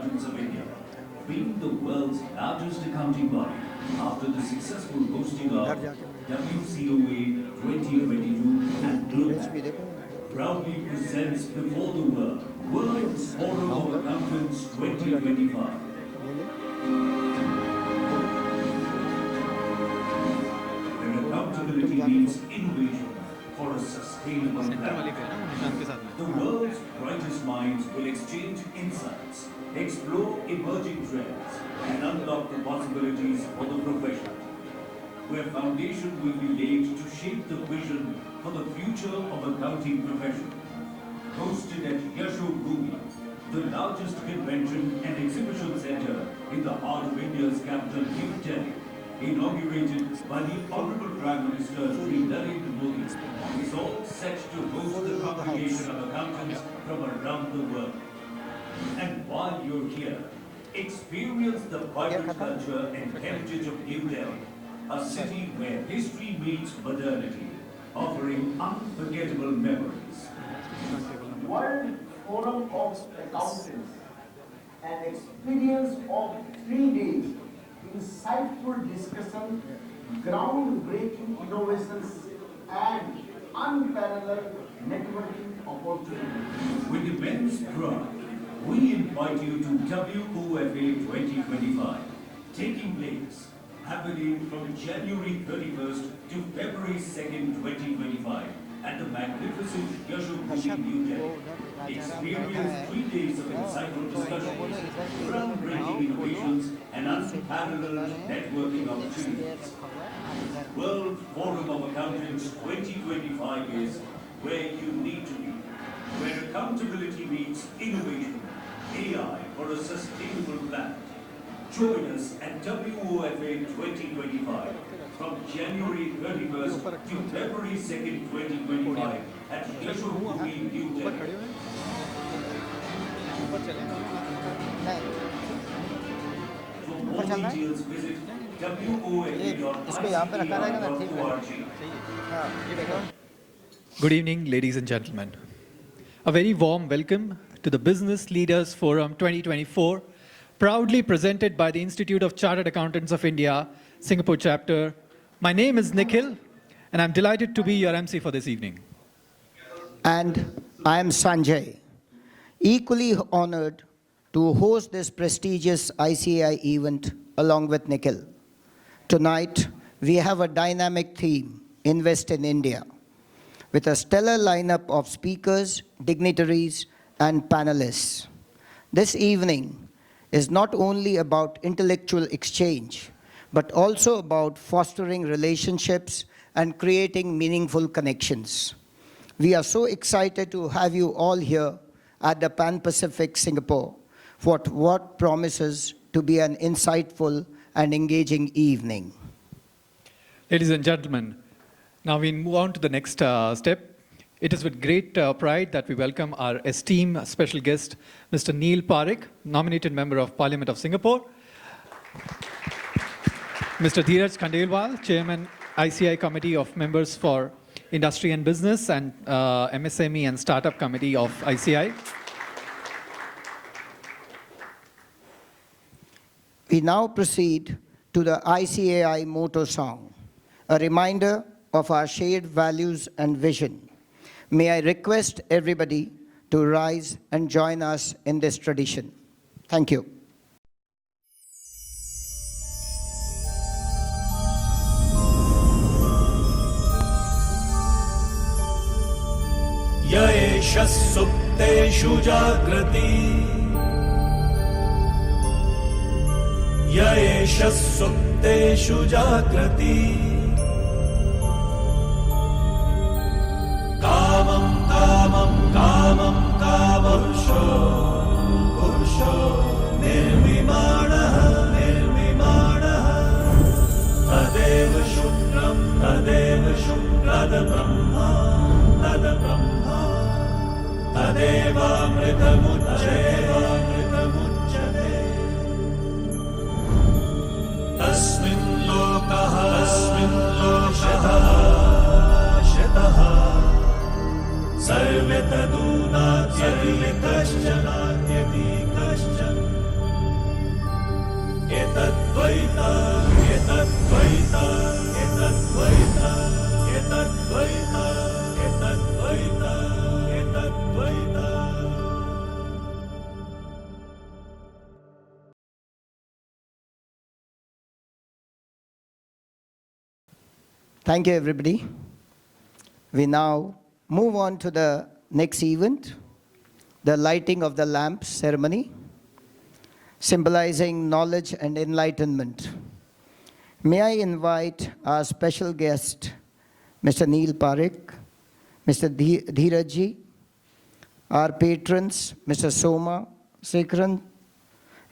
Accountants of India, being the world's largest accounting body after the successful hosting of WCOA 2022 and Global, proudly presents before the World Forum of Accountants 2025. When accountability means innovation for a sustainable planet. The world's brightest minds will exchange insights, explore emerging trends, and unlock the possibilities for the profession, where foundation will be laid to shape the vision for the future of accounting profession. Hosted at Yashobhoomi, the largest convention and exhibition center in the heart of India's capital, New Delhi, inaugurated by the Honorable Prime Minister Shri Narendra Modi, is all set to host the congregation of accountants from around the world. And while you're here, experience the vibrant culture and heritage of New Delhi, a city where history meets modernity, offering unforgettable memories. World Forum of Accountants, an experience of 3 days, insightful discussion, groundbreaking innovations, and unparalleled networking opportunities. With immense pride, we invite you to WOFA 2025, taking place happening from January 31st to February 2nd, 2025 at the magnificent Yashobhoomi, New Delhi. Experience 3 days of insightful discussions, groundbreaking innovations, and unparalleled networking opportunities. World Forum of Accountants 2025 is where you need to be, where accountability meets innovation, AI for a sustainable planet. Join us at WOFA 2025 from January 31st to February 2nd, 2025 at Yashobhoomi, New Delhi. For more details, visit wofa.icai.org. Good evening, ladies and gentlemen. A very warm welcome to the Business Leaders Forum 2024, proudly presented by the Institute of Chartered Accountants of India, Singapore chapter. My name is Nikhil, and I'm delighted to be your MC for this evening. And I am Sanjay, equally honored to host this prestigious ICAI event along with Nikhil. Tonight, we have a dynamic theme, Invest in India, with a stellar lineup of speakers, dignitaries, and panelists. This evening is not only about intellectual exchange, but also about fostering relationships and creating meaningful connections. We are so excited to have you all here at the Pan-Pacific Singapore for what promises to be an insightful and engaging evening. Ladies and gentlemen, now we move on to the next step. It is with great pride that we welcome our esteemed special guest, Mr. Neil Parekh, nominated Member of Parliament of Singapore. Mr. Dheeraj Khandelwal, Chairman, ICAI Committee of Members for Industry and Business and MSME and Startup Committee of ICAI. We now proceed to the ICAI motto song, a reminder of our shared values and vision. May I request everybody to rise and join us in this tradition. Thank you. Yaesha supteshu jagrati Yaesha supteshu jagrati Kamam kamam kamam kamam Purusho nirvimanaha Tadeva shukram Tada Brahma Tadeva Tasmin lokaha एतद्वैता एतद्वैता एतद्वैता एतद्वैता एतद्वैता एतद्वैता Thank you, everybody. We now move on to the next event, the lighting of the lamp ceremony, symbolizing knowledge and enlightenment. May I invite our special guest, Mr. Neil Parekh, Mr. Dheerajji, our patrons, Mr. Soma Sekran,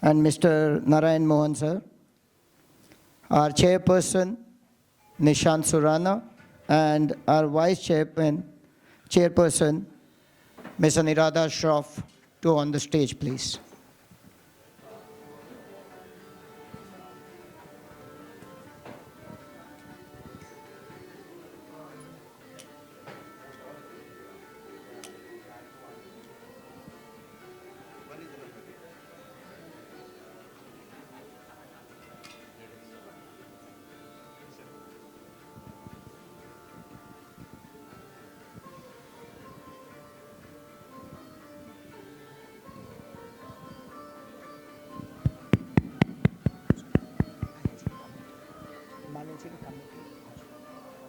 and Mr. Narayan Mohan, sir, our chairperson, Nishant Surana, and our vice chairperson, Ms. Anirada Shroff, to on the stage, please.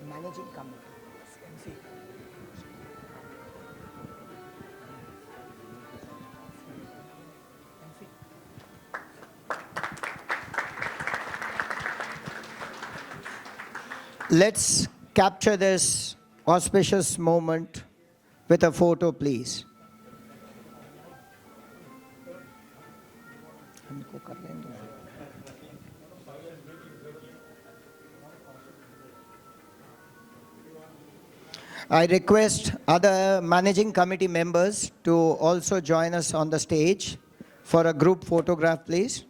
Managing committee. Let's capture this auspicious moment with a photo, please. I request other managing committee members to also join us on the stage for a group photograph, please.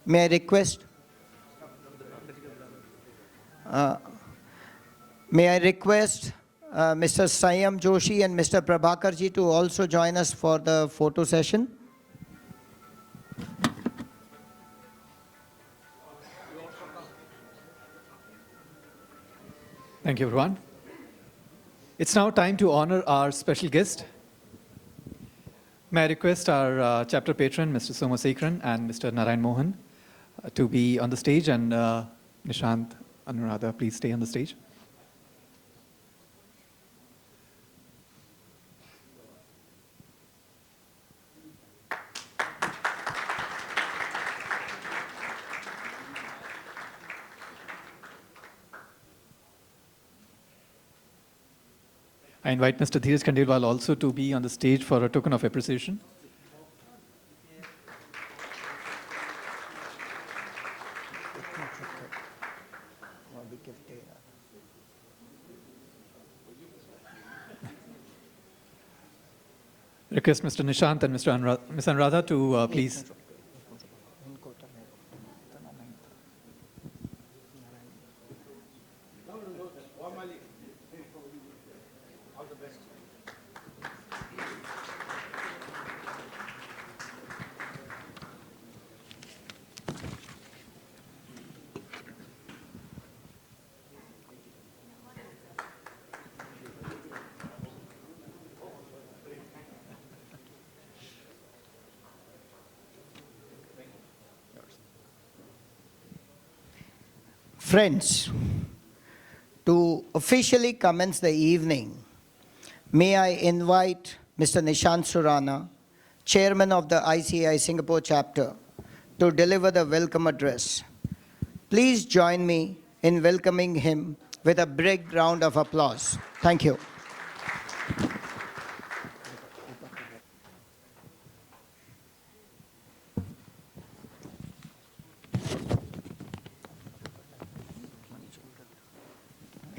May I request? May I request Mr. Sayam Joshi and Mr. Prabhakarji to also join us for the photo session? Thank you, everyone. It's now time to honor our special guest. May I request our chapter patron, Mr. Soma Sekran and Mr. Narayan Mohan, to be on the stage, and Nishant, Anuradha, please stay on the stage. I invite Mr. Dheeraj Khandelwal also to be on the stage for a token of appreciation. Request Mr. Nishant and Ms. Anuradha to please. Friends, to officially commence the evening, may I invite Mr. Nishant Surana, Chairman of the ICAI Singapore chapter, to deliver the welcome address. Please join me in welcoming him with a big round of applause. Thank you.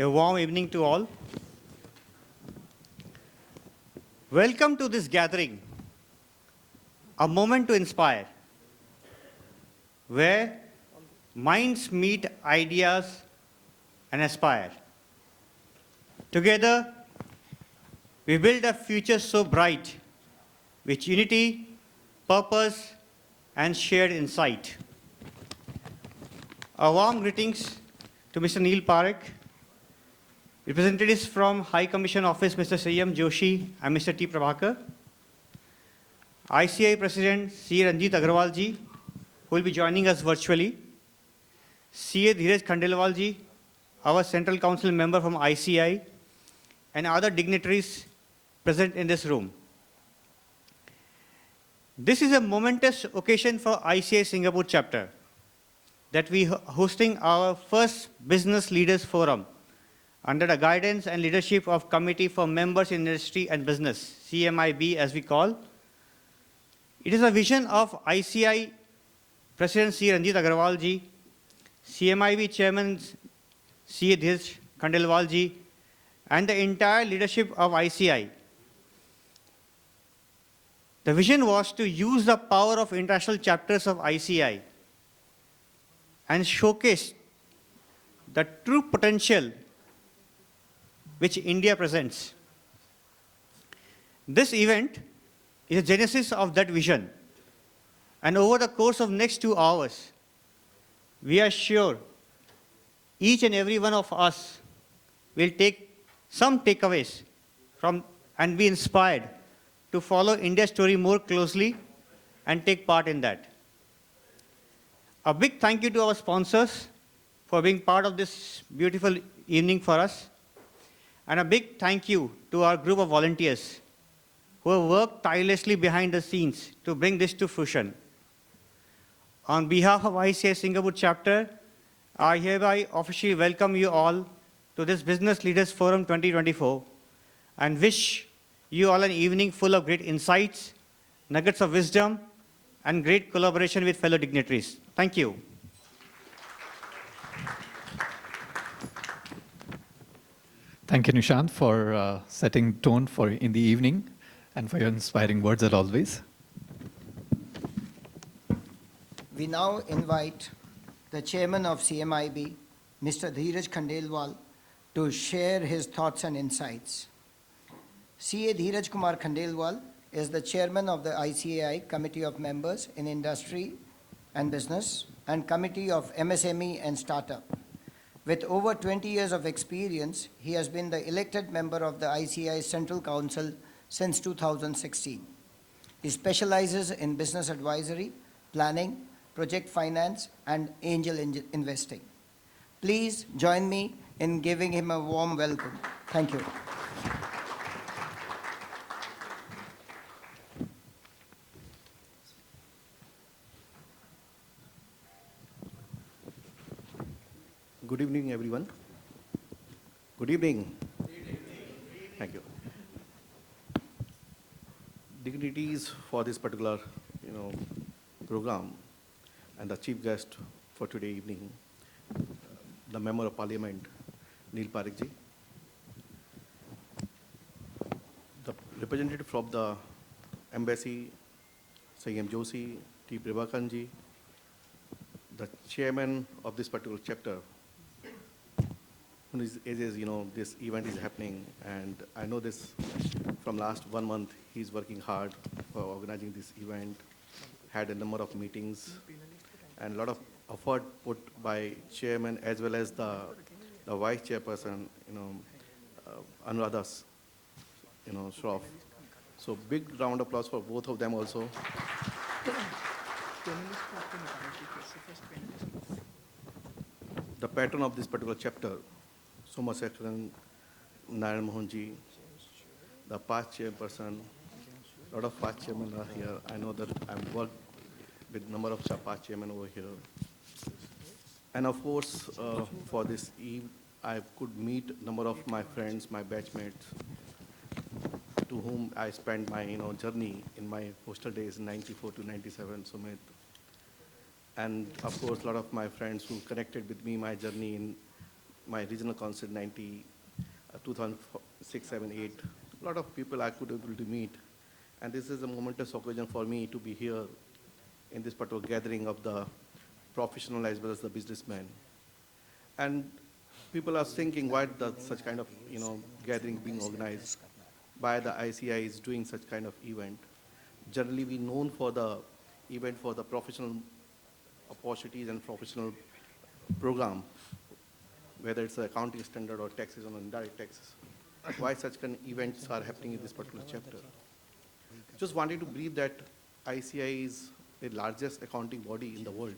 A warm evening to all. Welcome to this gathering, a moment to inspire, where minds meet ideas and aspire. Together, we build a future so bright, with unity, purpose, and shared insight. A warm greetings to Mr. Neil Parekh, representatives from High Commission Office, Mr. Sayyam Joshi and Mr. T. Prabhakar, ICAI President C. Ranjit Agrawal ji, who will be joining us virtually, CA Dheeraj Khandelwal ji, our Central Council member from ICAI, and other dignitaries present in this room. This is a momentous occasion for ICAI Singapore chapter that we are hosting our first Business Leaders Forum under the guidance and leadership of Committee for Members in Industry and Business, CMIB as we call. It is a vision of ICAI President C. Ranjit Agrawal ji, CMIB Chairman C. Dheeraj Khandelwal ji, and the entire leadership of ICAI. The vision was to use the power of international chapters of ICAI and showcase the true potential which India presents. This event is a genesis of that vision. And over the course of next 2 hours, we are sure each and every one of us will take some takeaways from and be inspired to follow India's story more closely and take part in that. A big thank you to our sponsors for being part of this beautiful evening for us. And a big thank you to our group of volunteers who have worked tirelessly behind the scenes to bring this to fruition. On behalf of ICAI Singapore chapter, I hereby officially welcome you all to this Business Leaders Forum 2024 and wish you all an evening full of great insights, nuggets of wisdom, and great collaboration with fellow dignitaries. Thank you. Thank you, Nishant, for setting tone for in the evening and for your inspiring words as always. We now invite the chairman of CMIB, Mr. Dheeraj Khandelwal, to share his thoughts and insights. CA Dheeraj Kumar Khandelwal is the chairman of the ICAI Committee of Members in Industry and Business and Committee of MSME and Startup. With over 20 years of experience, he has been the elected member of the ICAI Central Council since 2016. He specializes in business advisory, planning, project finance, and angel investing. Please join me in giving him a warm welcome. Thank you. Good evening, everyone. Good evening. Thank you. Dignitaries for this particular, program, and the chief guest for today evening, the Member of Parliament, Neil Parekh ji, the representative from the Embassy, Sayyam Joshi, T. Prabhakar ji, the chairman of this particular chapter, this event is happening, and I know this from last 1 month. He's working hard for organizing this event, had a number of meetings, and a lot of effort put by chairman as well as the vice chairperson, Anuradhas, Shroff. So big round of applause for both of them also. The patron of this particular chapter, so much excellent Narayan Mohanji, the past chairperson, a lot of past chairmen are here. I know that I've worked with a number of past chairmen over here. And of course, for this eve, I could meet a number of my friends, my batchmates, to whom I spent my journey in my postal days, 94 to 97, Sumit. And of course, a lot of my friends who connected with me, my journey in my regional council, 2006, 7, 8. A lot of people I could be able to meet. And this is a momentous occasion for me to be here in this particular gathering of the professional as well as the businessmen. And people are thinking why such kind of gathering being organized by the ICAI is doing such kind of event. Generally, we known for the event for the professional opportunities and professional program, whether it's the accounting standard or taxes on indirect taxes. Why such kind of events are happening in this particular chapter. Just wanted to brief that ICAI is the largest accounting body in the world,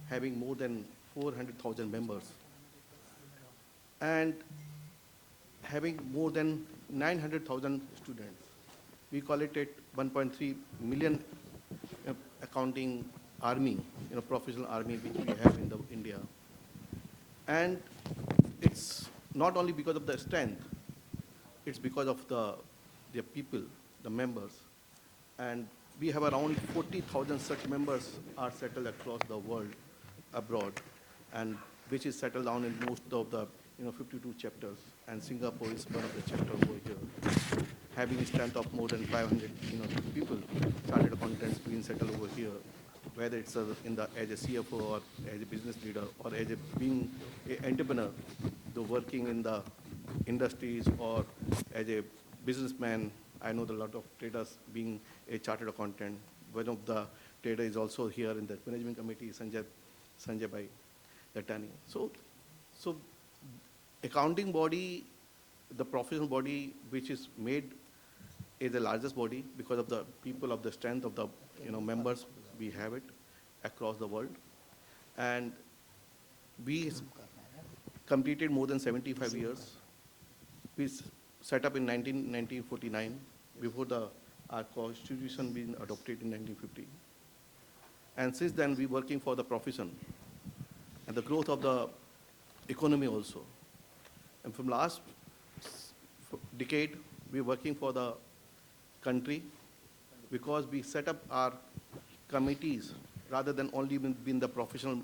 having more than 400,000 members and having more than 900,000 students. We call it a 1.3 million accounting army, professional army which we have in India. And it's not only because of the strength, it's because of the people, the members. And we have around 40,000 such members are settled across the world abroad, and which is settled down in most of the 52 chapters. And Singapore is one of the chapters over here, having a strength of more than 500 people, chartered accountants being settled over here, whether it's as a CFO or as a business leader or as being an entrepreneur, working in the industries or as a businessman. I know a lot of traders being a chartered accountant. One of the traders is also here in the management committee, Sanjay Bhai Latani. So accounting body, the professional body, which is made is the largest body because of the people, of the strength of the members. We have it across the world, and we completed more than 75 years. We set up in 1949, before our constitution being adopted in 1950. And since then, we're working for the profession and the growth of the economy also. And from last decade, we're working for the country because we set up our committees rather than only being the professional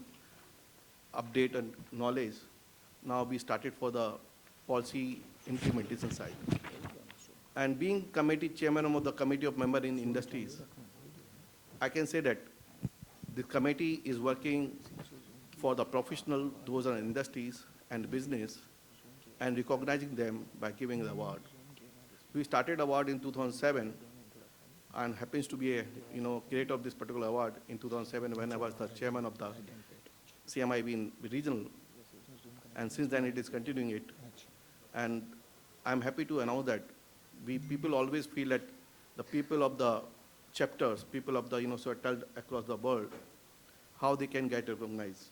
update and knowledge. Now we started for the policy implementation side. And being committee chairman of the committee of member in industries, I can say that the committee is working for the professional, those are industries and business, and recognizing them by giving the award. We started award in 2007, and happens to be a creator of this particular award in 2007 when I was the chairman of the CMIB in regional, and since then it is continuing it. And I'm happy to announce that people always feel that the people of the chapters, people of the settled across the world, how they can get recognized.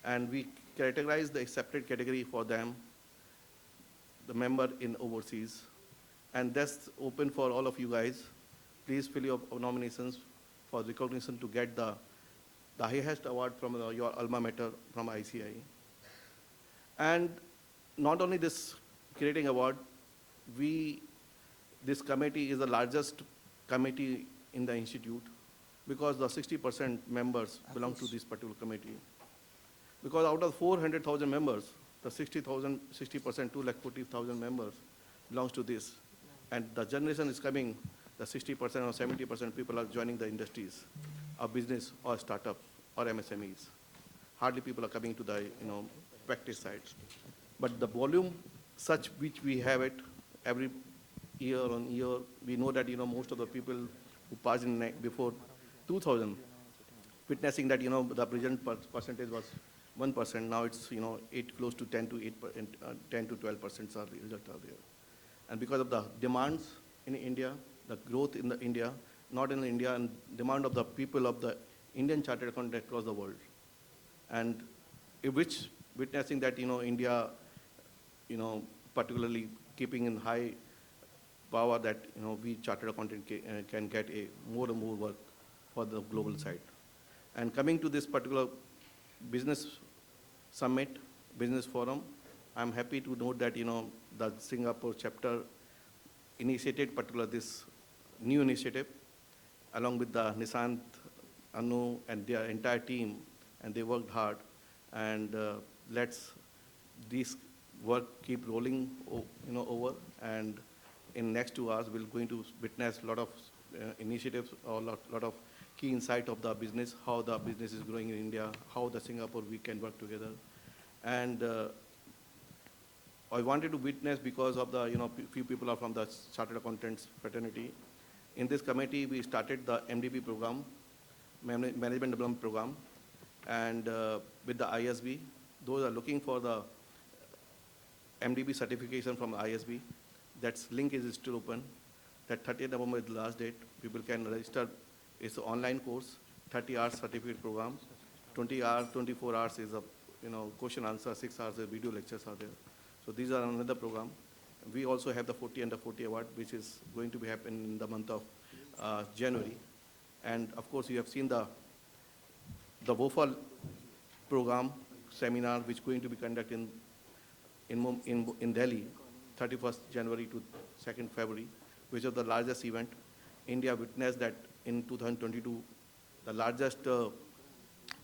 And we categorize the separate category for them, the member in overseas, and that's open for all of you guys. Please fill your nominations for recognition to get the highest award from your alma mater from ICAI. And not only this creating award, this committee is the largest committee in the institute because the 60% members belong to this particular committee. Because out of 400,000 members, the 60%, 240,000 members belongs to this. And the generation is coming, the 60% or 70% people are joining the industries, or business, or startups, or MSMEs. Hardly people are coming to the practice side. But the volume, such which we have it every year on year, we know that most of the people who passed in before 2000, witnessing that the present percentage was 1%. Now it's close to 10 to 12% are the result are there. And because of the demands in India, the growth in India, not in India, and demand of the people of the Indian chartered accountant across the world, and which witnessing that India, particularly keeping in high power that we chartered accountant can get more and more work for the global side. And coming to this particular business summit, business forum, I'm happy to note that the Singapore chapter initiated this new initiative along with the Nishant, Anu, and their entire team, and they worked hard. And let's this work keep rolling over, and in next 2 hours we're going to witness a lot of initiatives or lot of key insight of the business, how the business is growing in India, how the Singapore we can work together. And I wanted to witness because of the few people are from the Chartered Accountants fraternity. In this committee, we started the MDP program Management Development Program, and with the ISB, those are looking for the MDB certification from the ISB. That link is still open. That 30th November is the last date. People can register. It's an online course, 30 hours certificate program. 20 hours, 24 hours is a question answer, 6 hours of video lectures are there. So these are another program. We also have the 40 under 40 award, which is going to be happening in the month of January. And of course, you have seen the WOFA program seminar, which is going to be conducted in Delhi, 31st January to 2nd February, which is the largest event. India witnessed that in 2022, the largest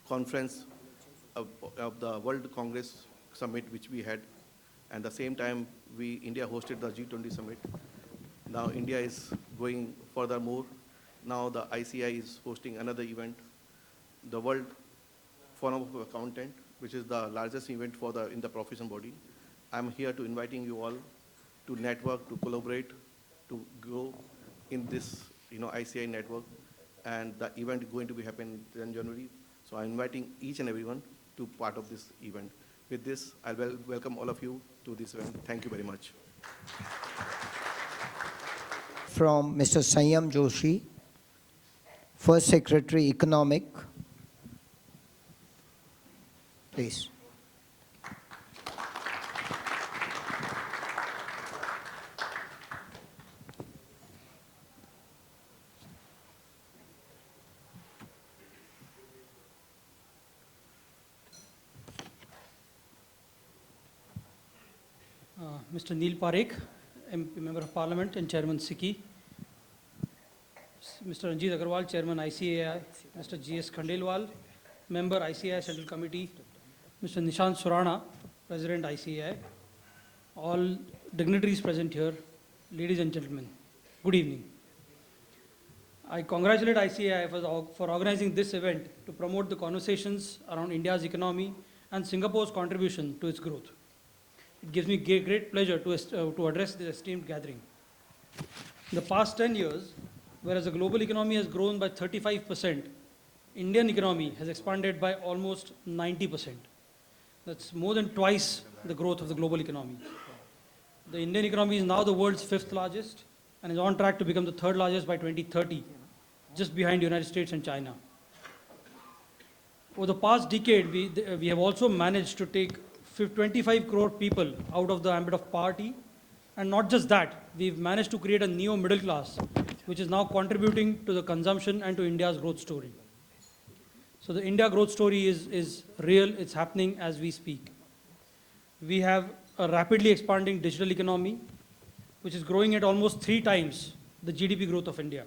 conference of the World Congress Summit, which we had. And the same time, India hosted the G20 Summit. Now India is going furthermore. Now the ICAI is hosting another event, the World Forum of Accountant, which is the largest event in the profession body. I'm here to inviting you all to network, to collaborate, to grow in this ICAI network. And the event is going to be happening in January. So I'm inviting each and everyone to part of this event. With this, I will welcome all of you to this event. Thank you very much. From Mr. Sanyam Joshi, First Secretary Economic. Please. Mr. Neil Parekh, MP, Member of Parliament and Chairman SICI, Mr. Ranjit Agarwal, Chairman ICAI, Mr. G.S. Khandelwal, Member ICAI Central Committee, Mr. Nishant Surana, President ICAI, all dignitaries present here, ladies and gentlemen, good evening. I congratulate ICAI for organizing this event to promote the conversations around India's economy and Singapore's contribution to its growth. It gives me great pleasure to address this esteemed gathering. In the past 10 years, whereas the global economy has grown by 35%, Indian economy has expanded by almost 90%. That's more than twice the growth of the global economy. The Indian economy is now the world's 5th largest and is on track to become the 3rd largest by 2030, just behind the United States and China. Over the past decade, we have also managed to take 25 crore people out of the ambit of poverty. And not just that, we've managed to create a neo-middle class, which is now contributing to the consumption and to India's growth story. So the India growth story is real, it's happening as we speak. We have a rapidly expanding digital economy, which is growing at almost 3 times the GDP growth of India.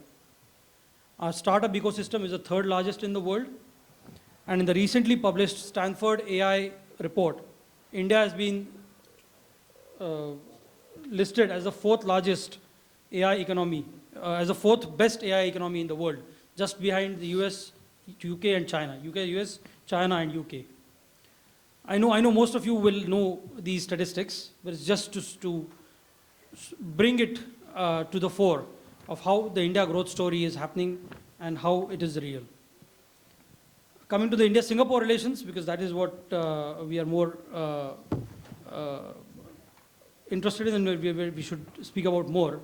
Our startup ecosystem is the 3rd largest in the world. And in the recently published Stanford AI report, India has been listed as the 4th largest AI economy, as the 4th best AI economy in the world, just behind the US, UK and China. UK, US, China and UK. I know most of you will know these statistics, but it's just to bring it to the fore of how the India growth story is happening and how it is real. Coming to the India-Singapore relations, because that is what we are more interested in and we should speak about more.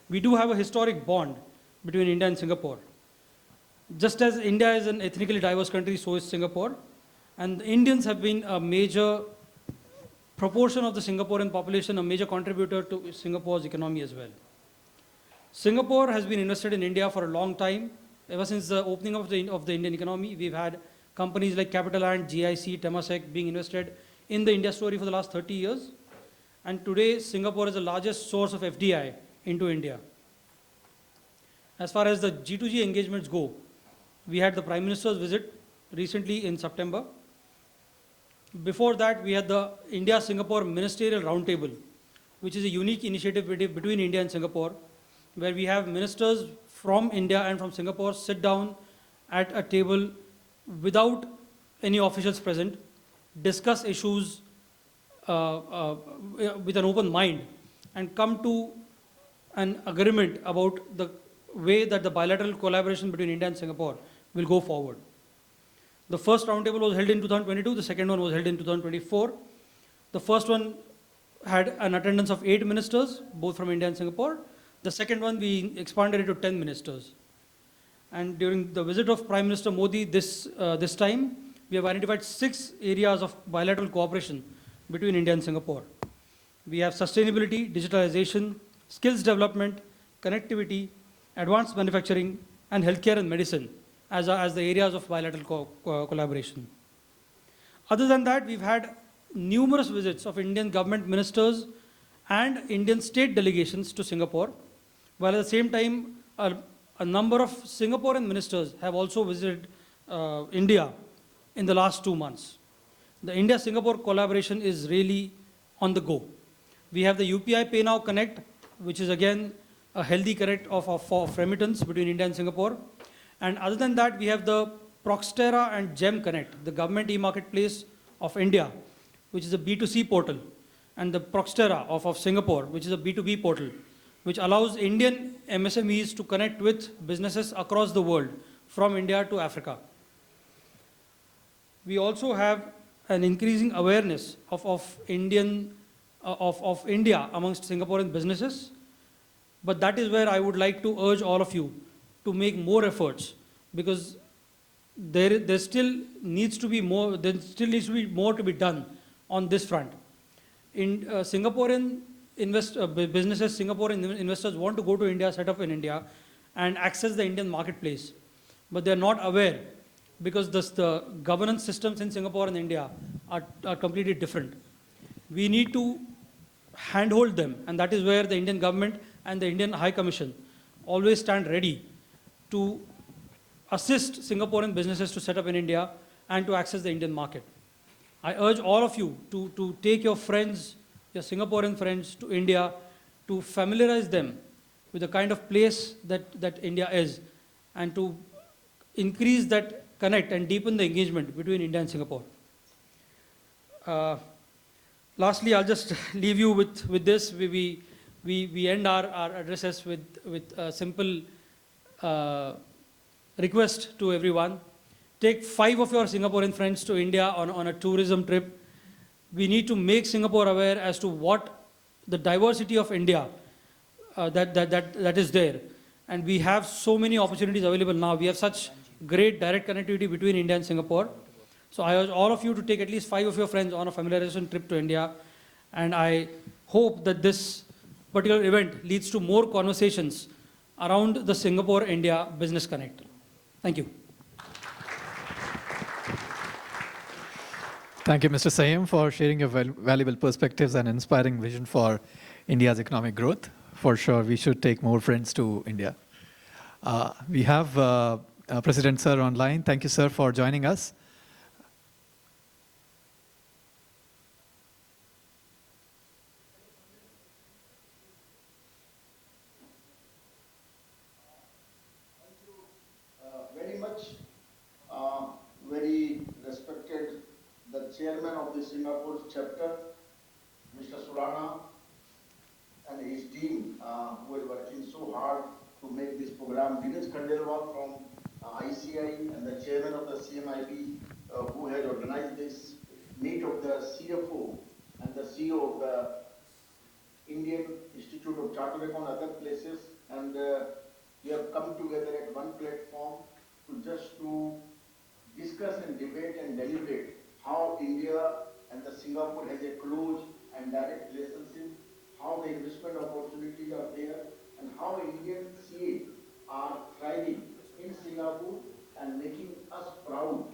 We do have a historic bond between India and Singapore. Just as India is an ethnically diverse country, so is Singapore. And the Indians have been a major proportion of the Singaporean population, a major contributor to Singapore's economy as well. Singapore has been invested in India for a long time. Ever since the opening of the Indian economy, we've had companies like CapitaLand, GIC, Temasek being invested in the India story for the last 30 years. And today, Singapore is the largest source of FDI into India. As far as the G2G engagements go, we had the Prime Minister's visit recently in September. Before that, we had the India-Singapore Ministerial Roundtable, which is a unique initiative between India and Singapore, where we have ministers from India and from Singapore sit down at a table without any officials present, discuss issues with an open mind, and come to an agreement about the way that the bilateral collaboration between India and Singapore will go forward. The first roundtable was held in 2022, the second one was held in 2024. The first one had an attendance of 8 ministers, both from India and Singapore. The second one, we expanded it to 10 ministers. And during the visit of Prime Minister Modi this time, we have identified 6 areas of bilateral cooperation between India and Singapore. We have sustainability, digitalization, skills development, connectivity, advanced manufacturing, and healthcare and medicine as the areas of bilateral collaboration. Other than that, we've had numerous visits of Indian government ministers and Indian state delegations to Singapore, while at the same time, a number of Singaporean ministers have also visited India in the last 2 months. The India-Singapore collaboration is really on the go. We have the UPI Pay Now Connect, which is again a healthy connect of remittance between India and Singapore. And other than that, we have the Proxtera and GEM Connect, the government e-marketplace of India, which is a B2C portal, and the Proxtera of Singapore, which is a B2B portal, which allows Indian MSMEs to connect with businesses across the world, from India to Africa. We also have an increasing awareness of India amongst Singaporean businesses, but that is where I would like to urge all of you to make more efforts, because there still needs to be more to be done on this front. In Singaporean businesses, Singaporean investors want to go to India, set up in India, and access the Indian marketplace, but they are not aware, because the governance systems in Singapore and India are completely different. We need to handhold them, and that is where the Indian government and the Indian High Commission always stand ready to assist Singaporean businesses to set up in India and to access the Indian market. I urge all of you to take your friends, your Singaporean friends, to India, to familiarize them with the kind of place that India is, and to increase that connect and deepen the engagement between India and Singapore. Lastly, I'll just leave you with this. We end our addresses with a simple request to everyone. Take 5 of your Singaporean friends to India on a tourism trip. We need to make Singapore aware as to what the diversity of India that is there. And we have so many opportunities available now. We have such great direct connectivity between India and Singapore. So I urge all of you to take at least 5 of your friends on a familiarization trip to India. And I hope that this particular event leads to more conversations around the Singapore-India Business Connect. Thank you. Thank you, Mr. Sayam, for sharing your valuable perspectives and inspiring vision for India's economic growth. For sure, we should take more friends to India. We have President Sir online. Thank you, sir, for joining us. Very much, very respected the chairman of the Singapore chapter, Mr. Surana, and his team who are working so hard to make this program. Dinesh Khandelwal from ICAI and the chairman of the CMIB who had organized this meet of the CFO and the CEO of the Indian Institute of Chartered Account and other places, and we have come together at one platform to discuss and debate and deliberate how India and the Singapore has a close and direct relationship, how the investment opportunities are there, and how Indian CA are thriving in Singapore and making us proud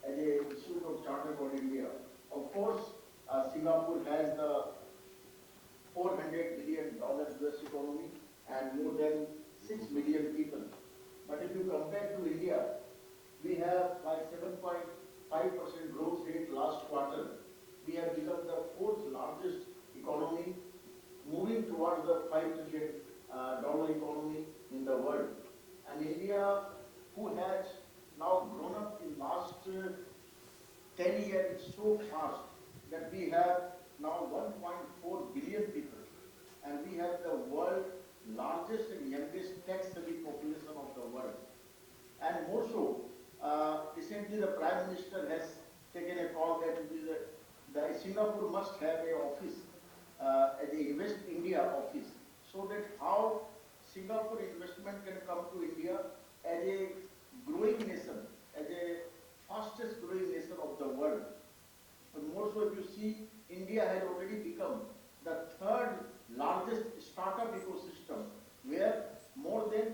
as a Institute of Chartered Account India. Of course, Singapore has the $400 billion US economy and more than 6 million people. But if you compare to India, we have like 7.5% growth rate last quarter. We have become the 4th largest economy, moving towards the $5 trillion economy in the world. And India, who has now grown up in last 10 years so fast that we have now 1.4 billion people, and we have the world's largest and youngest tech-heavy population of the world. And more so, recently the Prime Minister has taken a call that the Singapore must have a office, as a Invest India office, so that how Singapore investment can come to India as a growing nation, as a fastest growing nation of the world. And more so, if you see, India has already become the third largest startup ecosystem, where more than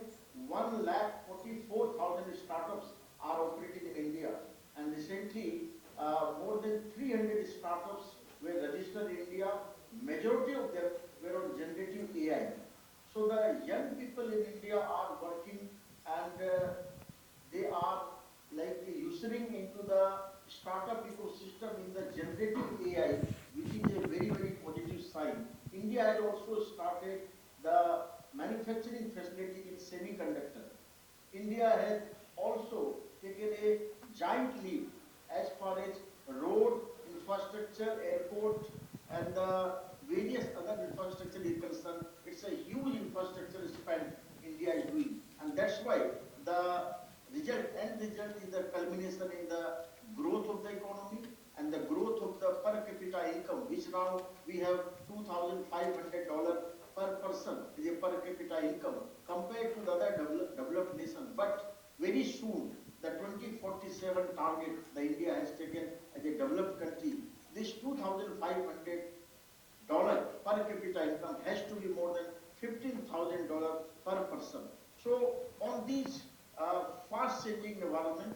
1,44,000 startups are operating in India. And recently, more than 300 startups were registered in India. Majority of them were on generative AI. So the young people in India are working, and they are like ushering into the startup ecosystem in the generative AI, which is a very, very positive sign. India has also started the manufacturing facility in semiconductor. India has also taken a giant leap as far as road infrastructure, airport, and the various other infrastructure is concerned. It's a huge infrastructure spend India is doing, and that's why the end result is the culmination in the growth of the economy and the growth of the per capita income, which now we have $2,500 per person is a per capita income compared to the other developed nations. But very soon, the 2047 target the India has taken as a developed country, this $2,500 per capita income has to be more than $15,000 per person. So on these fast-changing environment,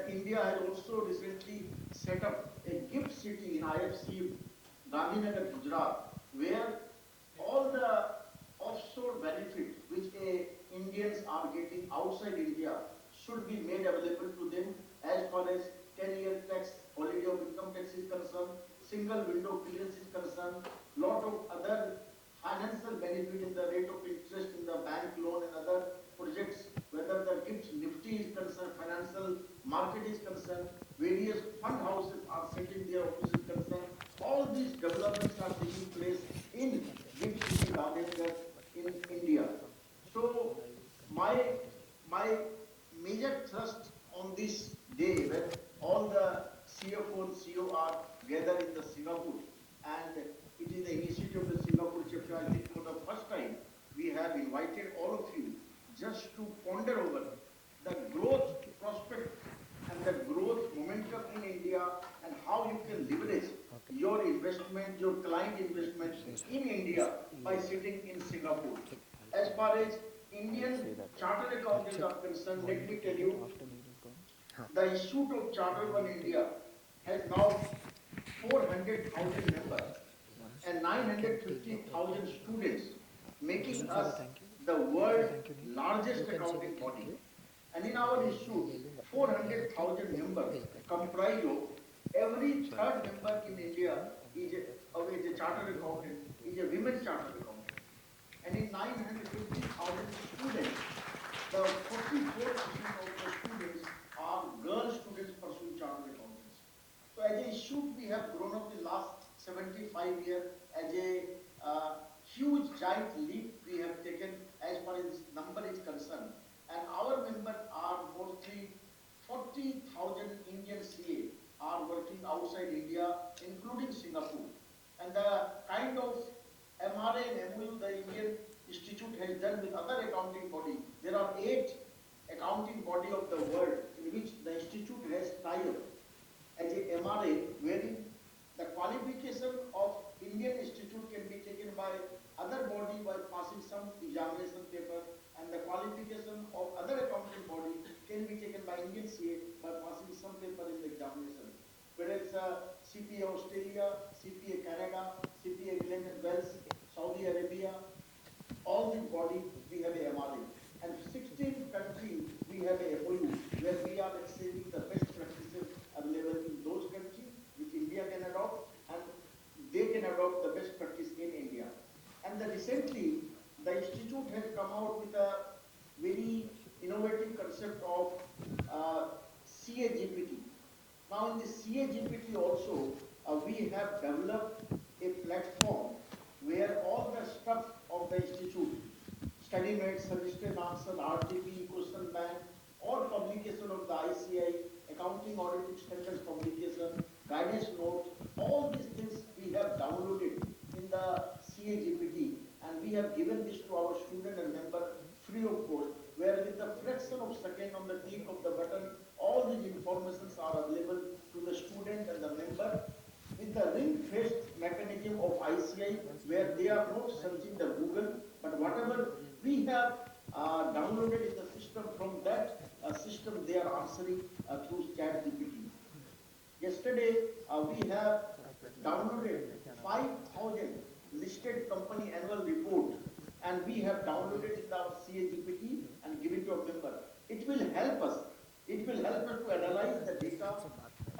India has also recently set up a gift city in IFC, Gandhinagar, Gujarat, where all the offshore benefit which Indians are getting outside India should be made available to them as far as 10-year tax, holiday of income tax is concerned, single window clearance is concerned, lot of other financial benefit in the rate of interest in the bank loan and other projects, whether the GIFT Nifty is concerned, financial market is concerned, various fund houses are setting their offices concerned. All these developments are taking place in GIFT City Gandhinagar in India. So my major thrust on this day, when all the CFO and CEO are gathered in the Singapore, and it is the initiative of the Singapore chapter, I think for the first time, we have invited all of you just to ponder over the growth prospect and the growth momentum in India, and how you can leverage your investment, your client investment in India by sitting in Singapore. As far as Indian chartered accountants are concerned, let me tell you, the Institute of Chartered One India has now 400,000 members and 950,000 students, making us the world's largest accounting body. And in our institute, 400,000 members comprise of every third member in India is a chartered accountant, is a women chartered accountant. And in 950,000 students, the 44% of the students are girl students pursuing chartered accountants. So as an institute, we have grown up in the last 75 years as a huge giant leap we have taken as far as number is concerned. And our members are mostly 40,000 Indian CA are working outside India, including Singapore. And the kind of MRA and MOU the Indian Institute has done with other accounting body, there are 8 accounting body of the world in which the Institute has tie-up as a MRA, wherein the qualification of Indian Institute can be taken by other body by passing some examination paper, and the qualification of other accounting body can be taken by Indian CA by passing some paper in the examination. Whether it's CPA Australia, CPA Canada, CPA England and Wales, Saudi Arabia, all these bodies we have a MRA. And 16 countries we have a MOU where we are exchanging the best practices available in those countries which India can adopt, and they can adopt the best practice in India. And recently, the Institute has come out with a very innovative concept of CAGPT. Now in the CAGPT also, we have developed a platform where all the stuff of the Institute, study mate, suggested answer, RTP, question bank, or publication of the ICAI, working auditing standards publication, guidance note, all these things we have downloaded in the CAGPT, and we have given this to our student and member free of cost, where with the fraction of second on the click of the button, all these informations are available to the student and the member with the ring-fenced mechanism of ICI, where they are not searching the Google, but whatever we have downloaded in the system, from that system they are answering through ChatGPT. Yesterday, we have downloaded 5,000 listed company annual report, and we have downloaded it in our CAGPT and given to a member. It will help us. It will help us to analyze the data,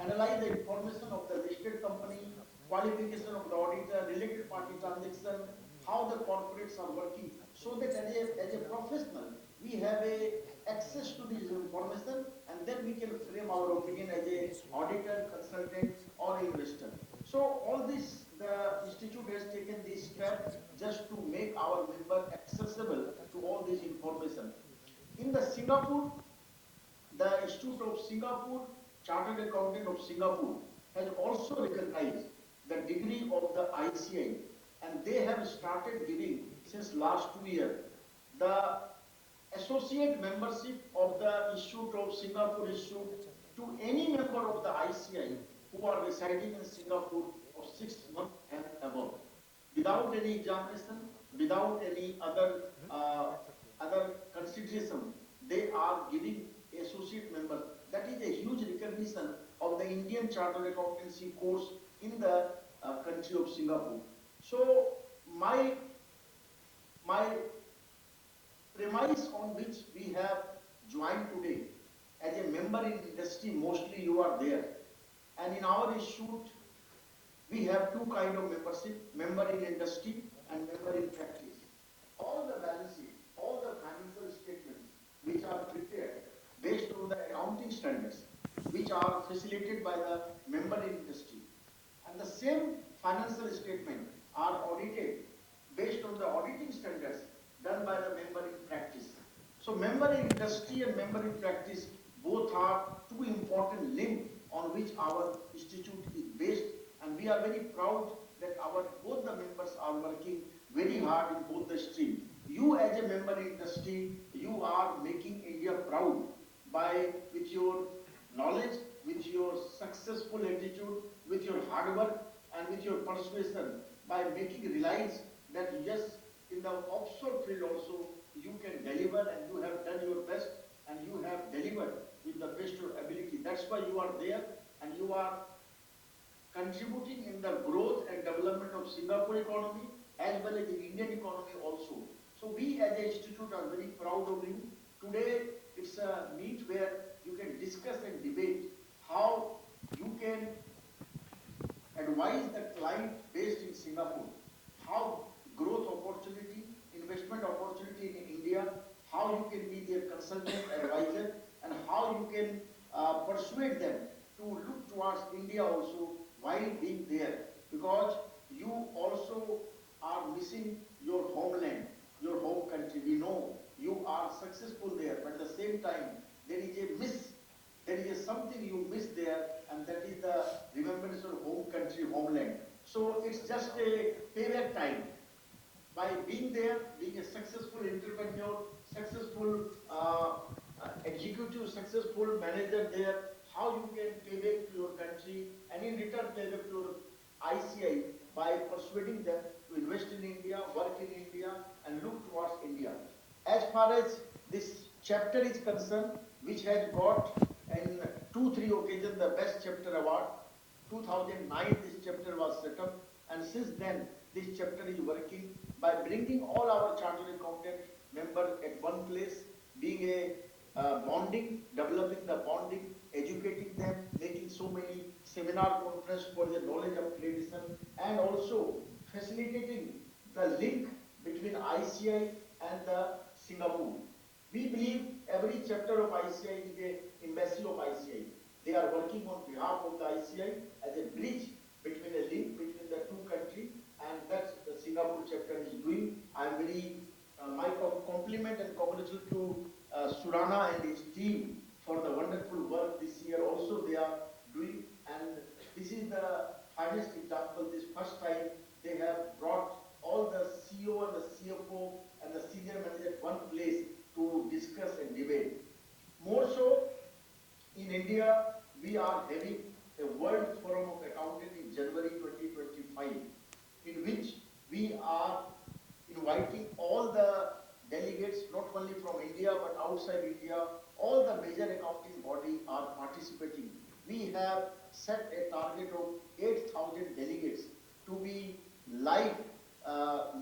analyze the information of the listed company, qualification of the auditor, related party transaction, how the corporates are working, so that as a professional, we have a access to this information, and then we can frame our opinion as a auditor, consultant, or investor. So all this, the institute has taken this step just to make our member accessible to all this information. In the Singapore, the Institute of Singapore, Chartered Accountant of Singapore, has also recognized the degree of the ICI, and they have started giving since last 2 years the associate membership of the Institute of Singapore Institute to any member of the ICI who are residing in Singapore for 6 months and above, without any examination, without any other consideration. They are giving associate members. That is a huge recognition of the Indian Chartered Accountancy course in the country of Singapore. So my premise on which we have joined today as a member in industry, mostly you are there, and in our institute we have two kind of membership: member in industry and member in practice. All the balance sheet, all the financial statements which are prepared based on the accounting standards, which are facilitated by the member in industry, and the same financial statement are audited based on the auditing standards done by the member in practice. So member in industry and member in practice both are two important links on which our institute is based, and we are very proud that our both the members are working very hard in both the streams. You as a member in industry, you are making India proud by with your knowledge, with your successful attitude, with your hard work, and with your persuasion, by making realize that yes, in the offshore field also you can deliver, and you have done your best, and you have delivered with the best of your ability. That's why you are there, and you are contributing in the growth and development of Singapore economy as well as the Indian economy also. So we as an institute are very proud of you. Today it's a meet where you can discuss and debate how you can advise the client based in Singapore, how growth opportunity, investment opportunity in India, how you can be their consultant advisor, and how you can persuade them to look towards India also while being there, because you also are missing your homeland, your home country. We know you are successful there, but at the same time there is a miss. There is something you miss there, and that is the remembrance of home country, homeland. So it's just a payback time. By being there, being a successful entrepreneur, successful executive, successful manager there, how you can pay back to your country, and in return pay back to your ICI by persuading them to invest in India, work in India, and look towards India. As far as this chapter is concerned, which has got in 2-3 occasions the best chapter award. 2009 this chapter was set up, and since then this chapter is working by bringing all our chartered accountant members at one place, being a bonding, developing the bonding, educating them, making so many seminar conference for the knowledge upgradation, and also facilitating the link between ICI and the Singapore. We believe every chapter of ICI is an embassy of ICI. They are working on behalf of the ICI as a bridge between a link between the two countries, and that's the Singapore chapter is doing. I am very, my compliment and congratulations to Surana and his team for the wonderful work this year. Also, they are India, we are having a World Forum of Accountants in January 2025, in which we are inviting all the delegates, not only from India, but outside India. All the major accounting bodies are participating. We have set a target of 8,000 delegates to be live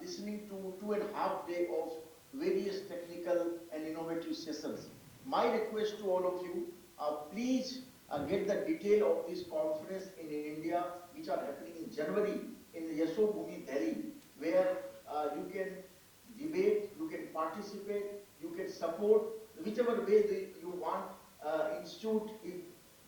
listening to 2.5 days of various technical and innovative sessions. My request to all of you, please get the detail of this conference in India, which are happening in January in Yashobhumi, Delhi, where you can debate, you can participate, you can support, whichever way you want. Institute is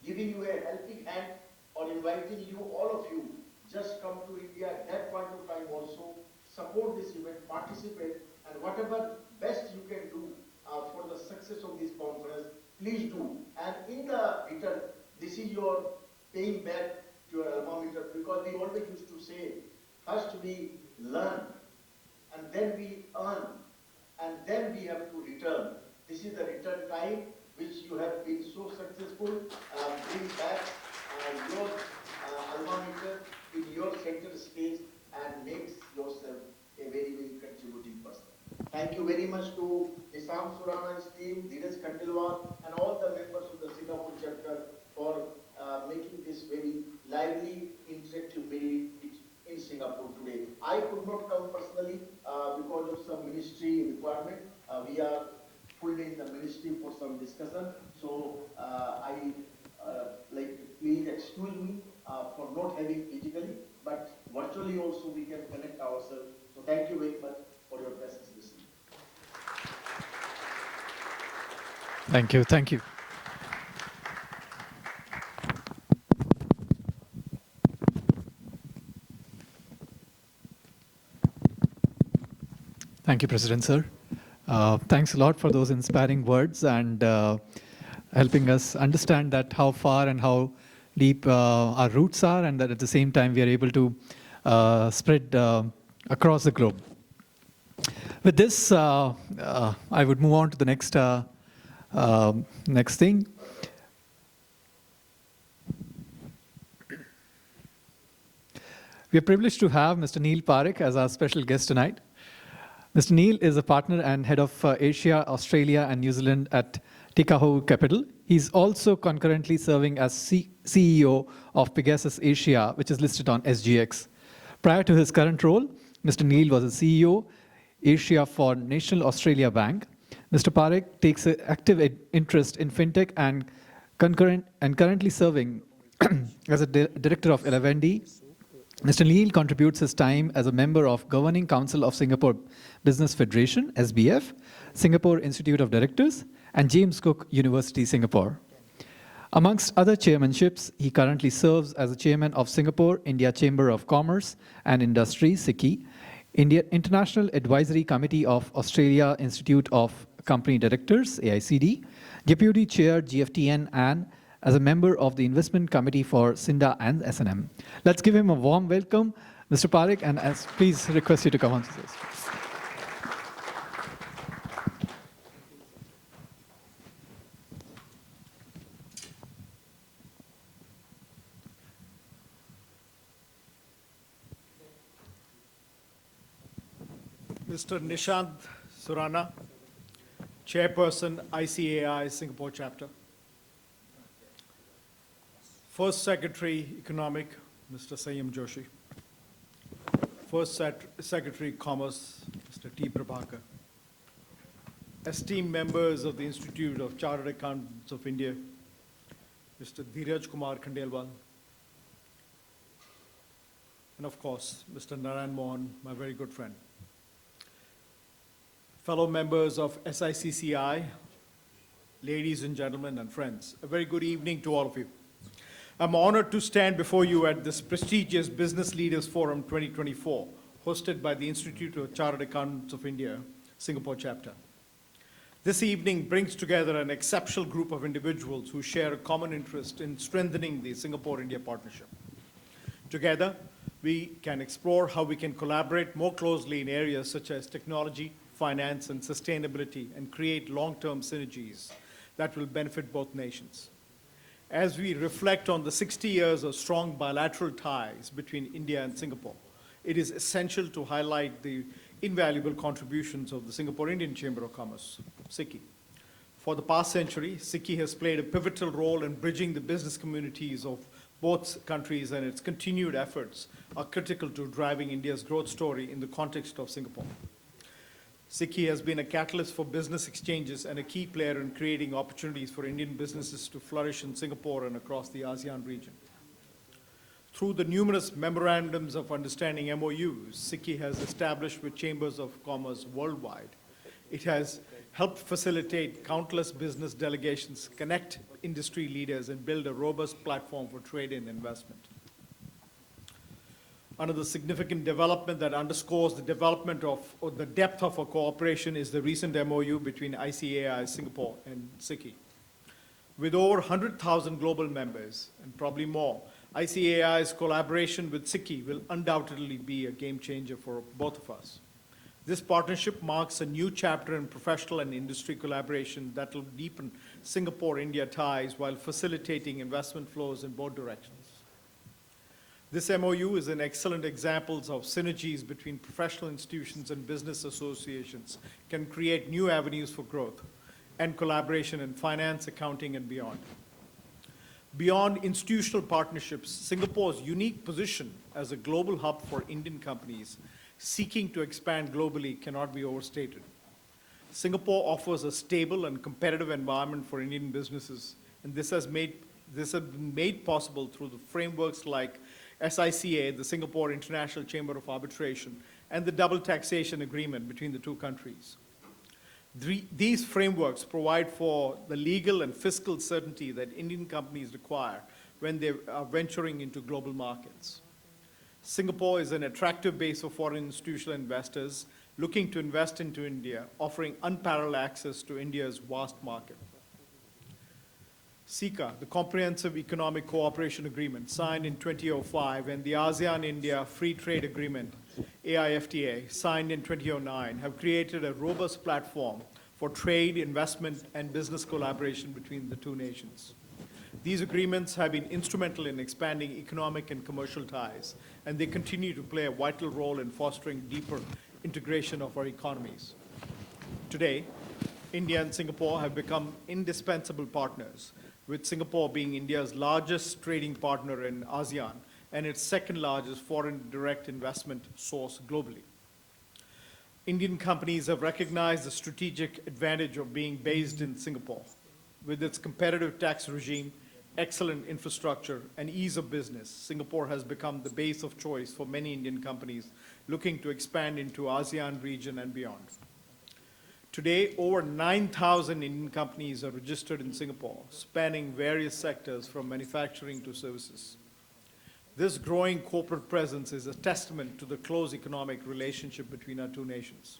giving you a helping hand or inviting you, all of you, just come to India at that point of time also, support this event, participate, and whatever best you can do for the success of this conference, please do. And in the return, this is your paying back to your alma mater, because we always used to say, first we learn, and then we earn, and then we have to return. This is the return time which you have been so successful. Bring back your alma mater in your center stage and makes yourself a very, very contributing person. Thank you very much to Nisham Surana's team, Dheeraj Khandelwal, and all the members of the Singapore chapter for making this very lively, interactive meeting in Singapore today. I could not come personally because of some ministry requirement. We are pulled in the ministry for some discussion. So please excuse me for not having physically, but virtually also we can connect ourselves. So thank you very much for your presence this evening. Thank you. Thank you. Thank you, President, sir. Thanks a lot for those inspiring words and helping us understand that how far and how deep our roots are, and that at the same time we are able to spread across the globe. With this, I would move on to the next thing. We are privileged to have Mr. Neil Parekh as our special guest tonight. Mr. Neil is a partner and head of Asia, Australia, and New Zealand at Tikahau Capital. He's also concurrently serving as CEO of Pegasus Asia, which is listed on SGX. Prior to his current role, Mr. Neil was a CEO, Asia for National Australia Bank. Mr. Parekh takes an active interest in fintech and currently serving as a director of Elevendi. Mr. Neil contributes his time as a member of Governing Council of Singapore Business Federation, SBF, Singapore Institute of Directors, and James Cook University, Singapore. Amongst other chairmanships, he currently serves as the chairman of Singapore India Chamber of Commerce and Industry, SICI, India International Advisory Committee of Australia Institute of Company Directors, AICD, Deputy Chair, GFTN, and as a member of the Investment Committee for SINDA and SNM. Let's give him a warm welcome, Mr. Parekh, and please request you to come on to this. Mr. Nishant Surana, Chairperson, ICAI Singapore Chapter. First Secretary Economic, Mr. Sayam Joshi. First Secretary Commerce, Mr. T. Prabhakar. Esteemed members of the Institute of Chartered Accountants of India, Mr. Dheeraj Kumar Khandelwal. And of course, Mr. Narayan Mohan, my very good friend. Fellow members of SICCI, ladies and gentlemen and friends, a very good evening to all of you. I'm honored to stand before you at this prestigious Business Leaders Forum 2024, hosted by the Institute of Chartered Accountants of India, Singapore chapter. This evening brings together an exceptional group of individuals who share a common interest in strengthening the Singapore-India partnership. Together, we can explore how we can collaborate more closely in areas such as technology, finance, and sustainability, and create long-term synergies that will benefit both nations. As we reflect on the 60 years of strong bilateral ties between India and Singapore, it is essential to highlight the invaluable contributions of the Singapore Indian Chamber of Commerce, SICI. For the past century, SICI has played a pivotal role in bridging the business communities of both countries, and its continued efforts are critical to driving India's growth story in the context of Singapore. SICI has been a catalyst for business exchanges and a key player in creating opportunities for Indian businesses to flourish in Singapore and across the ASEAN region. Through the numerous memorandums of understanding MOUs SICI has established with chambers of commerce worldwide, it has helped facilitate countless business delegations, connect industry leaders, and build a robust platform for trade and investment. Another significant development that underscores the development of, or the depth of our cooperation is the recent MOU between ICAI Singapore and SICI. With over 100,000 global members, and probably more, ICAI's collaboration with SICI will undoubtedly be a game changer for both of us. This partnership marks a new chapter in professional and industry collaboration that will deepen Singapore-India ties while facilitating investment flows in both directions. This MOU is an excellent example of synergies between professional institutions and business associations can create new avenues for growth and collaboration in finance, accounting, and beyond. Beyond institutional partnerships, Singapore's unique position as a global hub for Indian companies seeking to expand globally cannot be overstated. Singapore offers a stable and competitive environment for Indian businesses, and this has been made possible through the frameworks like SICA, the Singapore International Chamber of Arbitration, and the double taxation agreement between the two countries. These frameworks provide for the legal and fiscal certainty that Indian companies require when they are venturing into global markets. Singapore is an attractive base for foreign institutional investors looking to invest into India, offering unparalleled access to India's vast market. CECA, the Comprehensive Economic Cooperation Agreement, signed in 2005, and the ASEAN-India Free Trade Agreement, AIFTA, signed in 2009, have created a robust platform for trade, investment, and business collaboration between the two nations. These agreements have been instrumental in expanding economic and commercial ties, and they continue to play a vital role in fostering deeper integration of our economies. Today, India and Singapore have become indispensable partners, with Singapore being India's largest trading partner in ASEAN and its second largest foreign direct investment source globally. Indian companies have recognized the strategic advantage of being based in Singapore. With its competitive tax regime, excellent infrastructure, and ease of business, Singapore has become the base of choice for many Indian companies looking to expand into ASEAN region and beyond. Today, over 9,000 Indian companies are registered in Singapore, spanning various sectors from manufacturing to services. This growing corporate presence is a testament to the close economic relationship between our two nations.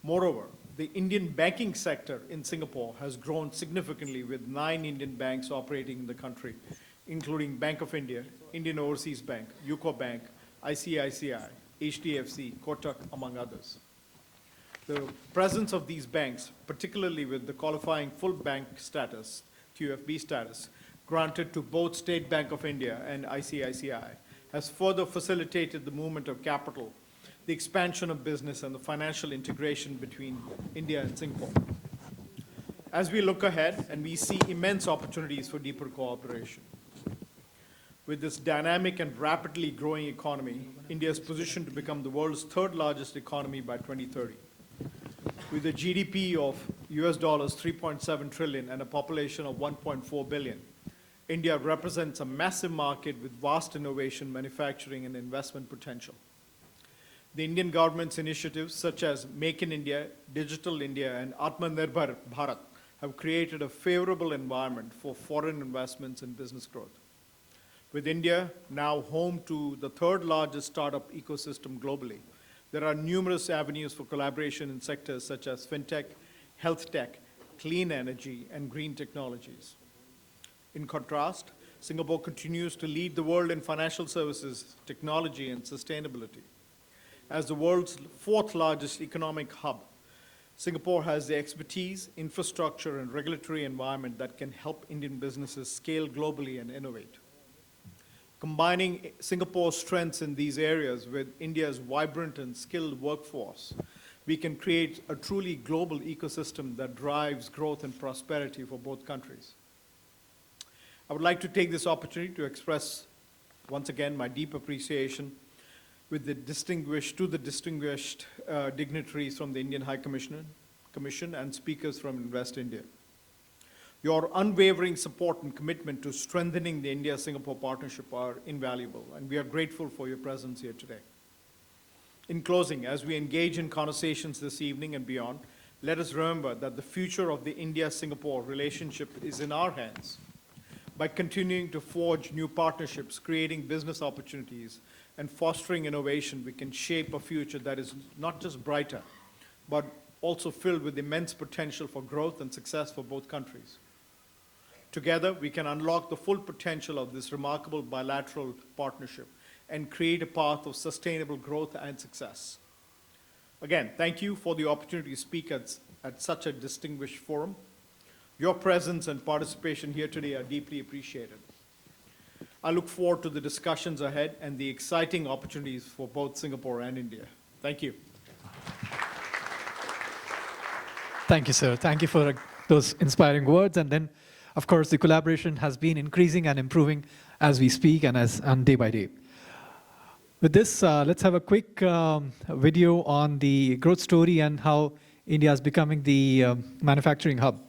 Moreover, the Indian banking sector in Singapore has grown significantly, with 9 Indian banks operating in the country, including Bank of India, Indian Overseas Bank, UCO Bank, ICICI, HDFC, Kotak, among others. The presence of these banks, particularly with the qualifying full bank status, QFB status, granted to both State Bank of India and ICICI, has further facilitated the movement of capital, the expansion of business, and the financial integration between India and Singapore. As we look ahead, and we see immense opportunities for deeper cooperation. With this dynamic and rapidly growing economy, India is positioned to become the world's 3rd largest economy by 2030. With a GDP of US dollars 3.7 trillion and a population of 1.4 billion, India represents a massive market with vast innovation, manufacturing, and investment potential. The Indian government's initiatives such as Make in India, Digital India, and Atmanirbhar Bharat have created a favorable environment for foreign investments and business growth. With India now home to the 3rd largest startup ecosystem globally, there are numerous avenues for collaboration in sectors such as fintech, health tech, clean energy, and green technologies. In contrast, Singapore continues to lead the world in financial services, technology, and sustainability. As the world's 4th largest economic hub, Singapore has the expertise, infrastructure, and regulatory environment that can help Indian businesses scale globally and innovate. Combining Singapore's strengths in these areas with India's vibrant and skilled workforce, we can create a truly global ecosystem that drives growth and prosperity for both countries. I would like to take this opportunity to express once again my deep appreciation to the distinguished dignitaries from the Indian High Commission and speakers from Invest India. Your unwavering support and commitment to strengthening the India-Singapore partnership are invaluable, and we are grateful for your presence here today. In closing, as we engage in conversations this evening and beyond, let us remember that the future of the India-Singapore relationship is in our hands. By continuing to forge new partnerships, creating business opportunities, and fostering innovation, we can shape a future that is not just brighter, but also filled with immense potential for growth and success for both countries. Together, we can unlock the full potential of this remarkable bilateral partnership and create a path of sustainable growth and success. Again, thank you for the opportunity to speak at such a distinguished forum. Your presence and participation here today are deeply appreciated. I look forward to the discussions ahead and the exciting opportunities for both Singapore and India. Thank you. Thank you, sir. Thank you for those inspiring words. And then, of course, the collaboration has been increasing and improving as we speak and day by day. With this, let's have a quick video on the growth story and how India is becoming the manufacturing hub.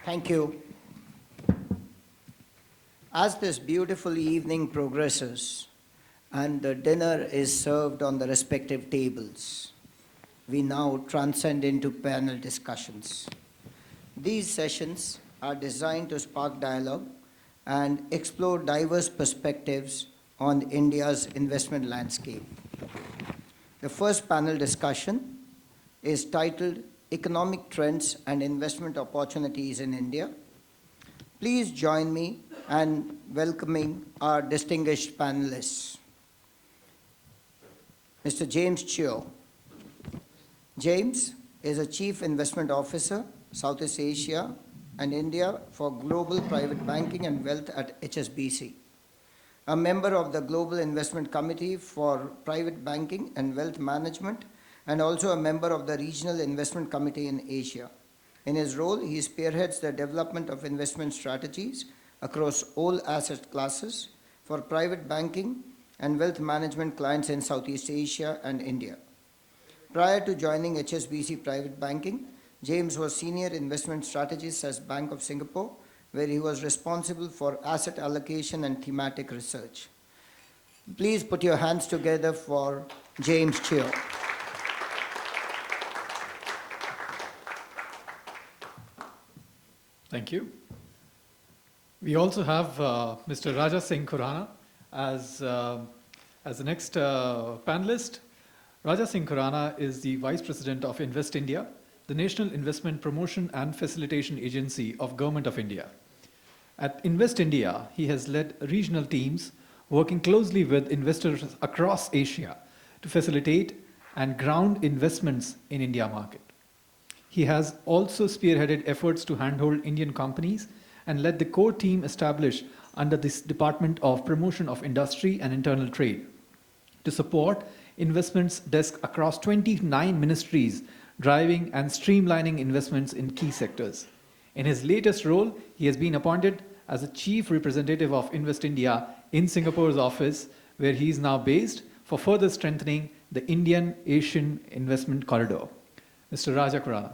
Thank you. As this beautiful evening progresses and the dinner is served on the respective tables, we now transcend into panel discussions. These sessions are designed to spark dialogue and explore diverse perspectives on India's investment landscape. The first panel discussion is titled Economic Trends and Investment Opportunities in India. Please join me in welcoming our distinguished panelists. Mr. James Chio. James is a Chief Investment Officer, Southeast Asia and India for Global Private Banking and Wealth at HSBC. A member of the Global Investment Committee for Private Banking and Wealth Management, and also a member of the Regional Investment Committee in Asia. In his role, he spearheads the development of investment strategies across all asset classes for private banking and wealth management clients in Southeast Asia and India. Prior to joining HSBC Private Banking, James was Senior Investment Strategist at Bank of Singapore, where he was responsible for asset allocation and thematic research. Please put your hands together for James Chio. Thank you. We also have Mr. Raja Singh Khurana as the next panelist. Raja Singh Khurana is the Vice President of Invest India, the National Investment Promotion and Facilitation Agency of Government of India. At Invest India, he has led regional teams working closely with investors across Asia to facilitate and ground investments in India market. He has also spearheaded efforts to handhold Indian companies and led the core team established under this Department of Promotion of Industry and Internal Trade to support investments desk across 29 ministries, driving and streamlining investments in key sectors. In his latest role, he has been appointed as the Chief Representative of Invest India in Singapore's office, where he is now based, for further strengthening the Indian-Asian investment corridor. Mr. Raja Kurana.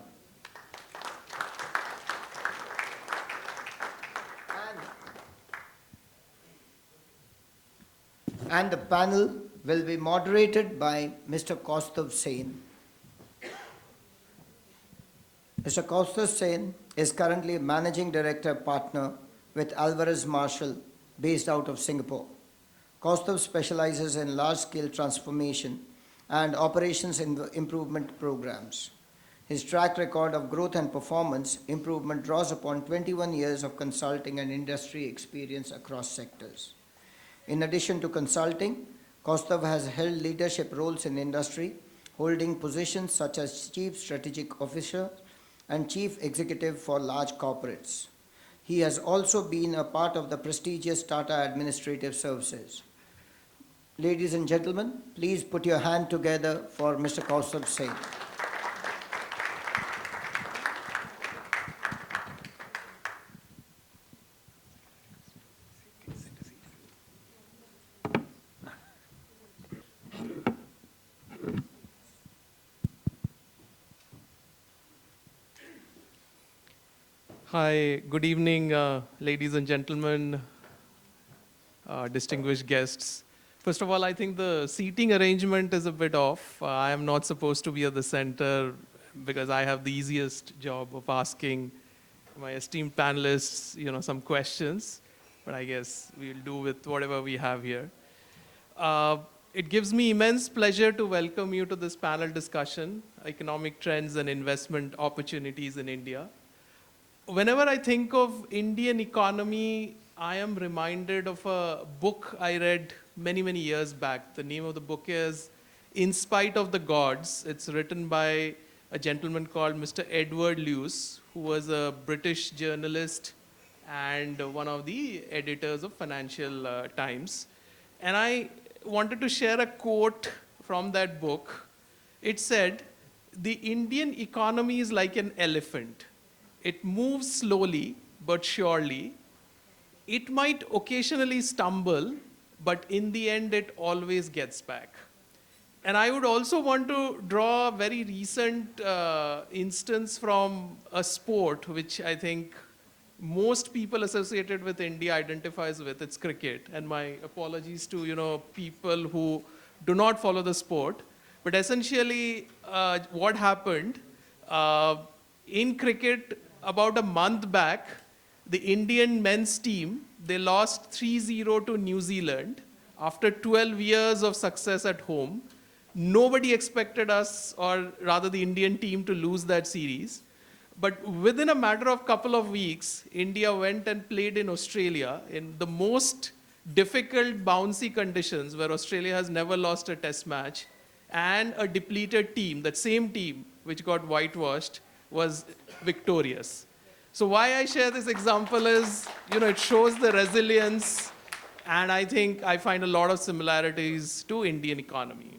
And the panel will be moderated by Mr. Kaustav Sen. Mr. Kaustav Sen is currently Managing Director Partner with Alvarez Marshall, based out of Singapore. Kaustav specializes in large-scale transformation and operations improvement programs. His track record of growth and performance improvement draws upon 21 years of consulting and industry experience across sectors. In addition to consulting, Kaustav has held leadership roles in industry, holding positions such as Chief Strategic Officer and Chief Executive for large corporates. He has also been a part of the prestigious Tata Administrative Services. Ladies and gentlemen, please put your hand together for Mr. Kaustav Sen. Hi, good evening, ladies and gentlemen, distinguished guests. First of all, I think the seating arrangement is a bit off. I am not supposed to be at the center because I have the easiest job of asking my esteemed panelists, some questions. But I guess we'll do with whatever we have here. It gives me immense pleasure to welcome you to this panel discussion, Economic Trends and Investment Opportunities in India. Whenever I think of Indian economy, I am reminded of a book I read many, many years back. The name of the book is In Spite of the Gods. It's written by a gentleman called Mr. Edward Lewis, who was a British journalist and one of the editors of Financial Times. And I wanted to share a quote from that book. It said, "The Indian economy is like an elephant. It moves slowly but surely. It might occasionally stumble, but in the end, it always gets back." And I would also want to draw a very recent instance from a sport, which I think most people associated with India identifies with. It's cricket. And my apologies to people who do not follow the sport. But essentially, what happened in cricket, about a month back, the Indian men's team, they lost 3-0 to New Zealand after 12 years of success at home. Nobody expected us, or rather the Indian team, to lose that series. But within a matter of couple of weeks, India went and played in Australia in the most difficult, bouncy conditions where Australia has never lost a test match, and a depleted team, that same team which got whitewashed, was victorious. So why I share this example is, it shows the resilience, and I think I find a lot of similarities to Indian economy.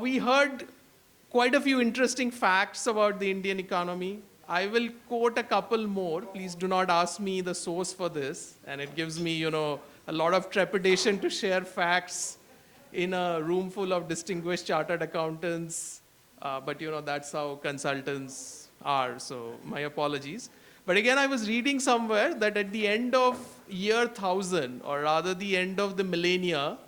We heard quite a few interesting facts about the Indian economy. I will quote a couple more. Please do not ask me the source for this, and it gives me, a lot of trepidation to share facts in a room full of distinguished chartered accountants. But that's how consultants are, so my apologies. But again, I was reading somewhere that at the end of year 1000, or rather the end of the millennia,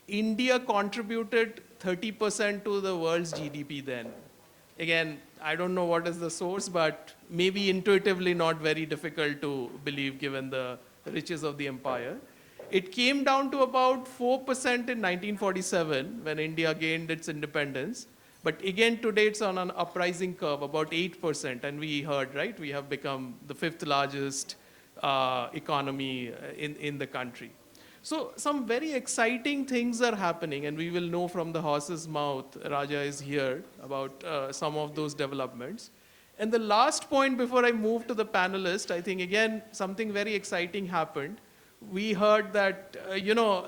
India contributed 30% to the world's GDP then. Again, I don't know what is the source, but maybe intuitively not very difficult to believe given the riches of the empire. It came down to about 4% in 1947 when India gained its independence. But again, today it's on an uprising curve, about 8%. And we heard, right, we have become the 5th largest economy in the country. So some very exciting things are happening, and we will know from the horse's mouth, Raja is here, about some of those developments. And the last point before I move to the panelists, I think, again, something very exciting happened. We heard that,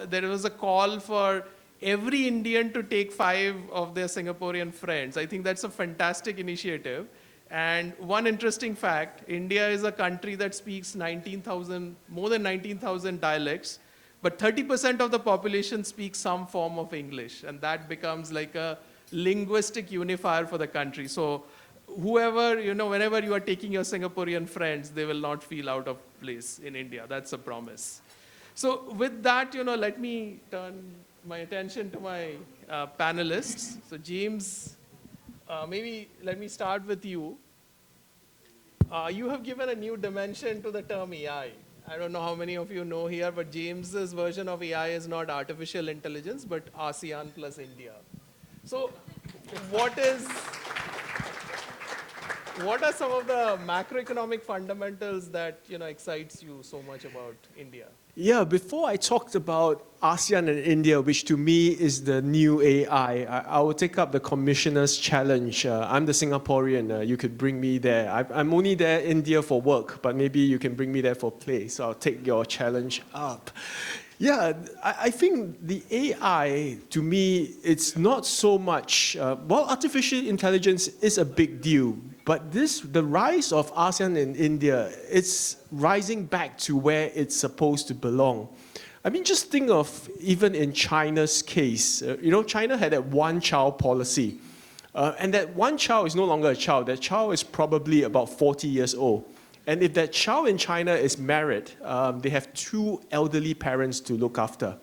there was a call for every Indian to take 5 of their Singaporean friends. I think that's a fantastic initiative. And one interesting fact, India is a country that speaks more than 19,000 dialects. but 30% of the population speaks some form of English, and that becomes like a linguistic unifier for the country. So whoever, whenever you are taking your Singaporean friends, they will not feel out of place in India. That's a promise. So with that, let me turn my attention to my panelists. So James, maybe let me start with you. You have given a new dimension to the term AI. I don't know how many of you know here, but James's version of AI is not artificial intelligence, but ASEAN plus India. So what are some of the macroeconomic fundamentals that excites you so much about India? Yeah, before I talked about ASEAN and India, which to me is the new AI, I will take up the commissioner's challenge. I'm the Singaporean, you could bring me there. I'm only there in India for work, but maybe you can bring me there for play, so I'll take your challenge up. Yeah, I think the AI, to me, it's not so much, well, artificial intelligence is a big deal, but the rise of ASEAN and India, it's rising back to where it's supposed to belong. I mean, just think of even in China's case, China had that one-child policy, and that one child is no longer a child. That child is probably about 40 years old. And if that child in China is married, they have two elderly parents to look after.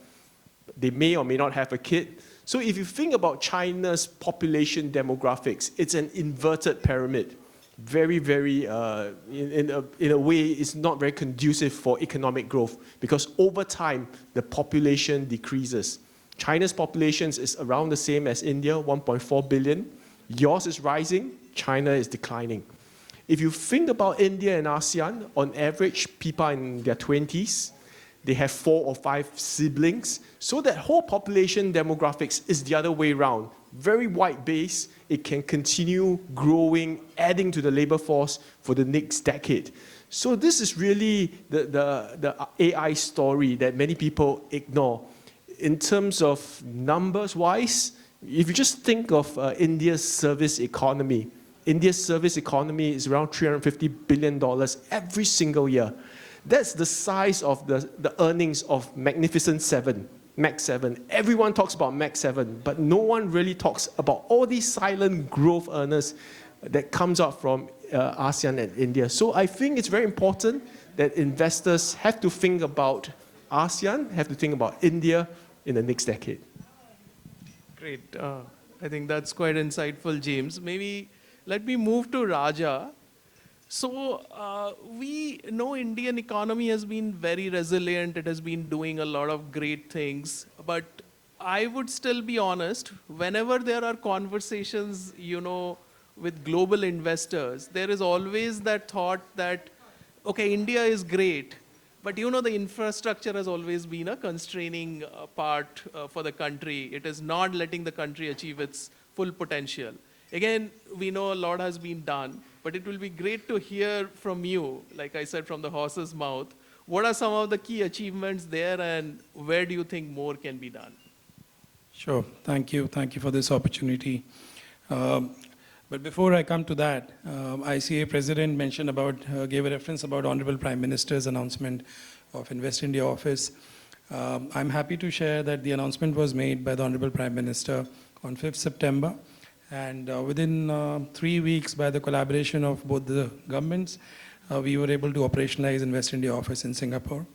They may or may not have a kid. So if you think about China's population demographics, it's an inverted pyramid. Very, very, in a way, it's not very conducive for economic growth because over time, the population decreases. China's population is around the same as India, 1.4 billion. Yours is rising, China is declining. If you think about India and ASEAN, on average, people in their 20s, they have 4 or 5 siblings. So that whole population demographics is the other way around. Very wide base, it can continue growing, adding to the labor force for the next decade. So this is really the AI story that many people ignore. In terms of numbers-wise, if you just think of India's service economy, India's service economy is around $350 billion every single year. That's the size of the earnings of Magnificent Seven, Mac 7. Everyone talks about Mac 7, but no one really talks about all these silent growth earners that comes out from ASEAN and India. So I think it's very important that investors have to think about ASEAN, have to think about India in the next decade. Great. I think that's quite insightful, James. Maybe let me move to Raja. So we know Indian economy has been very resilient. It has been doing a lot of great things. But I would still be honest, whenever there are conversations, with global investors, there is always that thought that, okay, India is great, but the infrastructure has always been a constraining part for the country. It is not letting the country achieve its full potential. Again, we know a lot has been done, but it will be great to hear from you, like I said, from the horse's mouth. What are some of the key achievements there and where do you think more can be done? Sure, thank you. Thank you for this opportunity. But before I come to that, ICAI President mentioned gave a reference about Honorable Prime Minister's announcement of Invest India office. I'm happy to share that the announcement was made by the Honorable Prime Minister on 5th September. And within 3 weeks, by the collaboration of both the governments, we were able to operationalize Invest India office in Singapore.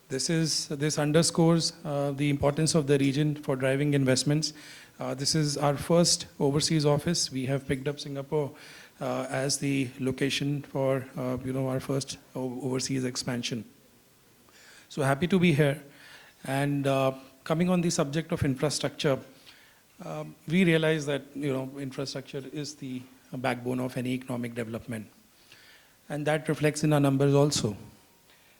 This underscores the importance of the region for driving investments. This is our first overseas office. We have picked up Singapore as the location for our first overseas expansion. So happy to be here. And coming on the subject of infrastructure, we realize that infrastructure is the backbone of any economic development, and that reflects in our numbers also.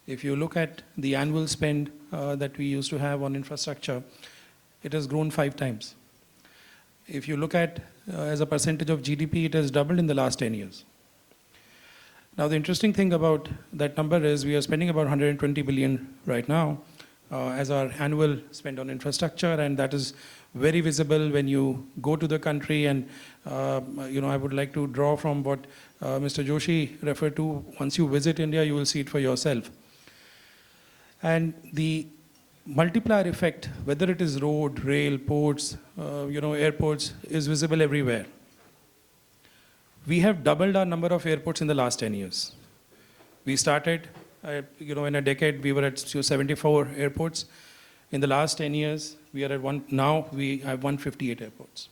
If you look at the annual spend that we used to have on infrastructure, it has grown 5 times. If you look at as a percentage of GDP, it has doubled in the last 10 years. Now the interesting thing about that number is we are spending about 120 billion right now as our annual spend on infrastructure, and that is very visible when you go to the country. And I would like to draw from what Mr. Joshi referred to. Once you visit India, you will see it for yourself. And the multiplier effect, whether it is road, rail, ports, airports, is visible everywhere. We have doubled our number of airports in the last 10 years. We started, in a decade, we were at 74 airports. In the last 10 years, we are at now we have 158 airports.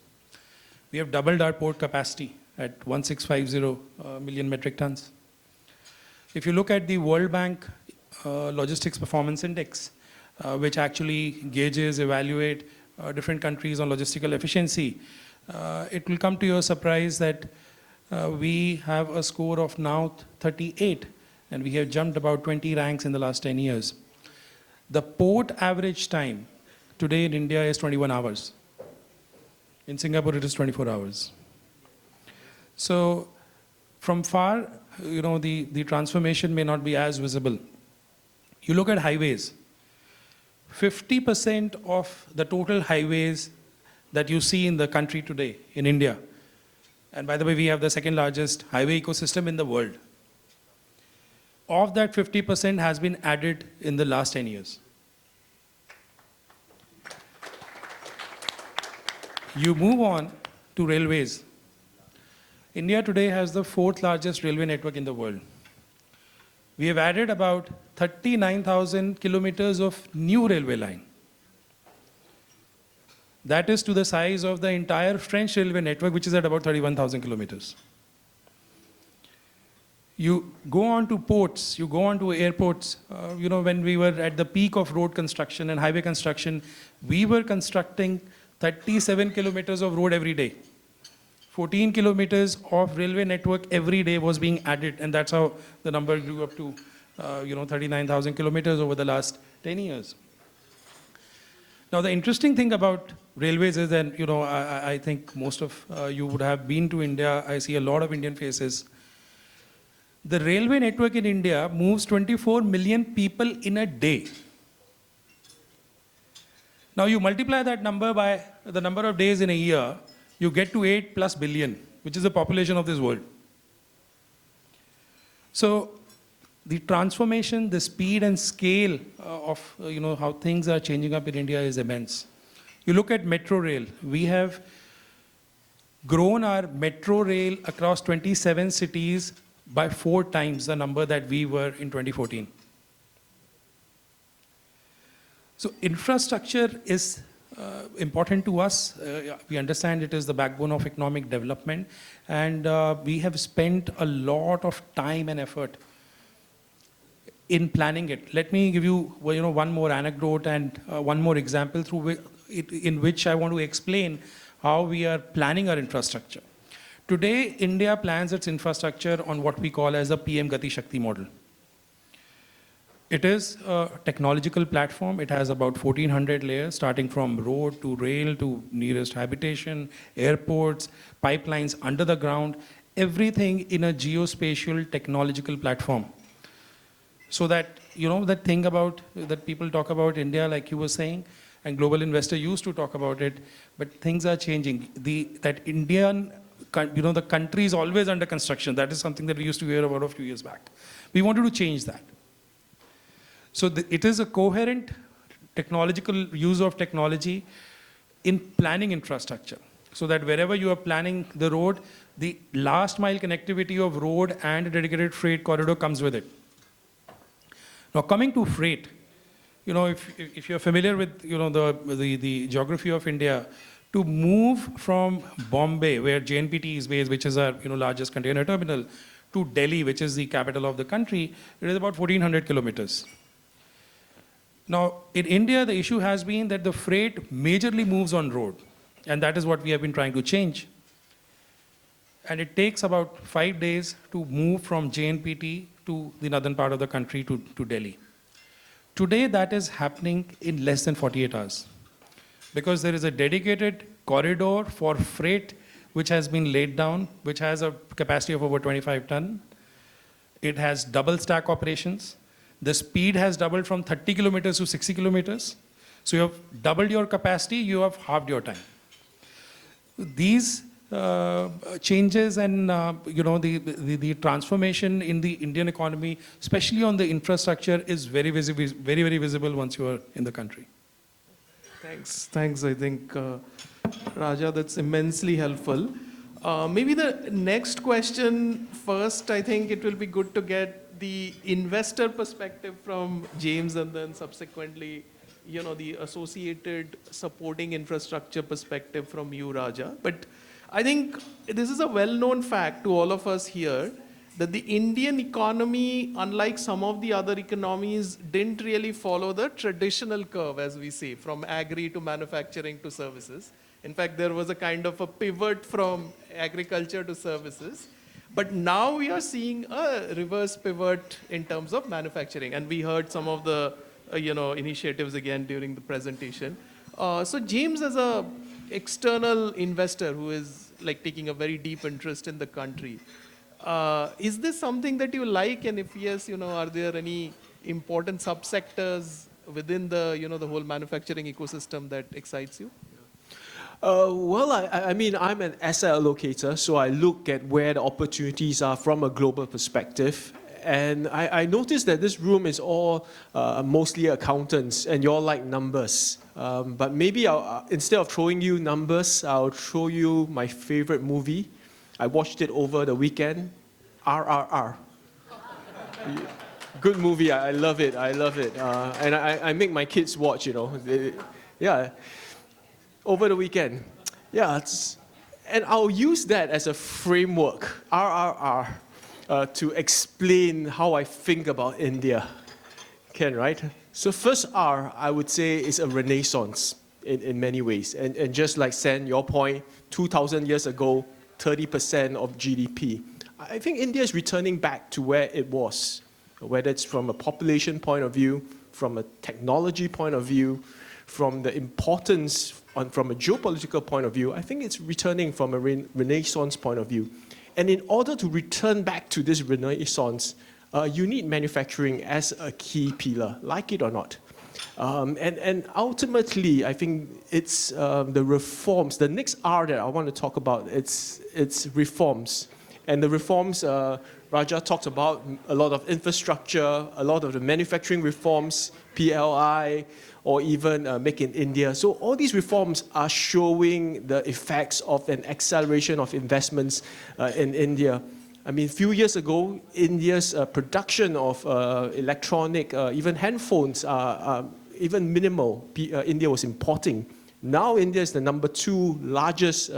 We have doubled our port capacity at 1650 million metric tons. If you look at the World Bank Logistics Performance Index, which actually gauges, evaluate different countries on logistical efficiency, it will come to your surprise that we have a score of now 38, and we have jumped about 20 ranks in the last 10 years. The port average time today in India is 21 hours. In Singapore, it is 24 hours. So from far, the transformation may not be as visible. You look at highways. 50% of the total highways that you see in the country today, in India, and by the way, we have the second largest highway ecosystem in the world. Of that, 50% has been added in the last 10 years. You move on to railways. India today has the 4th largest railway network in the world. We have added about 39,000 kilometers of new railway line. That is to the size of the entire French railway network, which is at about 31,000 kilometers. You go on to ports, you go on to airports. When we were at the peak of road construction and highway construction, we were constructing 37 kilometers of road every day. 14 kilometers of railway network every day was being added, and that's how the number grew up to 39,000 kilometers over the last 10 years. Now, the interesting thing about railways is that, I think most of you would have been to India. I see a lot of Indian faces. The railway network in India moves 24 million people in a day. Now, you multiply that number by the number of days in a year, you get to 8+ billion, which is the population of this world. So the transformation, the speed and scale of how things are changing up in India is immense. You look at metro rail. We have grown our metro rail across 27 cities by 4 times the number that we were in 2014. So infrastructure is important to us. We understand it is the backbone of economic development, and we have spent a lot of time and effort in planning it. Let me give you one more anecdote and one more example in which I want to explain how we are planning our infrastructure. Today, India plans its infrastructure on what we call as the PM Gati Shakti model. It is a technological platform. It has about 1,400 layers, starting from road to rail to nearest habitation, airports, pipelines under the ground, everything in a geospatial technological platform. So that, that thing about, that people talk about India, like you were saying, and global investor used to talk about it, but things are changing. That Indian, the country is always under construction. That is something that we used to hear about a few years back. We wanted to change that. So it is a coherent technological use of technology in planning infrastructure, so that wherever you are planning the road, the last mile connectivity of road and a dedicated freight corridor comes with it. Now, coming to freight, if you're familiar with the geography of India, to move from Bombay, where JNPT is based, which is our largest container terminal, to Delhi, which is the capital of the country, it is about 1,400 kilometers. Now, in India, the issue has been that the freight majorly moves on road, and that is what we have been trying to change. And it takes about 5 days to move from JNPT to the northern part of the country to Delhi. Today, that is happening in less than 48 hours, because there is a dedicated corridor for freight which has been laid down, which has a capacity of over 25 ton. It has double stack operations. The speed has doubled from 30 kilometers to 60 kilometers. So you have doubled your capacity, you have halved your time. These changes and the transformation in the Indian economy, especially on the infrastructure, is very visible once you are in the country. Thanks. I think, Raja, that's immensely helpful. Maybe the next question first, I think it will be good to get the investor perspective from James, and then subsequently, the associated supporting infrastructure perspective from you, Raja. But I think this is a well-known fact to all of us here that the Indian economy, unlike some of the other economies, didn't really follow the traditional curve, as we say, from agri to manufacturing to services. In fact, there was a kind of a pivot from agriculture to services. But now we are seeing a reverse pivot in terms of manufacturing. And we heard some of the initiatives again during the presentation. So James, as a external investor who is like taking a very deep interest in the country, is this something that you like? And if yes, are there any important subsectors within the, the whole manufacturing ecosystem that excites you? Well, I mean, I'm an asset allocator, so I look at where the opportunities are from a global perspective. And I noticed that this room is all mostly accountants, and you all like numbers. But maybe instead of throwing you numbers, I'll show you my favorite movie. I watched it over the weekend, RRR. Good movie, I love it, and I make my kids watch, yeah, over the weekend. Yeah, and I'll use that as a framework, RRR, to explain how I think about India. Ken, right? So first R, I would say, is a renaissance in many ways. And just like Sen, your point, 2,000 years ago, 30% of GDP. I think India is returning back to where it was, whether it's from a population point of view, from a technology point of view, from the importance from a geopolitical point of view. I think it's returning from a renaissance point of view. And in order to return back to this renaissance, you need manufacturing as a key pillar, like it or not. And ultimately, I think it's the reforms. The next R that I want to talk about, it's reforms. And the reforms, Raja talked about a lot of infrastructure, a lot of the manufacturing reforms, PLI, or even Make in India. So all these reforms are showing the effects of an acceleration of investments in India. I mean, a few years ago, India's production of electronic, even handphones, even minimal. India was importing. Now India is the #2 largest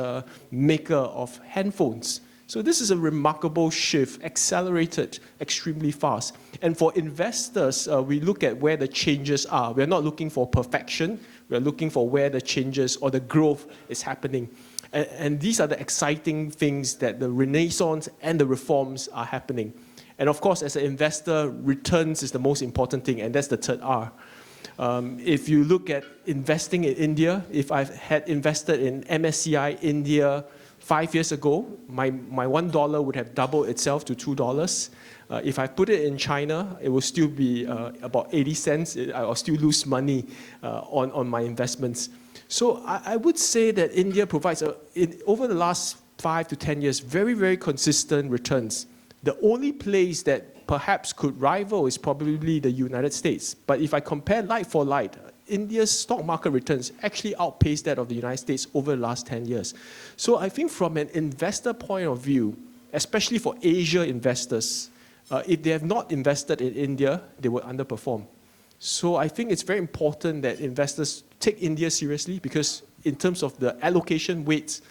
maker of handphones. So this is a remarkable shift, accelerated extremely fast. And for investors, we look at where the changes are. We're not looking for perfection. We're looking for where the changes or the growth is happening. And these are the exciting things that the renaissance and the reforms are happening. And of course, as an investor, returns is the most important thing, and that's the third R. If you look at investing in India, if I had invested in MSCI India 5 years ago, my $1 would have doubled itself to $2. If I put it in China, it will still be about 80 cents. I'll still lose money on my investments. So I would say that India provides, over the last 5 to 10 years, very, very consistent returns. The only place that perhaps could rival is probably the United States. But if I compare like for like, India's stock market returns actually outpaced that of the United States over the last 10 years. So I think from an investor point of view, especially for Asia investors, if they have not invested in India, they will underperform. So I think it's very important that investors take India seriously, because in terms of the allocation weights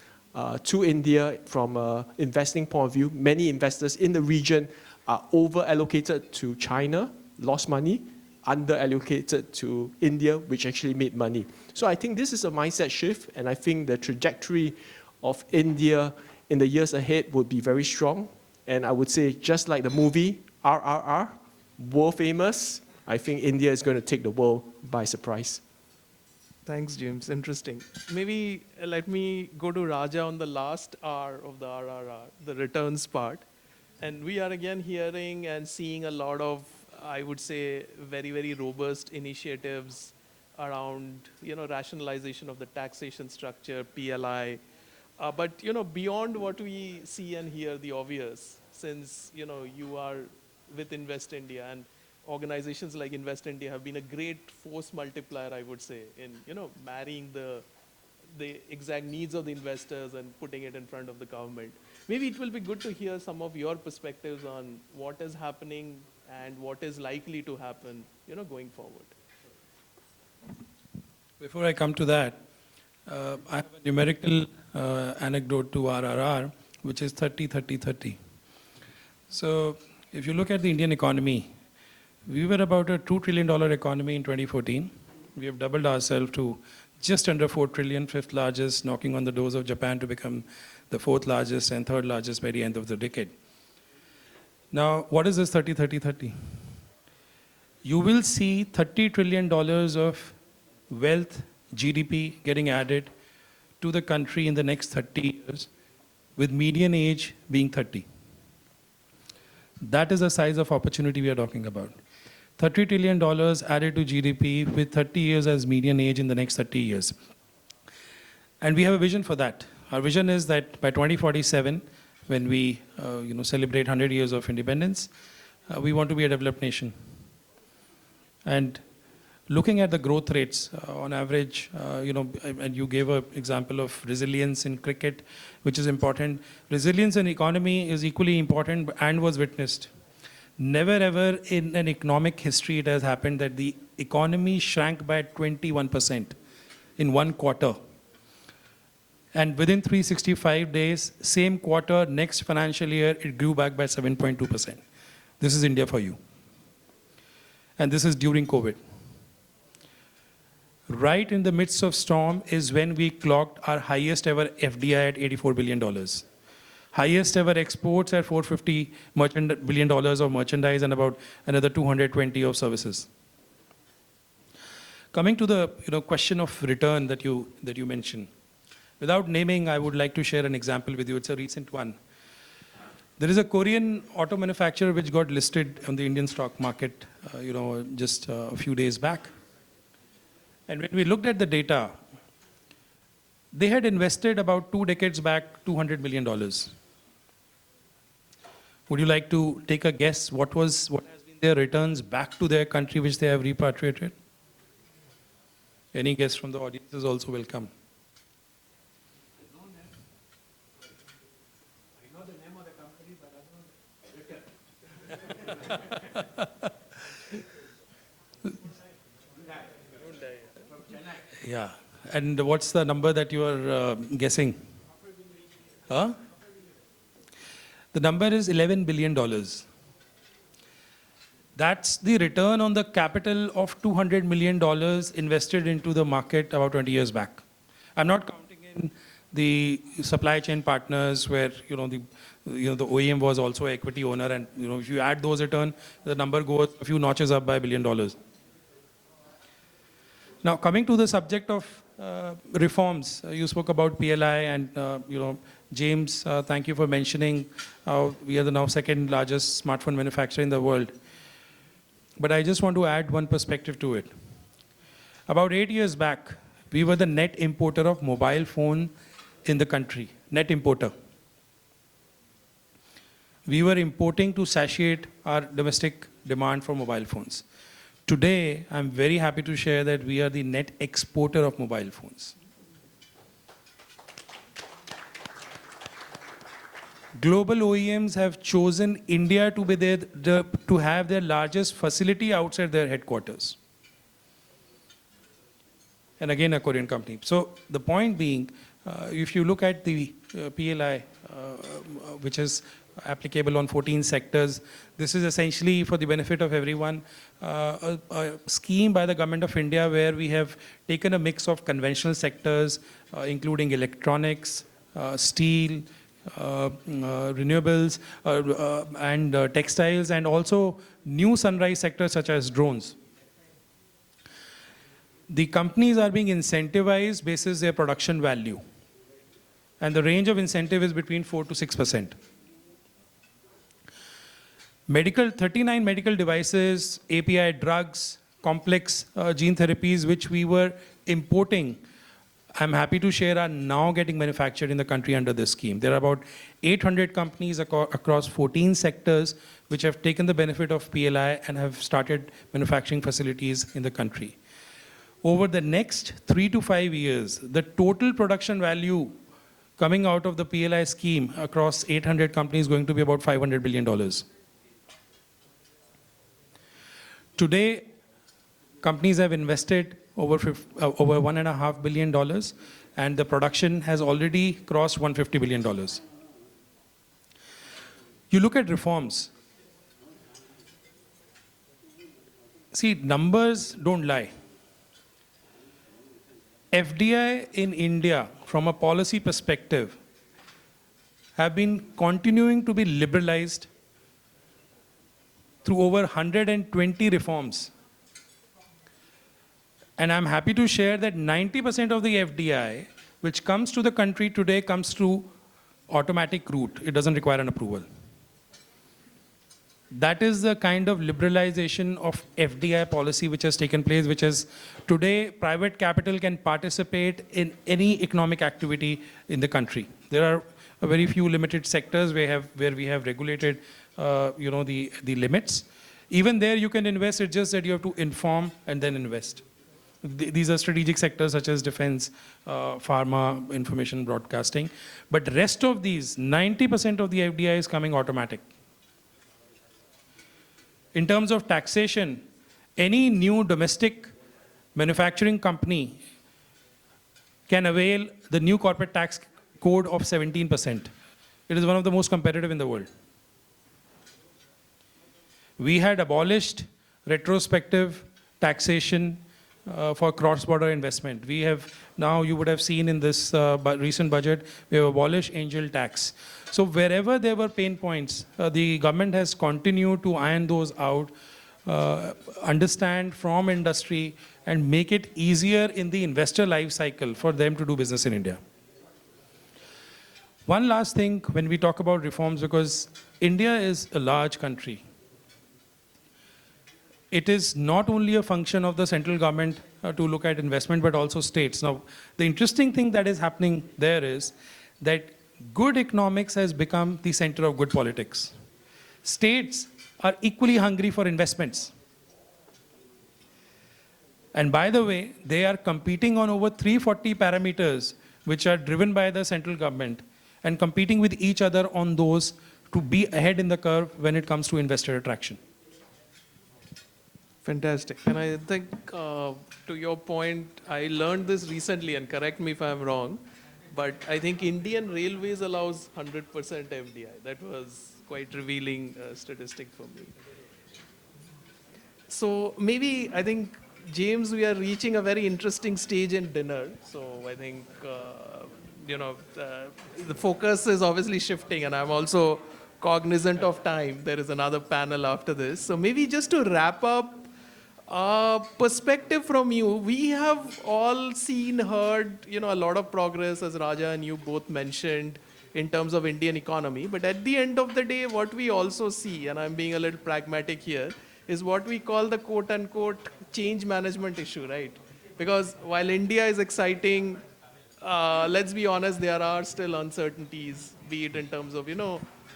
to India from an investing point of view, many investors in the region are over-allocated to China, lost money, under-allocated to India, which actually made money. So I think this is a mindset shift, and I think the trajectory of India in the years ahead would be very strong. And I would say, just like the movie, RRR, world famous, I think India is going to take the world by surprise. Thanks, James. Interesting. Maybe let me go to Raja on the last R of the RRR, the returns part. And we are again hearing and seeing a lot of, I would say, very, very robust initiatives around, rationalization of the taxation structure, PLI. But, beyond what we see and hear, the obvious, since, you are with Invest India, and organizations like Invest India have been a great force multiplier, I would say, in marrying the exact needs of the investors and putting it in front of the government. Maybe it will be good to hear some of your perspectives on what is happening and what is likely to happen, going forward. Before I come to that, I have a numerical anecdote to RRR, which is 30, 30, 30. So if you look at the Indian economy, we were about a $2 trillion economy in 2014. We have doubled ourselves to just under 4 trillion, fifth largest, knocking on the doors of Japan to become the fourth largest and third largest by the end of the decade. Now, what is this 30, 30, 30? You will see $30 trillion of wealth, GDP getting added to the country in the next 30 years, with median age being 30. That is the size of opportunity we are talking about. $30 trillion added to GDP with 30 years as median age in the next 30 years. And we have a vision for that. Our vision is that by 2047, when we celebrate 100 years of independence, we want to be a developed nation. And looking at the growth rates, on average, and you gave an example of resilience in cricket, which is important. Resilience in economy is equally important and was witnessed. Never ever in an economic history it has happened that the economy shrank by 21% in one quarter. And within 365 days, same quarter, next financial year, it grew back by 7.2%. This is India for you. And this is during COVID. Right in the midst of storm is when we clocked our highest ever FDI at $84 billion. Highest ever exports at $450 billion of merchandise and about another 220 of services. Coming to the question of return that you mentioned. Without naming, I would like to share an example with you. It's a recent one. There is a Korean auto manufacturer which got listed on the Indian stock market, just a few days back. And when we looked at the data, they had invested about 2 decades back $200 million. Would you like to take a guess what has been their returns back to their country which they have repatriated? Any guess from the audience is also welcome. I know the name of the company, but I don't know. Yeah. And what's the number that you are guessing? Huh? The number is $11 billion. That's the return on the capital of $200 million invested into the market about 20 years back. I'm not counting in the supply chain partners where the OEM was also an equity owner, and if you add those return, the number goes a few notches up by $1 billion. Now, coming to the subject of reforms, you spoke about PLI, and James, thank you for mentioning how we are the now second largest smartphone manufacturer in the world. But I just want to add one perspective to it. About 8 years back, we were the net importer of mobile phone in the country, net importer. We were importing to satiate our domestic demand for mobile phones. Today, I'm very happy to share that we are the net exporter of mobile phones. Global OEMs have chosen India to be to have their largest facility outside their headquarters. And again, a Korean company. So the point being, if you look at the PLI, which is applicable on 14 sectors, this is essentially for the benefit of everyone, a scheme by the government of India where we have taken a mix of conventional sectors, including electronics, steel, renewables, and textiles, and also new sunrise sectors such as drones. The companies are being incentivized basis their production value. And the range of incentive is between 4 to 6%. 39 medical devices, API drugs, complex gene therapies, which we were importing, I'm happy to share are now getting manufactured in the country under this scheme. There are about 800 companies across 14 sectors which have taken the benefit of PLI and have started manufacturing facilities in the country. Over the next 3 to 5 years, the total production value coming out of the PLI scheme across 800 companies is going to be about $500 billion. Today, companies have invested over $1.5 billion, and the production has already crossed $150 billion. You look at reforms. See, numbers don't lie. FDI in India, from a policy perspective, have been continuing to be liberalized through over 120 reforms. And I'm happy to share that 90% of the FDI which comes to the country today comes through automatic route. It doesn't require an approval. That is the kind of liberalization of FDI policy which has taken place, which is today private capital can participate in any economic activity in the country. There are a very few limited sectors where we have regulated the limits. Even there you can invest, it's just that you have to inform and then invest. These are strategic sectors such as defense, pharma, information broadcasting. But the rest of these, 90% of the FDI is coming automatic. In terms of taxation, any new domestic manufacturing company can avail the new corporate tax code of 17%. It is one of the most competitive in the world. We had abolished retrospective taxation for cross-border investment. We have now, you would have seen in this recent budget, we have abolished angel tax. So wherever there were pain points, the government has continued to iron those out, understand from industry, and make it easier in the investor life cycle for them to do business in India. One last thing when we talk about reforms, because India is a large country. It is not only a function of the central government to look at investment, but also states. Now, the interesting thing that is happening there is that good economics has become the center of good politics. States are equally hungry for investments. And by the way, they are competing on over 340 parameters, which are driven by the central government, and competing with each other on those to be ahead in the curve when it comes to investor attraction. Fantastic. And I think, to your point, I learned this recently, and correct me if I'm wrong, but I think Indian Railways allows 100% FDI. That was quite revealing statistic for me. So maybe, I think, James, we are reaching a very interesting stage in dinner. So I think, the focus is obviously shifting, and I'm also cognizant of time. There is another panel after this. So maybe just to wrap up, perspective from you, we have all seen, heard, a lot of progress, as Raja and you both mentioned, in terms of Indian economy. But at the end of the day, what we also see, and I'm being a little pragmatic here, is what we call the quote-unquote change management issue, right? Because while India is exciting, let's be honest, there are still uncertainties, be it in terms of,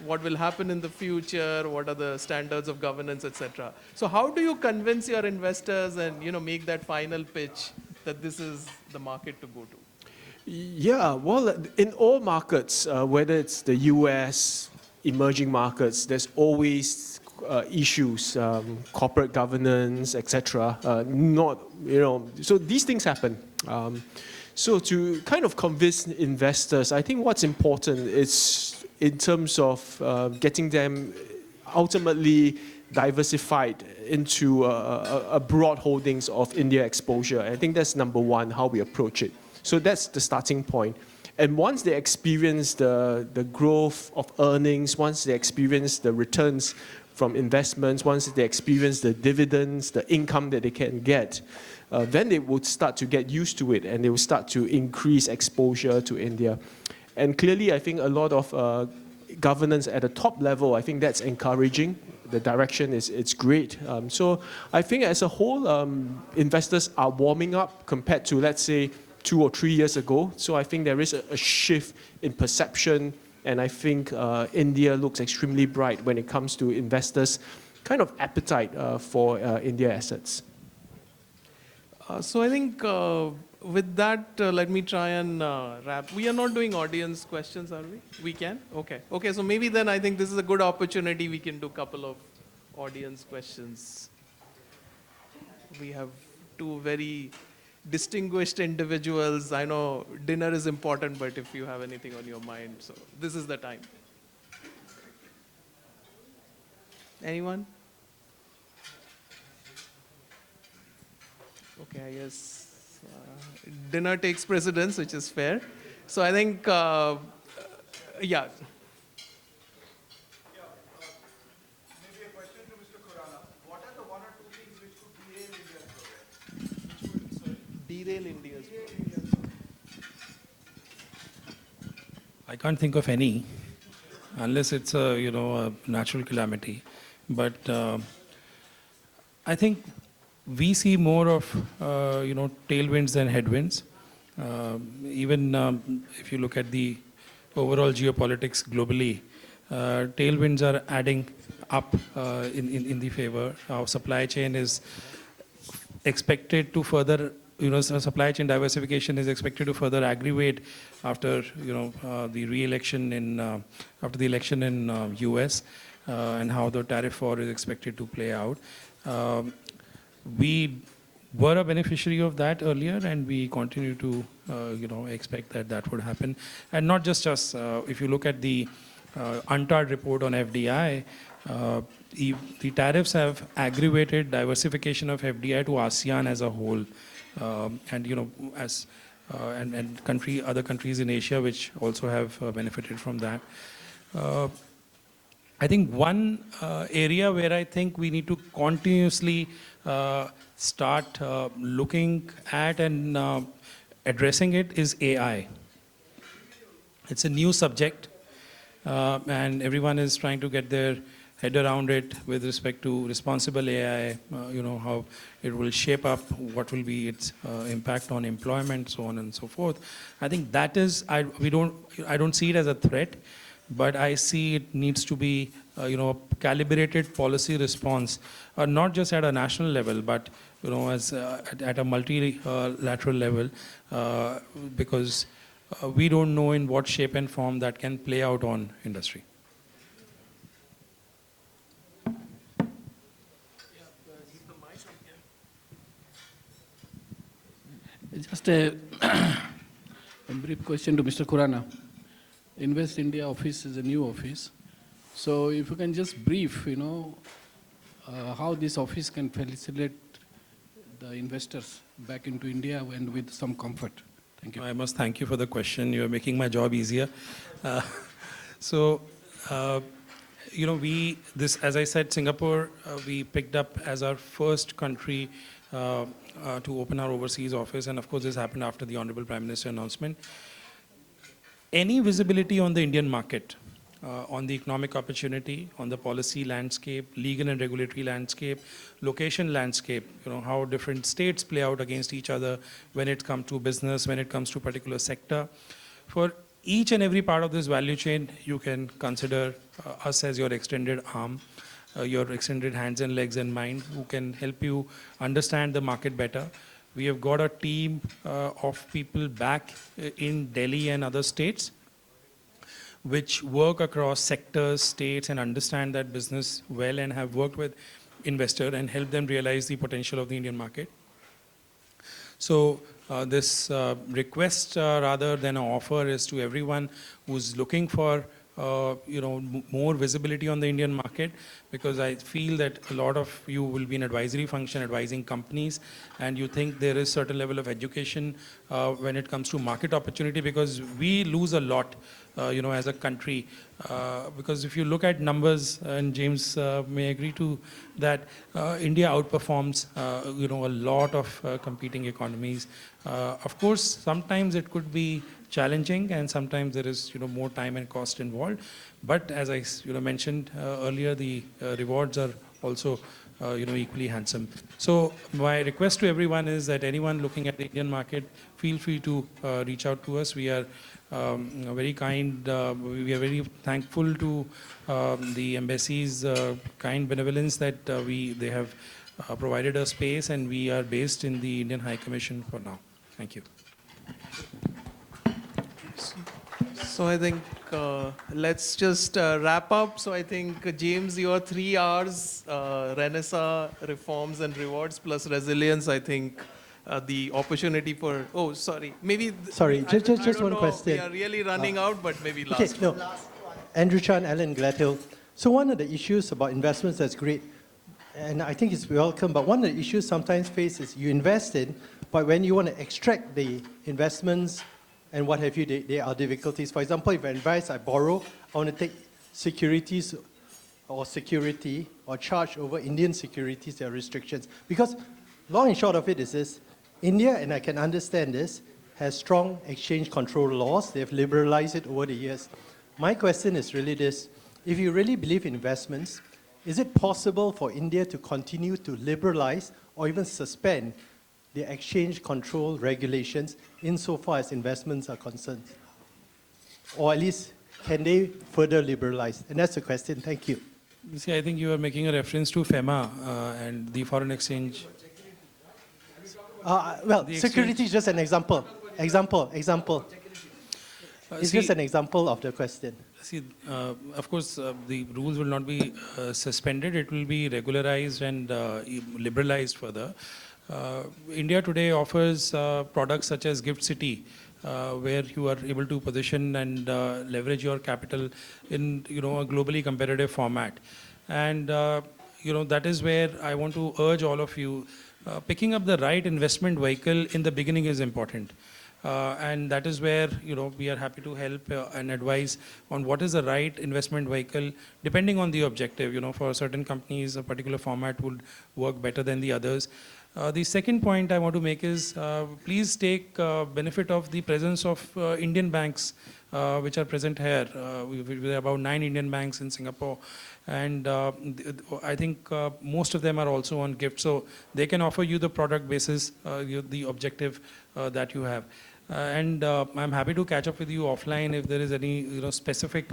what will happen in the future, what are the standards of governance, etc. So how do you convince your investors and make that final pitch that this is the market to go to? Yeah, well, in all markets, whether it's the US, emerging markets, there's always issues, corporate governance, etc. So these things happen. So to kind of convince investors, I think what's important is in terms of getting them ultimately diversified into a broad holdings of India exposure. I think that's number one, how we approach it. So that's the starting point. And once they experience the growth of earnings, once they experience the returns from investments, once they experience the dividends, the income that they can get, then they would start to get used to it and they will start to increase exposure to India. And clearly, I think a lot of governance at the top level, I think that's encouraging. The direction it's great. So I think as a whole, investors are warming up compared to, let's say, 2 or 3 years ago. So I think there is a shift in perception, and I think India looks extremely bright when it comes to investors' kind of appetite for India assets. So I think with that, let me try and wrap. We are not doing audience questions, are we? We can? Okay. Okay, so maybe then I think this is a good opportunity. We can do a couple of audience questions. We have two very distinguished individuals. I know dinner is important, but if you have anything on your mind, so this is the time. Anyone? Okay, I guess dinner takes precedence, which is fair. So I think, yeah. Maybe a question to Mr. Khurana. What are the one or two things which could derail India's progress? Derail India's progress. I can't think of any, unless it's a, a natural calamity. But I think we see more of, tailwinds than headwinds. Even if you look at the overall geopolitics globally, tailwinds are adding up in the favor. Our supply chain is expected to further, supply chain diversification is expected to further aggravate after, the re-election after the election in US and how the tariff war is expected to play out. We were a beneficiary of that earlier, and we continue to, expect that would happen. And not just us. If you look at the UNTAD report on FDI, the tariffs have aggravated diversification of FDI to ASEAN as a whole, and as and other countries in Asia which also have benefited from that. I think one area where I think we need to continuously start looking at and addressing it is AI. It's a new subject, and everyone is trying to get their head around it with respect to responsible AI, how it will shape up, what will be its impact on employment, so on and so forth. I think that is, I don't see it as a threat, but I see it needs to be, a calibrated policy response, not just at a national level, but as at a multilateral level, because we don't know in what shape and form that can play out on industry. Just a brief question to Mr. Khurana. Invest India office is a new office. So if you can just brief, how this office can facilitate the investors back into India and with some comfort. Thank you. I must thank you for the question. You're making my job easier. As I said, Singapore, we picked up as our first country to open our overseas office. And of course, this happened after the Honorable Prime Minister announcement. Any visibility on the Indian market, on the economic opportunity, on the policy landscape, legal and regulatory landscape, location landscape, how different states play out against each other when it comes to business, when it comes to particular sector. For each and every part of this value chain, you can consider us as your extended arm, your extended hands and legs and mind, who can help you understand the market better. We have got a team of people back in Delhi and other states which work across sectors, states, and understand that business well and have worked with investors and help them realize the potential of the Indian market. So this request rather than an offer is to everyone who's looking for more visibility on the Indian market, because I feel that a lot of you will be in advisory function advising companies, and you think there is certain level of education when it comes to market opportunity, because we lose a lot as a country, because if you look at numbers, and James may agree to that, India outperforms a lot of competing economies. Of course, sometimes it could be challenging, and sometimes there is more time and cost involved. But as I mentioned earlier, the rewards are also equally handsome. So my request to everyone is that anyone looking at the Indian market, feel free to reach out to us. We are very kind. We are very thankful to the embassy's kind benevolence that they have provided us space, and we are based in the Indian High Commission for now. Thank you. So I think let's just wrap up. So I think, James, your 3 hours, Renaissance, reforms and rewards plus resilience, I think the opportunity for, oh, sorry, maybe. Sorry, I just don't one know, question. We are really running out, but maybe Okay, last no. one. Andrew Chan, Alan Gladhill. So one of the issues about investments that's great, and I think it's welcome, but one of the issues sometimes faced is you invest in, but when you want to extract the investments and what have you, there are difficulties. For example, if I borrow, I want to take securities or security or charge over Indian securities, there are restrictions. Because long and short of it is this, India, and I can understand this, has strong exchange control laws. They've liberalized it over the years. My question is really this, if you really believe in investments, is it possible for India to continue to liberalize or even suspend the exchange control regulations insofar as investments are concerned? Or at least, can they further liberalize? And that's the question. Thank you. You see, I think you are making a reference to FEMA and the foreign exchange. Well, security is just an example. Example. It's just an example of the question. See, of course, the rules will not be suspended. It will be regularized and liberalized further. India today offers products such as Gift City, where you are able to position and leverage your capital in a globally competitive format. And that is where I want to urge all of you, picking up the right investment vehicle in the beginning is important. And that is where we are happy to help and advise on what is the right investment vehicle depending on the objective. For certain companies, a particular format would work better than the others. The second point I want to make is please take benefit of the presence of Indian banks which are present here. We have about 9 Indian banks in Singapore, and I think most of them are also on GIFT, so they can offer you the product basis, the objective that you have. And I'm happy to catch up with you offline if there is any specific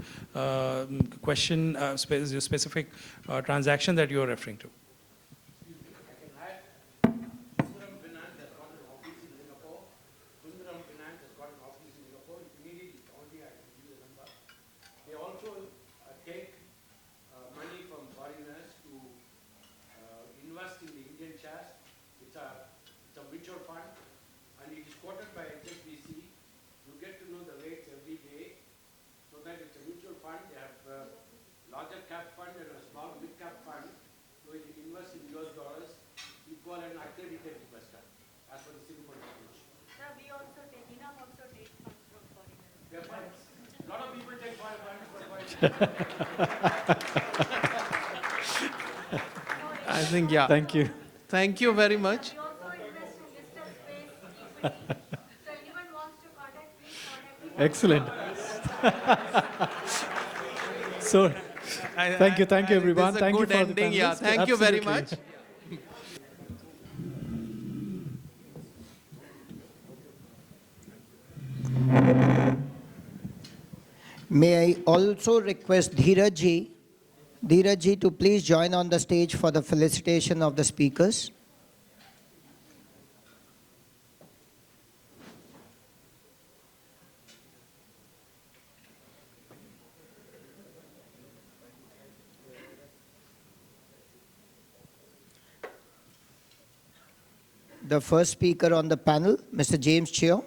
question, specific transaction that you are referring to. I think, yeah. Thank you. Thank you very much. Excellent. So, thank you everyone. Thank you for the ending. Yeah, thank you very much. May I also request Dheeraj ji to please join on the stage for the felicitation of the speakers. The first speaker on the panel, Mr. James Cheo.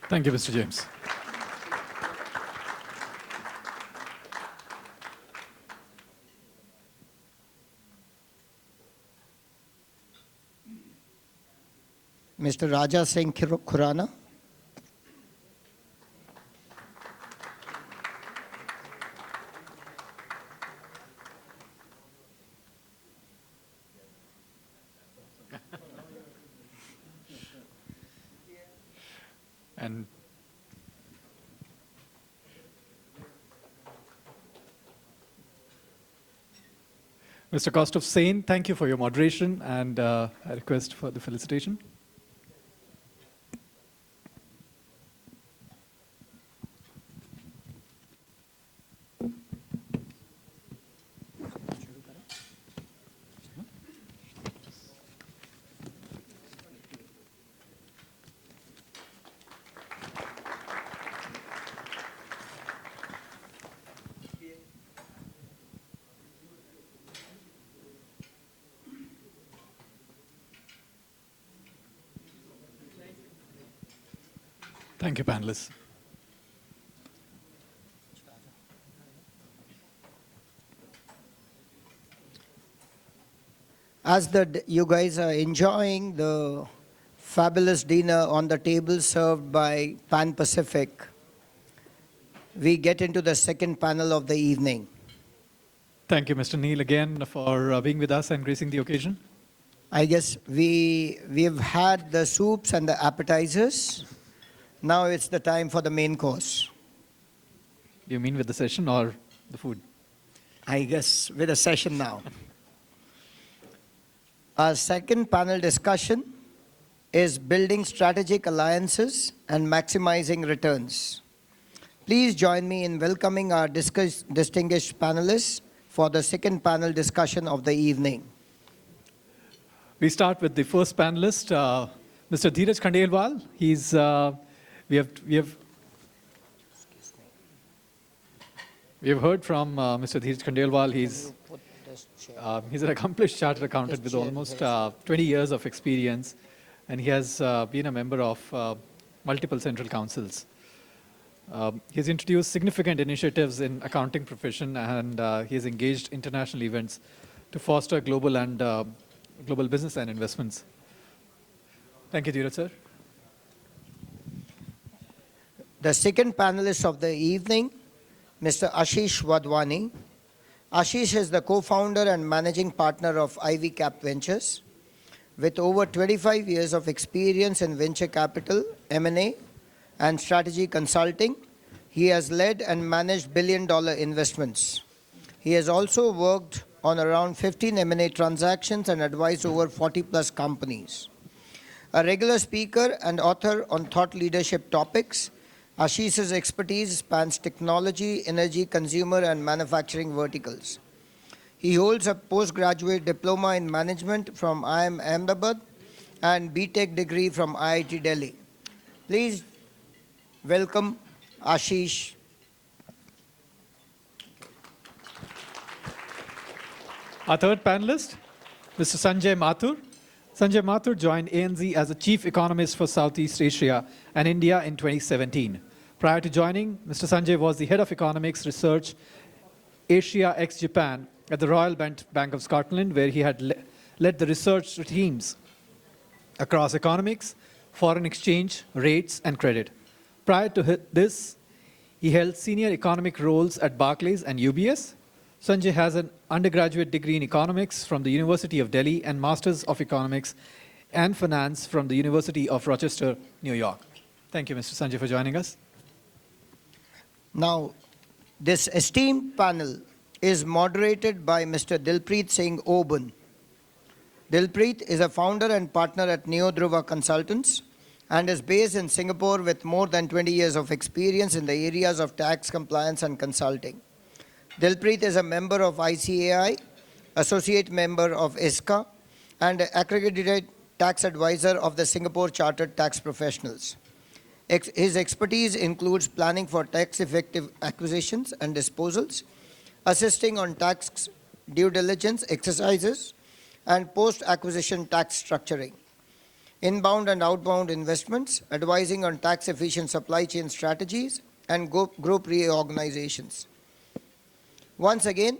Thank you, Mr. James. Mr. Raja Singh Khurana. And Mr. Kostov Sain, thank you for your moderation, and I request for the felicitation. Thank you, panelists. As you guys are enjoying the fabulous dinner on the table served by Pan Pacific, we get into the second panel of the evening. Thank you, Mr. Neil, again for being with us and gracing the occasion. I guess we've had the soups and the appetizers. Now it's the time for the main course. You mean with the session or the food? I guess with the session now. Our second panel discussion is building strategic alliances and maximizing returns. Please join me in welcoming our distinguished panelists for the second panel discussion of the evening. We start with the first panelist, Mr. Dheeraj Khandelwal. We have heard from Mr. Dheeraj Khandelwal. He's an accomplished chartered accountant with almost 20 years of experience, and he has been a member of multiple central councils. He's introduced significant initiatives in accounting profession, and he has engaged international events to foster global business and investments. Thank you, Dheeraj, sir. The second panelist of the evening, Mr. Ashish Wadhwani. Ashish is the co-founder and managing partner of ICAI Ventures. With over 25 years of experience in venture capital, M&A, and strategy consulting, he has led and managed billion-dollar investments. He has also worked on around 15 M&A transactions and advised over 40-plus companies. A regular speaker and author on thought leadership topics, Ashish's expertise spans technology, energy, consumer, and manufacturing verticals. He holds a postgraduate diploma in management from IIM Ahmedabad and BTech degree from IIT Delhi. Please welcome Ashish. Our third panelist, Mr. Sanjay Mathur. Sanjay Mathur joined ANZ as a chief economist for Southeast Asia and India in 2017. Prior to joining, Mr. Sanjay was the head of economics research Asia ex-Japan at the Royal Bank of Scotland, where he had led the research teams across economics, foreign exchange, rates, and credit. Prior to this, he held senior economic roles at Barclays and UBS. Sanjay has an undergraduate degree in economics from the University of Delhi and Masters of Economics and Finance from the University of Rochester, New York. Thank you, Mr. Sanjay, for joining us. Now, this esteemed panel is moderated by Mr. Dilpreet Singh Oban. Dilpreet is a founder and partner at Neodruva Consultants and is based in Singapore with more than 20 years of experience in the areas of tax compliance and consulting. Dilpreet is a member of ICAI, associate member of ISCA, and accredited tax advisor of the Singapore Chartered Tax Professionals. His expertise includes planning for tax-effective acquisitions and disposals, assisting on tax due diligence exercises, and post-acquisition tax structuring, inbound and outbound investments, advising on tax-efficient supply chain strategies, and group reorganizations. Once again,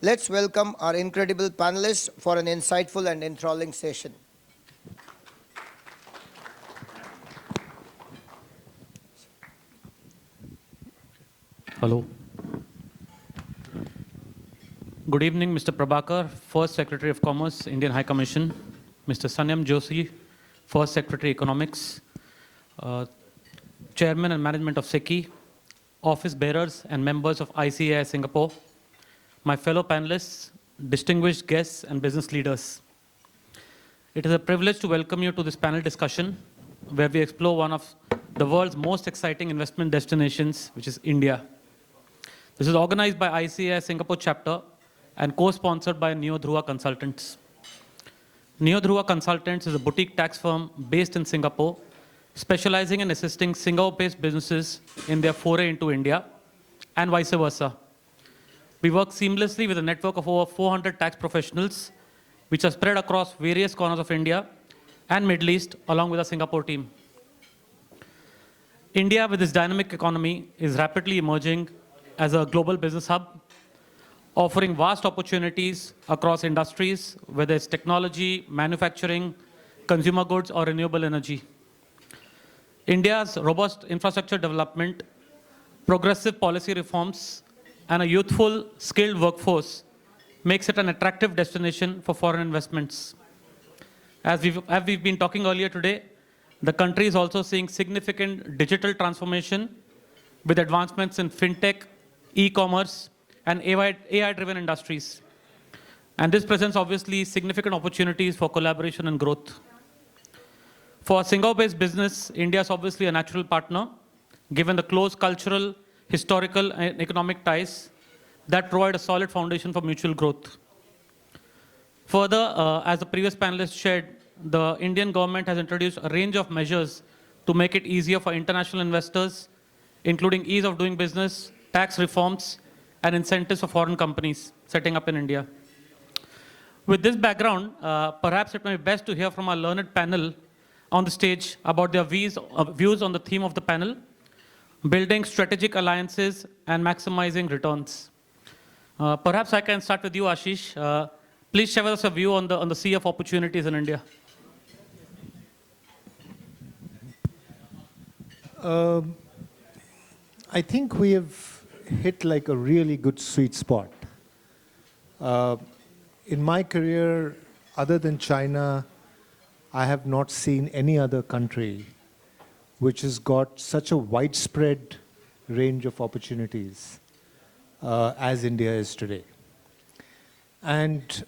let's welcome our incredible panelists for an insightful and enthralling session. Hello. Good evening, Mr. Prabhakar, First Secretary of Commerce, Indian High Commission, Mr. Sanyam Joshi, First Secretary Economics, Chairman and Management of SECI, office bearers and members of ICAI Singapore, my fellow panelists, distinguished guests, and business leaders. It is a privilege to welcome you to this panel discussion where we explore one of the world's most exciting investment destinations, which is India. This is organized by ICAI Singapore chapter and co-sponsored by Neo Dhruva Consultants. Neo Dhruva Consultants is a boutique tax firm based in Singapore, specializing in assisting Singapore-based businesses in their foray into India and vice versa. We work seamlessly with a network of over 400 tax professionals, which are spread across various corners of India and Middle East, along with our Singapore team. India, with its dynamic economy, is rapidly emerging as a global business hub, offering vast opportunities across industries, whether it's technology, manufacturing, consumer goods, or renewable energy. India's robust infrastructure development, progressive policy reforms, and a youthful, skilled workforce makes it an attractive destination for foreign investments. As we've been talking earlier today, the country is also seeing significant digital transformation with advancements in fintech, e-commerce, and AI-driven industries. And this presents obviously significant opportunities for collaboration and growth. For a Singapore-based business, India is obviously a natural partner, given the close cultural, historical, and economic ties that provide a solid foundation for mutual growth. Further, as the previous panelist shared, the Indian government has introduced a range of measures to make it easier for international investors, including ease of doing business, tax reforms, and incentives for foreign companies setting up in India. With this background, perhaps it may be best to hear from our learned panel on the stage about their views on the theme of the panel, building strategic alliances and maximizing returns. Perhaps I can start with you, Ashish. Please share with us a view on the sea of opportunities in India. I think we have hit like a really good sweet spot. In my career, other than China, I have not seen any other country which has got such a widespread range of opportunities as India is today. And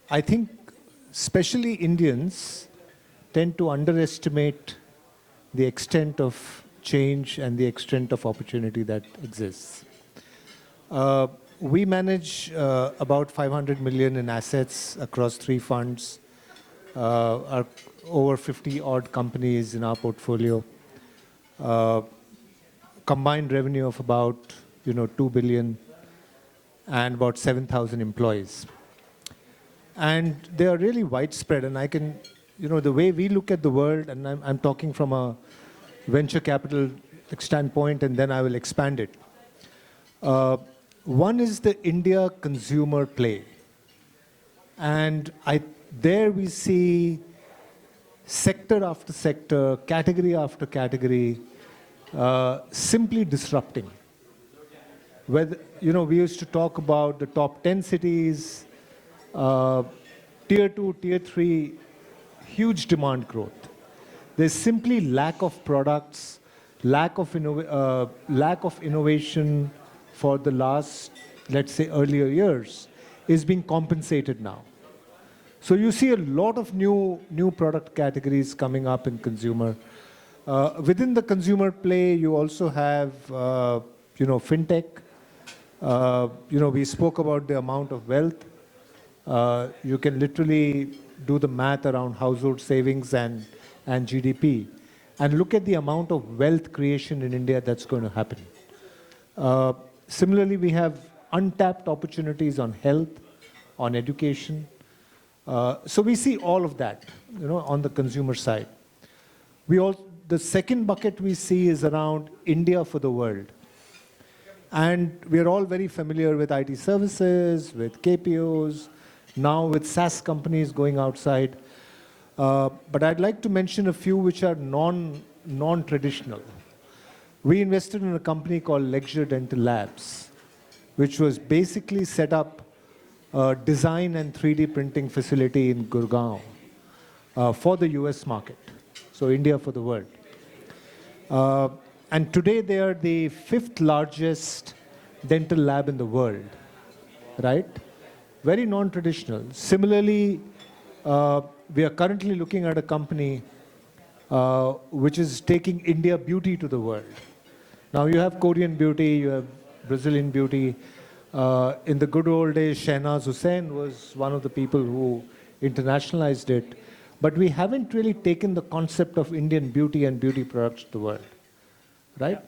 I think especially Indians tend to underestimate the extent of change and the extent of opportunity that exists. We manage about 500 million in assets across 3 funds, over 50 odd companies in our portfolio, combined revenue of about 2 billion and about 7,000 employees. And they are really widespread, and I can, the way we look at the world, and I'm talking from a venture capital standpoint, and then I will expand it. One is the India consumer play. And there we see sector after sector, category after category, simply disrupting. Whether, we used to talk about the top 10 cities, tier 2, tier 3, huge demand growth. There's simply lack of products, lack of innovation for the last, let's say, earlier years is being compensated now. So you see a lot of new product categories coming up in consumer. Within the consumer play, you also have, fintech. We spoke about the amount of wealth. You can literally do the math around household savings and GDP, and look at the amount of wealth creation in India that's going to happen. Similarly, we have untapped opportunities on health, on education. So we see all of that, on the consumer side. The second bucket we see is around India for the world. And we are all very familiar with IT services, with KPOs, now with SaaS companies going outside. But I'd like to mention a few which are non-traditional. We invested in a company called Lecture Dental Labs, which was basically set up a design and 3D printing facility in Gurgaon for the US market, so India for the world. And today they are the 5th largest dental lab in the world. right? Very non-traditional. Similarly, we are currently looking at a company which is taking India beauty to the world. Now you have Korean beauty, you have Brazilian beauty. In the good old days, Shehnaz Hussain was one of the people who internationalized it. But we haven't really taken the concept of Indian beauty and beauty products to the world, right?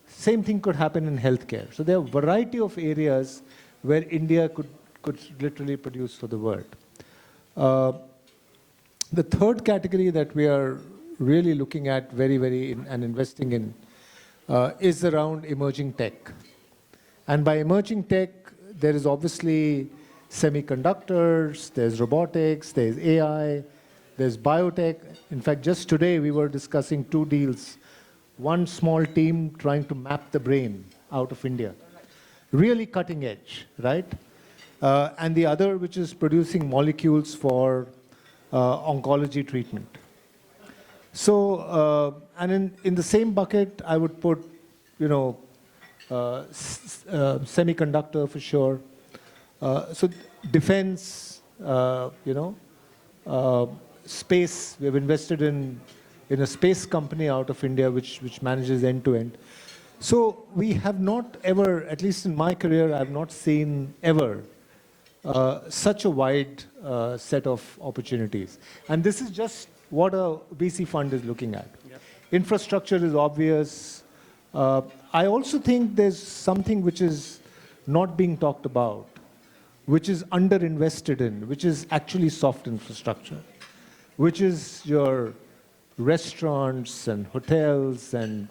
Same thing could happen in healthcare. So there are a variety of areas where India could literally produce for the world. The third category that we are really looking at and investing in is around emerging tech. And by emerging tech, there is obviously semiconductors, there's robotics, there's AI, there's biotech. In fact, just today we were discussing 2 deals. One small team trying to map the brain out of India. Really cutting edge, right? And the other which is producing molecules for oncology treatment. So, and in the same bucket, I would put, semiconductor for sure. So defense, space. We have invested in a space company out of India which manages end-to-end. So we have not ever, at least in my career, I have not seen ever such a wide set of opportunities. And this is just what a VC fund is looking at. Yep. Infrastructure is obvious. I also think there's something which is not being talked about, which is underinvested in, which is actually soft infrastructure, which is your restaurants and hotels and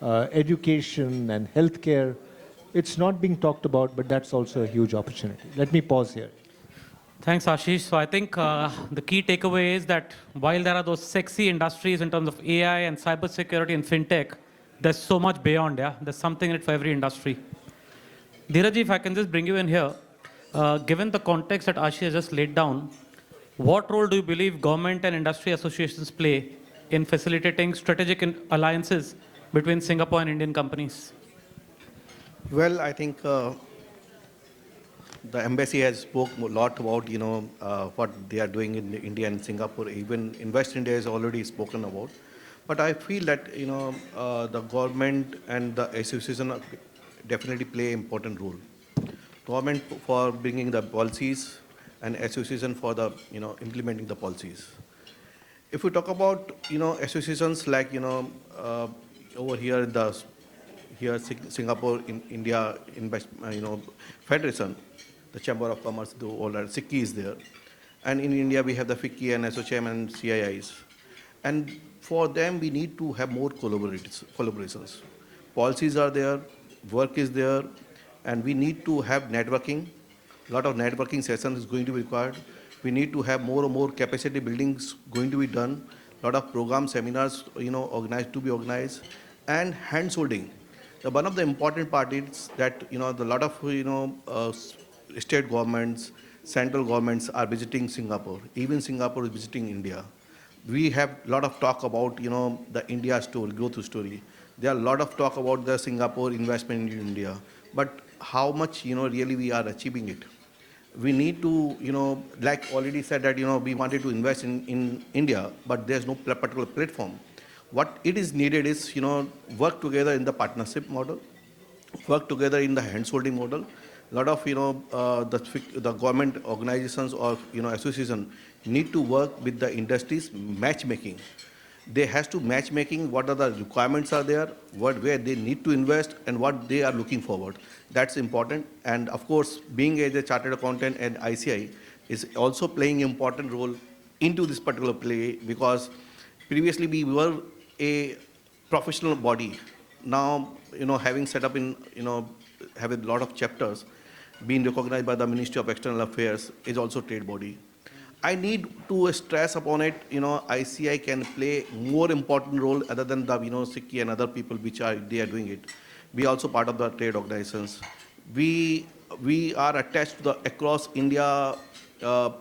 education and healthcare. It's not being talked about, but that's also a huge opportunity. Let me pause here. Thanks, Ashish. So I think the key takeaway is that while there are those sexy industries in terms of AI and cybersecurity and fintech, there's so much beyond, yeah? There's something in it for every industry. Dheeraj, if I can just bring you in here, given the context that Ashish has just laid down, what role do you believe government and industry associations play in facilitating strategic alliances between Singapore and Indian companies? Well, I think the embassy has spoke a lot about, what they are doing in India and Singapore. Even Invest India has already spoken about. But I feel that, the government and the association definitely play an important role. Government for bringing the policies and association for the, implementing the policies. If we talk about, associations like, over here, Singapore, in India, Federation, the Chamber of Commerce, all that, SICI is there. And in India, we have the FICCI and SOCHM and CIIs. And for them, we need to have more collaborations. Policies are there, work is there, and we need to have networking. A lot of networking sessions is going to be required. We need to have more and more capacity buildings going to be done. A lot of program seminars, organized, and hands-holding. One of the important part is that, a lot of, state governments, central governments are visiting Singapore. Even Singapore is visiting India. We have a lot of talk about, the India story, growth story. There are a lot of talk about the Singapore investment in India. But how much, really we are achieving it? We need to, like already said that, we wanted to invest in India, but there's no particular platform. What it is needed is, work together in the partnership model, work together in the hands-holding model. A lot of, the government organizations or, association need to work with the industries matchmaking. They has to matchmaking what are the requirements are there, where they need to invest and what they are looking forward. That's important. And of course, being as a chartered accountant and ICAI is also playing an important role into this particular play, because previously we were a professional body. Now, having set up in, having a lot of chapters, being recognized by the Ministry of External Affairs is also trade body. I need to stress upon it, ICAI can play more important role other than the, SICI and other people they are doing it. We are also part of the trade organizations. We are attached to the across India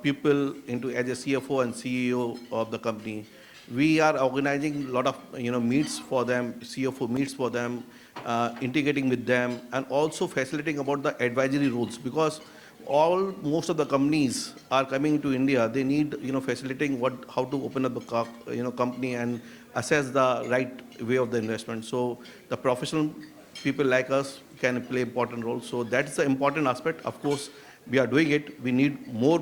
people as a CFO and CEO of the company. We are organizing a lot of meets for them, CFO meets for them, integrating with them, and also facilitating about the advisory rules, because most of the companies are coming to India. They need facilitating how to open up a company and assess the right way of the investment. So the professional people like us can play important role. So that's the important aspect. Of course, we are doing it. We need more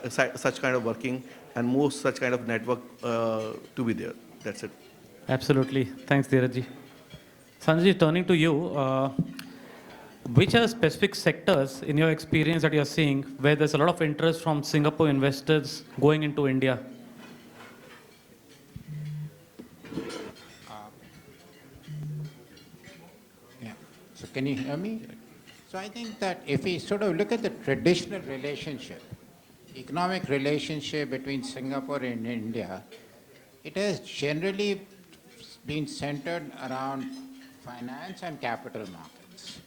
such kind of working and more such kind of network to be there. That's it. Absolutely. Thanks, Dheeraj. Sanjay, turning to you, which are specific sectors in your experience that you're seeing where there's a lot of interest from Singapore investors going into India? Yeah. So can you hear me? So I think that if we sort of look at the traditional relationship, economic relationship between Singapore and India, it has generally been centered around finance and capital markets.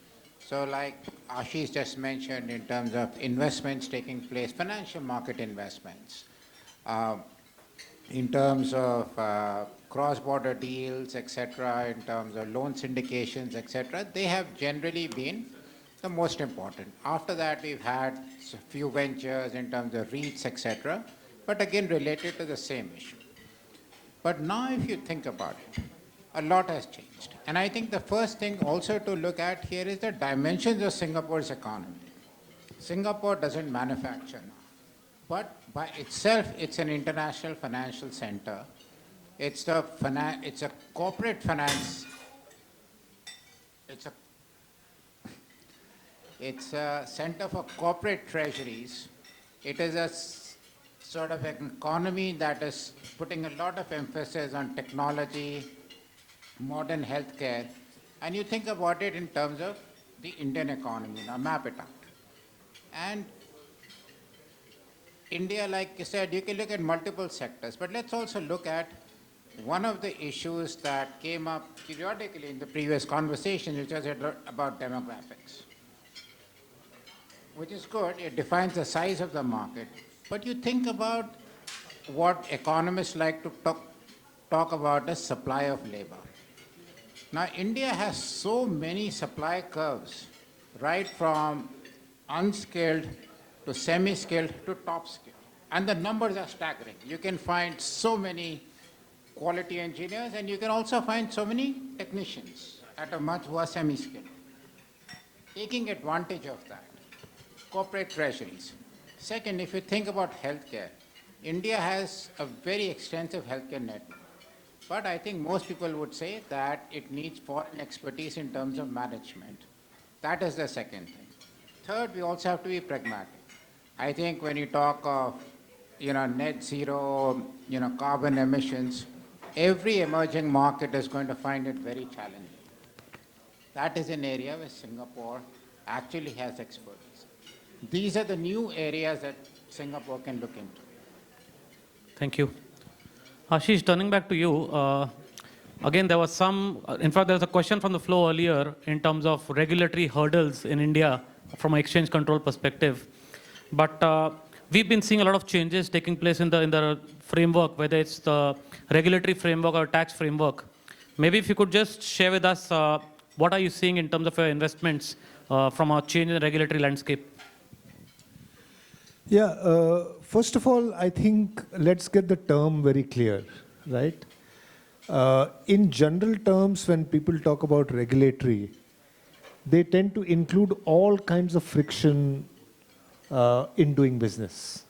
So like Ashish just mentioned in terms of investments taking place, financial market investments, in terms of cross-border deals, etc., in terms of loan syndications, etc., they have generally been the most important. After that, we've had a few ventures in terms of REITs, etc., but again related to the same issue. But now if you think about it, a lot has changed. And I think the first thing also to look at here is the dimensions of Singapore's economy. Singapore doesn't manufacture now, but by itself, it's an international financial center. It's a corporate finance. It's a center for corporate treasuries. It is a sort of an economy that is putting a lot of emphasis on technology, modern healthcare, and you think about it in terms of the Indian economy. Now map it out. And India, like you said, you can look at multiple sectors, but let's also look at one of the issues that came up periodically in the previous conversation, which was about demographics, which is good. It defines the size of the market. But you think about what economists like to talk about as supply of labor. Now, India has so many supply curves, right from unskilled to semi-skilled to top skilled. And the numbers are staggering. You can find so many quality engineers, and you can also find so many technicians at a much worse semi-skilled. Taking advantage of that, corporate treasuries. Second, if you think about healthcare, India has a very extensive healthcare network. But I think most people would say that it needs foreign expertise in terms of management. That is the second thing. Third, we also have to be pragmatic. I think when you talk of net zero, carbon emissions, every emerging market is going to find it very challenging. That is an area where Singapore actually has expertise. These are the new areas that Singapore can look into. Thank you. Ashish, turning back to you, again, there was in fact, there was a question from the floor earlier in terms of regulatory hurdles in India from an exchange control perspective. But we've been seeing a lot of changes taking place in the framework, whether it's the regulatory framework or tax framework. Maybe if you could just share with us, what are you seeing in terms of your investments from a change in the regulatory landscape? Yeah, first of all, I think let's get the term very clear, right? In general terms, when people talk about regulatory, they tend to include all kinds of friction in doing business.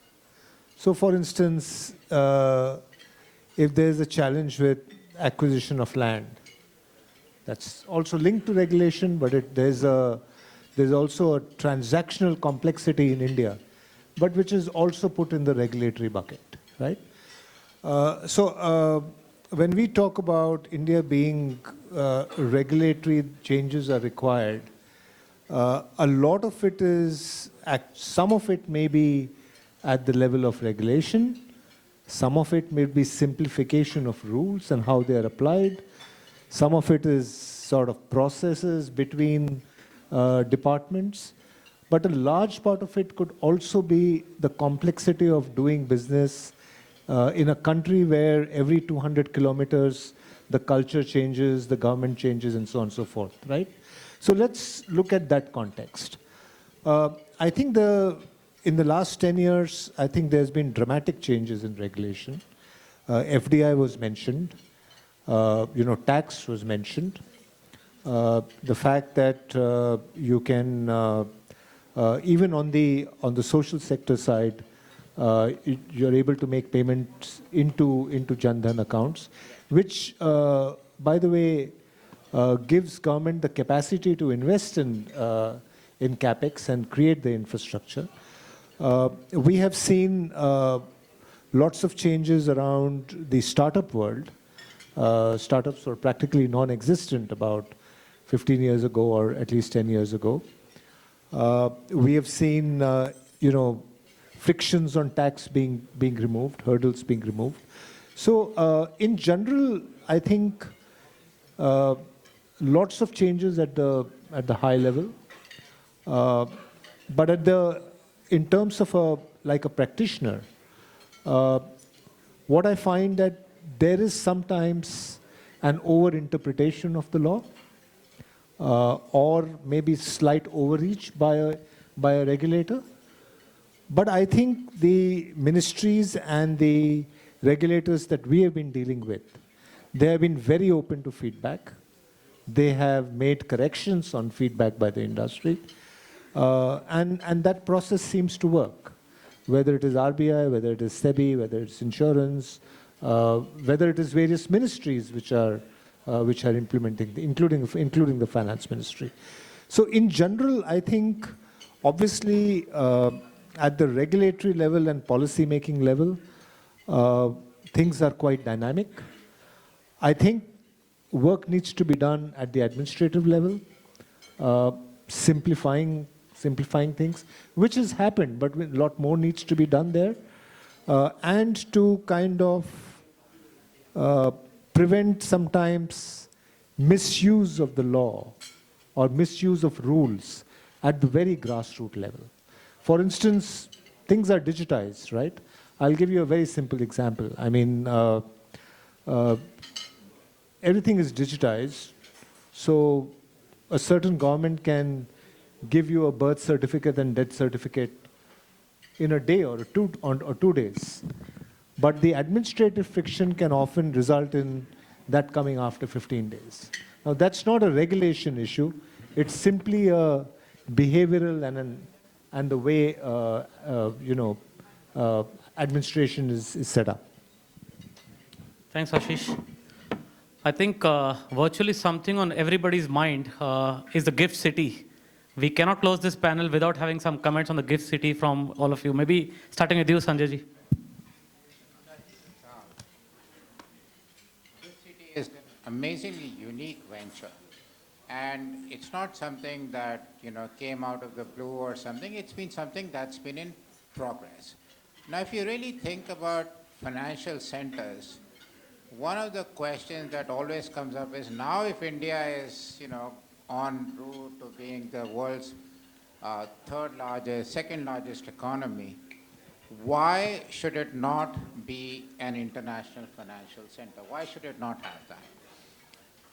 So for instance, if there's a challenge with acquisition of land, that's also linked to regulation, but there's also a transactional complexity in India, but which is also put in the regulatory bucket, right? When we talk about India being regulatory changes are required, a lot of it is, some of it may be at the level of regulation, some of it may be simplification of rules and how they are applied, some of it is sort of processes between departments. But a large part of it could also be the complexity of doing business in a country where every 200 kilometers the culture changes, the government changes, and so on and so forth, right? So let's look at that context. I think in the last 10 years, I think there's been dramatic changes in regulation. FDI was mentioned, tax was mentioned. The fact that you can, even on the social sector side, you're able to make payments into Jan Dhan accounts, which, by the way, gives government the capacity to invest in capex and create the infrastructure. We have seen lots of changes around the startup world. Startups were practically non-existent about 15 years ago, or at least 10 years ago. We have seen, frictions on tax being removed, hurdles being removed. So, in general, I think lots of changes at the high level, but in terms of a practitioner, what I find that there is sometimes an over-interpretation of the law, or maybe slight overreach by a regulator. But I think the ministries and the regulators that we have been dealing with, they have been very open to feedback. They have made corrections on feedback by the industry. And that process seems to work, whether it is RBI, whether it is SEBI, whether it's insurance, whether it is various ministries which are implementing, including the finance ministry. So in general, I think, obviously, at the regulatory level and policy making level, things are quite dynamic. I think work needs to be done at the administrative level, simplifying things, which has happened, but a lot more needs to be done there, and to kind of prevent sometimes misuse of the law or misuse of rules at the very grassroots level. For instance, things are digitized, right? I'll give you a very simple example. I mean, everything is digitized, so a certain government can give you a birth certificate and death certificate in a day or 2 days. But the administrative friction can often result in that coming after 15 days. Now, that's not a regulation issue. It's simply a behavioral and the way administration is set up. Thanks, Ashish. I think virtually something on everybody's mind is the gift city. We cannot close this panel without having some comments on the gift city from all of you. Maybe starting with you, Sanjay ji. Gift city is an amazingly unique venture. And it's not something that, came out of the blue or something. It's been something that's been in progress. Now, if you really think about financial centers, one of the questions that always comes up is, now if India is, en route to being the world's second largest economy, why should it not be an international financial center? Why should it not have that?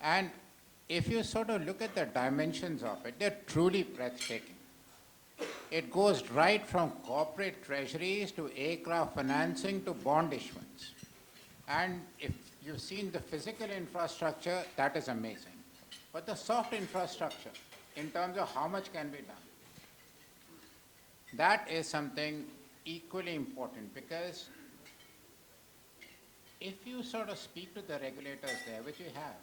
And if you sort of look at the dimensions of it, they're truly breathtaking. It goes right from corporate treasuries to aircraft financing to bond issuance. And if you've seen the physical infrastructure, that is amazing. But the soft infrastructure, in terms of how much can be done, that is something equally important, because if you sort of speak to the regulators there, which you have,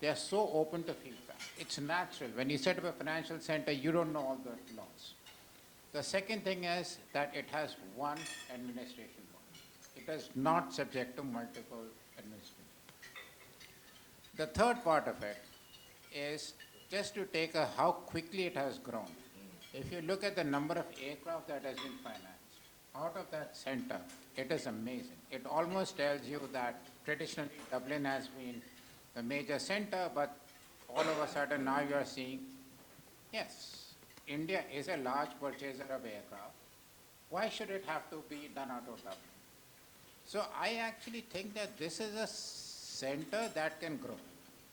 they are so open to feedback. It's natural. When you set up a financial center, you don't know all the laws. The second thing is that it has one administration body. It is not subject to multiple administrations. The third part of it is just to take how quickly it has grown. If you look at the number of aircraft that has been financed, out of that center, it is amazing. It almost tells you that traditionally Dublin has been the major center, but all of a sudden now you are seeing, yes, India is a large purchaser of aircraft. Why should it have to be done out of Dublin? So I actually think that this is a center that can grow.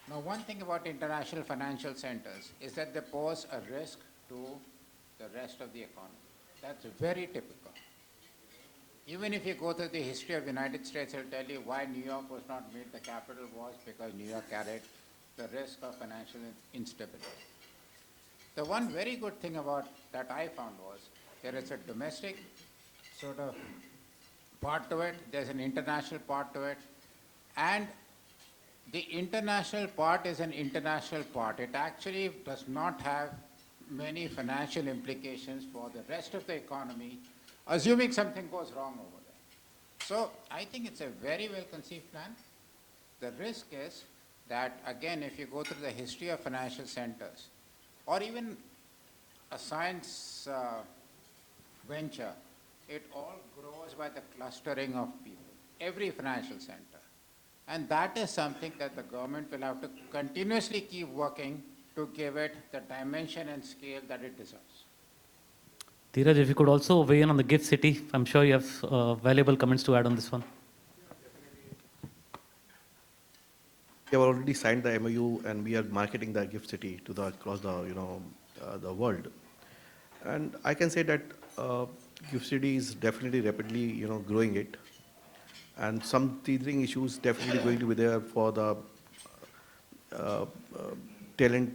Now, one thing about international financial centers is that they pose a risk to the rest of the economy. That's very typical. Even if you go through the history of the United States, it'll tell you why New York was not made the capital was because New York carried the risk of financial instability. The one very good thing about that I found was there is a domestic sort of part to it, there's an international part to it, and the international part is an international part. It actually does not have many financial implications for the rest of the economy, assuming something goes wrong over there. So I think it's a very well conceived plan. The risk is that, again, if you go through the history of financial centers, or even a science venture, it all grows by the clustering of people, every financial center. And that is something that the government will have to continuously keep working to give it the dimension and scale that it deserves. Dheeraj, if you could also weigh in on the gift city, I'm sure you have valuable comments to add on this one. We have already signed the MOU and we are marketing the gift city to the across the the world. And I can say that gift city is definitely rapidly growing it. And some teething issues definitely going to be there for the talent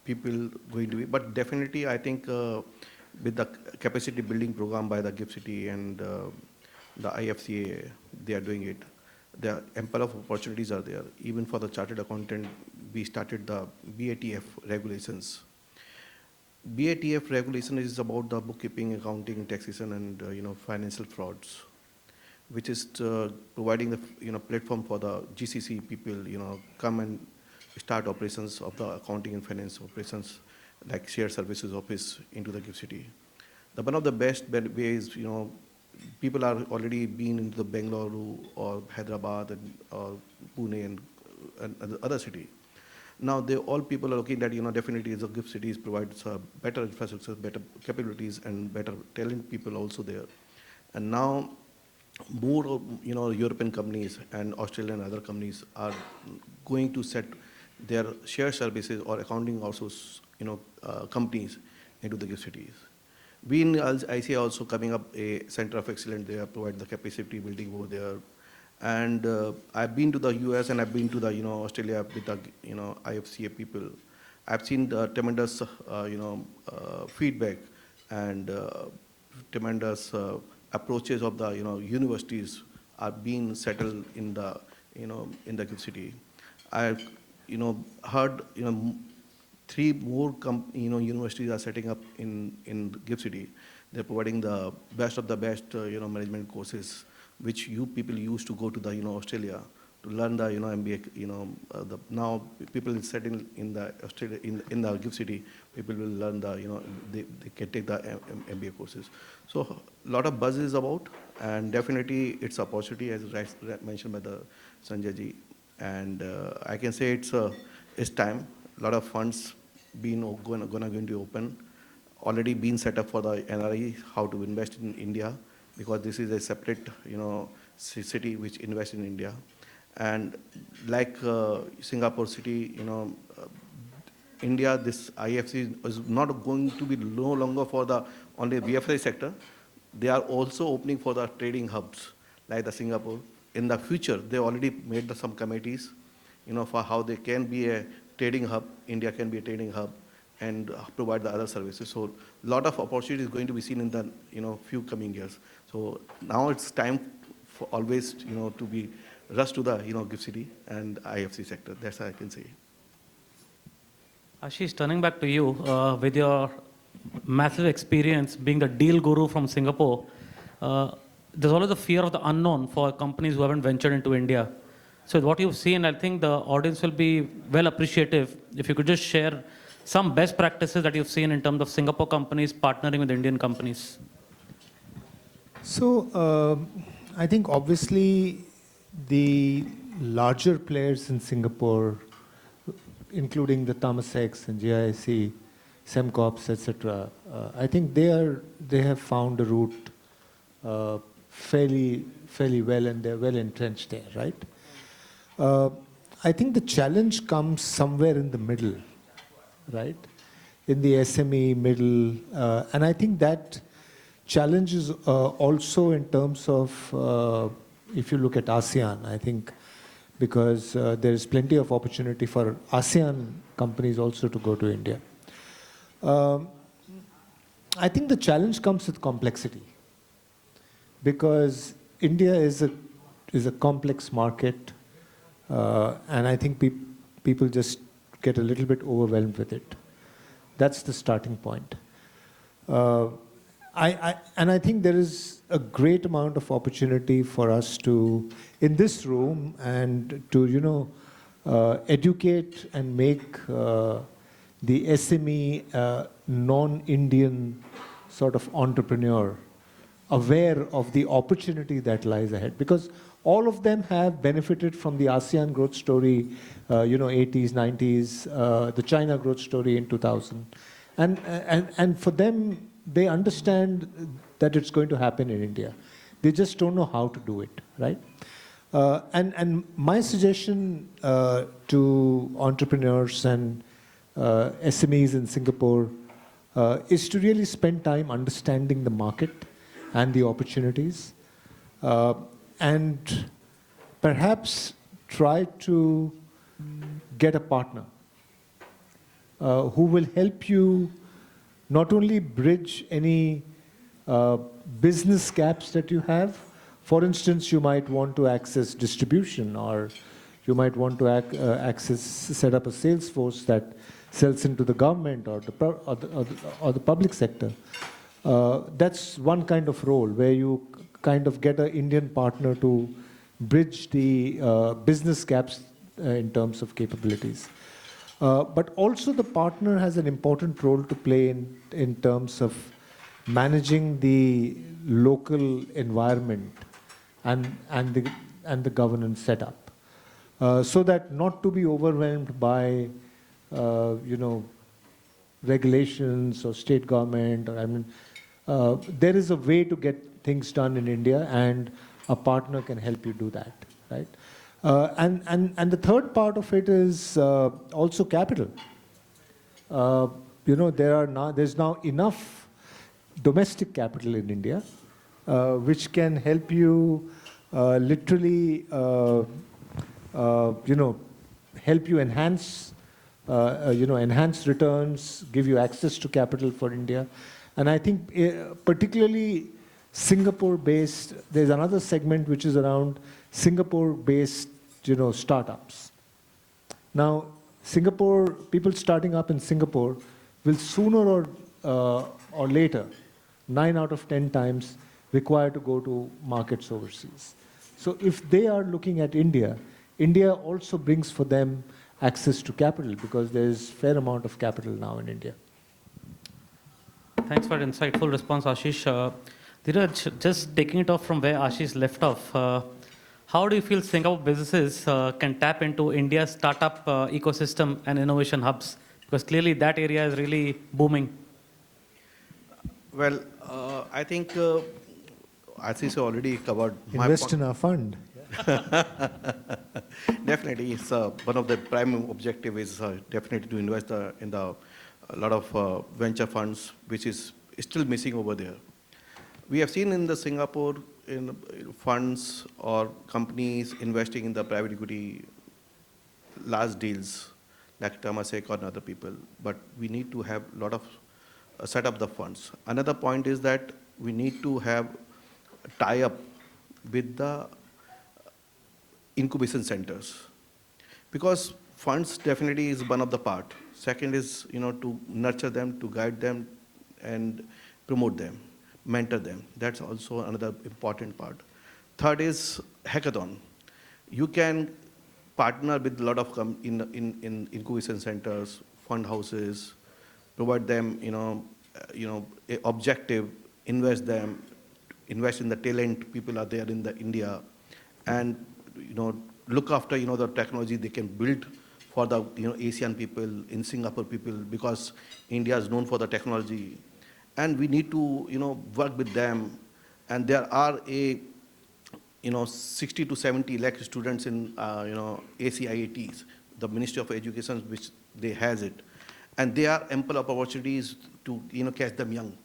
people going to be. But definitely, I think with the capacity building program by the GIFT City and the IFCA, they are doing it. There are ample of opportunities are there. Even for the chartered accountant, we started the BATF regulations. BATF regulation is about the bookkeeping, accounting, taxation, and financial frauds, which is providing the platform for the GCC people come and start operations of the accounting and finance operations like shared services office into the GIFT City. One of the best ways people are already been into the Bangalore or Hyderabad or Pune and other city. Now all people are looking that definitely the GIFT Cities provides better infrastructure, better capabilities, and better talent people also there. And now more European companies and Australian and other companies are going to set their shared services or accounting also companies into the GIFT Cities. We in ICAI also coming up a center of excellence there, provide the capacity building over there. And I've been to the US and I've been to the Australia with the IFCA people. I've seen the tremendous feedback and tremendous approaches of the universities are being settled in the in the GIFT City. I've heard 3 more universities are setting up in GIFT City. They're providing the best of the best management courses, which you people used to go to the Australia to learn the MBA. Now people setting in the Australia in the GIFT City, people will learn the they can take the MBA courses. So a lot of buzz is about, and definitely it's a opportunity as mentioned by the Sanjay ji. And I can say it's time. A lot of funds going to open, already been set up for the NRI how to invest in India, because this is a separate city which invests in India. And like Singapore city, India, this IFC is not going to be no longer for the only BFSI sector. They are also opening for the trading hubs like the Singapore. In the future, they already made some committees, for how they can be a trading hub. India can be a trading hub and provide the other services. So a lot of opportunity is going to be seen in the few coming years. So now it's time for always to be rush to the GIFT City and IFC sector. That's how I can say. Ashish, turning back to you, with your massive experience being the deal guru from Singapore, there's always the fear of the unknown for companies who haven't ventured into India. So what you've seen, I think the audience will be well appreciative if you could just share some best practices that you've seen in terms of Singapore companies partnering with Indian companies. So I think obviously the larger players in Singapore, including the Thermosex and GIC, Semcops, etc., I think they have found a route fairly well, and they're well entrenched there, right? I think the challenge comes somewhere in the middle, right? In the SME middle, and I think that challenge is also in terms of, if you look at ASEAN, I think, because there is plenty of opportunity for ASEAN companies also to go to India. I think the challenge comes with complexity, because India is a complex market, and I think people just get a little bit overwhelmed with it. That's the starting point. And I think there is a great amount of opportunity for us to, in this room, and to, educate and make the SME non-Indian sort of entrepreneur aware of the opportunity that lies ahead. Because all of them have benefited from the ASEAN growth story, 80s, 90s, the China growth story in 2000. And for them, they understand that it's going to happen in India. They just don't know how to do it, right? And my suggestion to entrepreneurs and SMEs in Singapore is to really spend time understanding the market and the opportunities, and perhaps try to get a partner who will help you not only bridge any business gaps that you have. For instance, you might want to access distribution, or you might want to set up a sales force that sells into the government or the public sector. That's one kind of role where you kind of get an Indian partner to bridge the business gaps in terms of capabilities. But also the partner has an important role to play in terms of managing the local environment and the governance setup, so that not to be overwhelmed by regulations or state government, or there is a way to get things done in India, and a partner can help you do that, right? And the third part of it is also capital. There's now enough domestic capital in India, which can help you literally, help you enhance, enhance returns, give you access to capital for India. And I think particularly Singapore-based, there's another segment which is around Singapore-based, startups. Now, people starting up in Singapore will sooner or later, 9 out of 10 times, require to go to markets overseas. So if they are looking at India, India also brings for them access to capital, because there's fair amount of capital now in India. Thanks for an insightful response, Ashish. Dheeraj, just taking it off from where Ashish left off, how do you feel Singapore businesses can tap into India's startup ecosystem and innovation hubs? Because clearly that area is really booming. Well, I think Ashish already covered Invest in our fund. Definitely, it's one of the prime objective is definitely to invest in a lot of venture funds, which is still missing over there. We have seen in the Singapore in funds or companies investing in the private equity large deals like Temasek or other people, but we need to have a lot of set up the funds. Another point is that we need to have tie up with the incubation centers, because funds definitely is one of the part. Second is to nurture them, to guide them, and promote them, mentor them. That's also another important part. Third is hackathon. You can partner with a lot of in incubation centers, fund houses, provide them objective, invest in the talent people are there in the India, and look after the technology they can build for the Asian people, in Singapore people, because India is known for the technology, and we need to work with them And there are 60 to 70 lakh students in, ACIATs, the Ministry of Education, which they has it. And there are ample opportunities to, catch them young.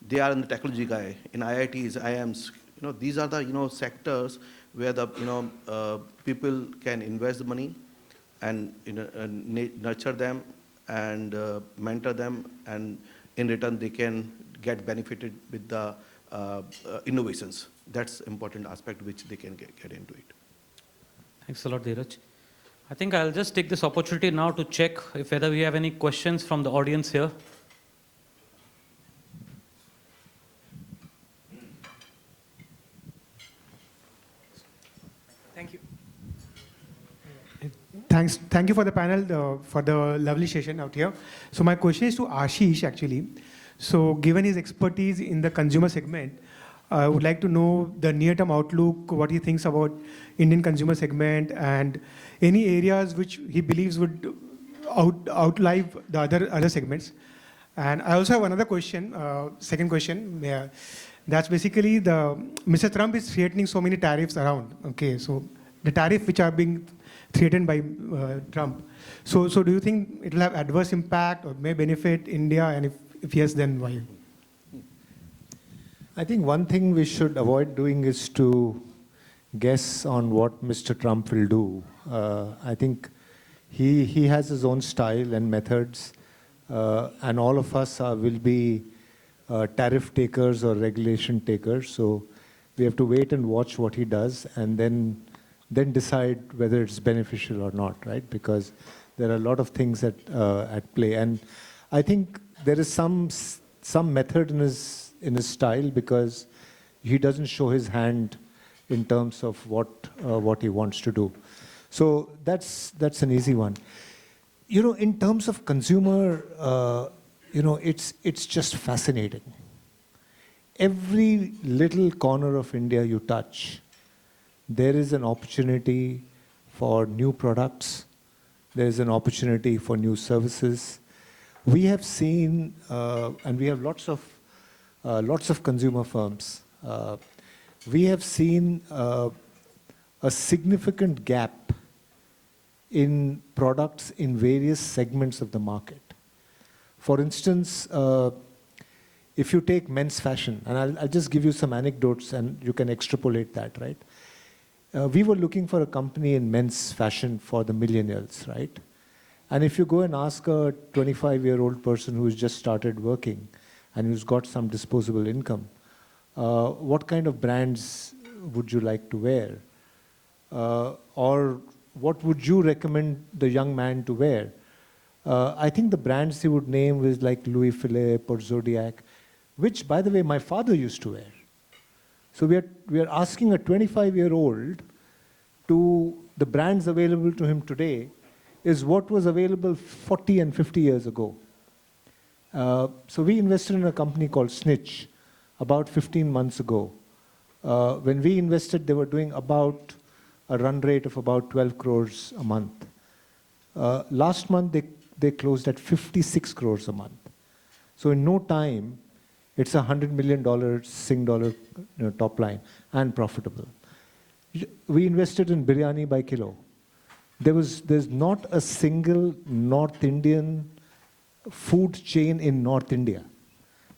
They are in the technology guy, in IITs, IIMs. These are the, sectors where the, people can invest the money and, nurture them and mentor them, and in return they can get benefited with the innovations. That's important aspect which they can get into it. Thanks a lot, Dheeraj. I think I'll just take this opportunity now to check if whether we have any questions from the audience here. Thank you. Thank you for the panel, for the lovely session out here. So my question is to Ashish, actually. So given his expertise in the consumer segment, I would like to know the near-term outlook, what he thinks about Indian consumer segment, and any areas which he believes would outlive the other segments. And I also have another question, second question. That's basically Mr. Trump is threatening so many tariffs around. Okay, so the tariff which are being threatened by Trump. So do you think it will have adverse impact or may benefit India? And if yes, then why? I think one thing we should avoid doing is to guess on what Mr. Trump will do. I think he has his own style and methods, and all of us will be tariff takers or regulation takers. So we have to wait and watch what he does, and then decide whether it's beneficial or not, right? Because there are a lot of things at play, and I think there is some method in his style, because he doesn't show his hand in terms of what he wants to do. So that's an easy one. In terms of consumer, it's just fascinating. Every little corner of India you touch, there is an opportunity for new products. There is an opportunity for new services. We have seen, and we have lots of consumer firms. We have seen a significant gap in products in various segments of the market. For instance, if you take men's fashion, and I'll just give you some anecdotes and you can extrapolate that, right? We were looking for a company in men's fashion for the millennials, right? And if you go and ask a 25-year-old person who's just started working and who's got some disposable income, what kind of brands would you like to wear? Or what would you recommend the young man to wear? I think the brands he would name was like Louis Philippe or Zodiac, which, by the way, my father used to wear. So we are asking a 25-year-old to the brands available to him today is what was available 40 and 50 years ago. So we invested in a company called Snitch about 15 months ago. When we invested, they were doing about a run rate of about 12 crores a month. Last month, they closed at 56 crores a month. So in no time, it's $100 million Sing dollar top line and profitable. We invested in Biryani by Kilo. There's not a single North Indian food chain in North India.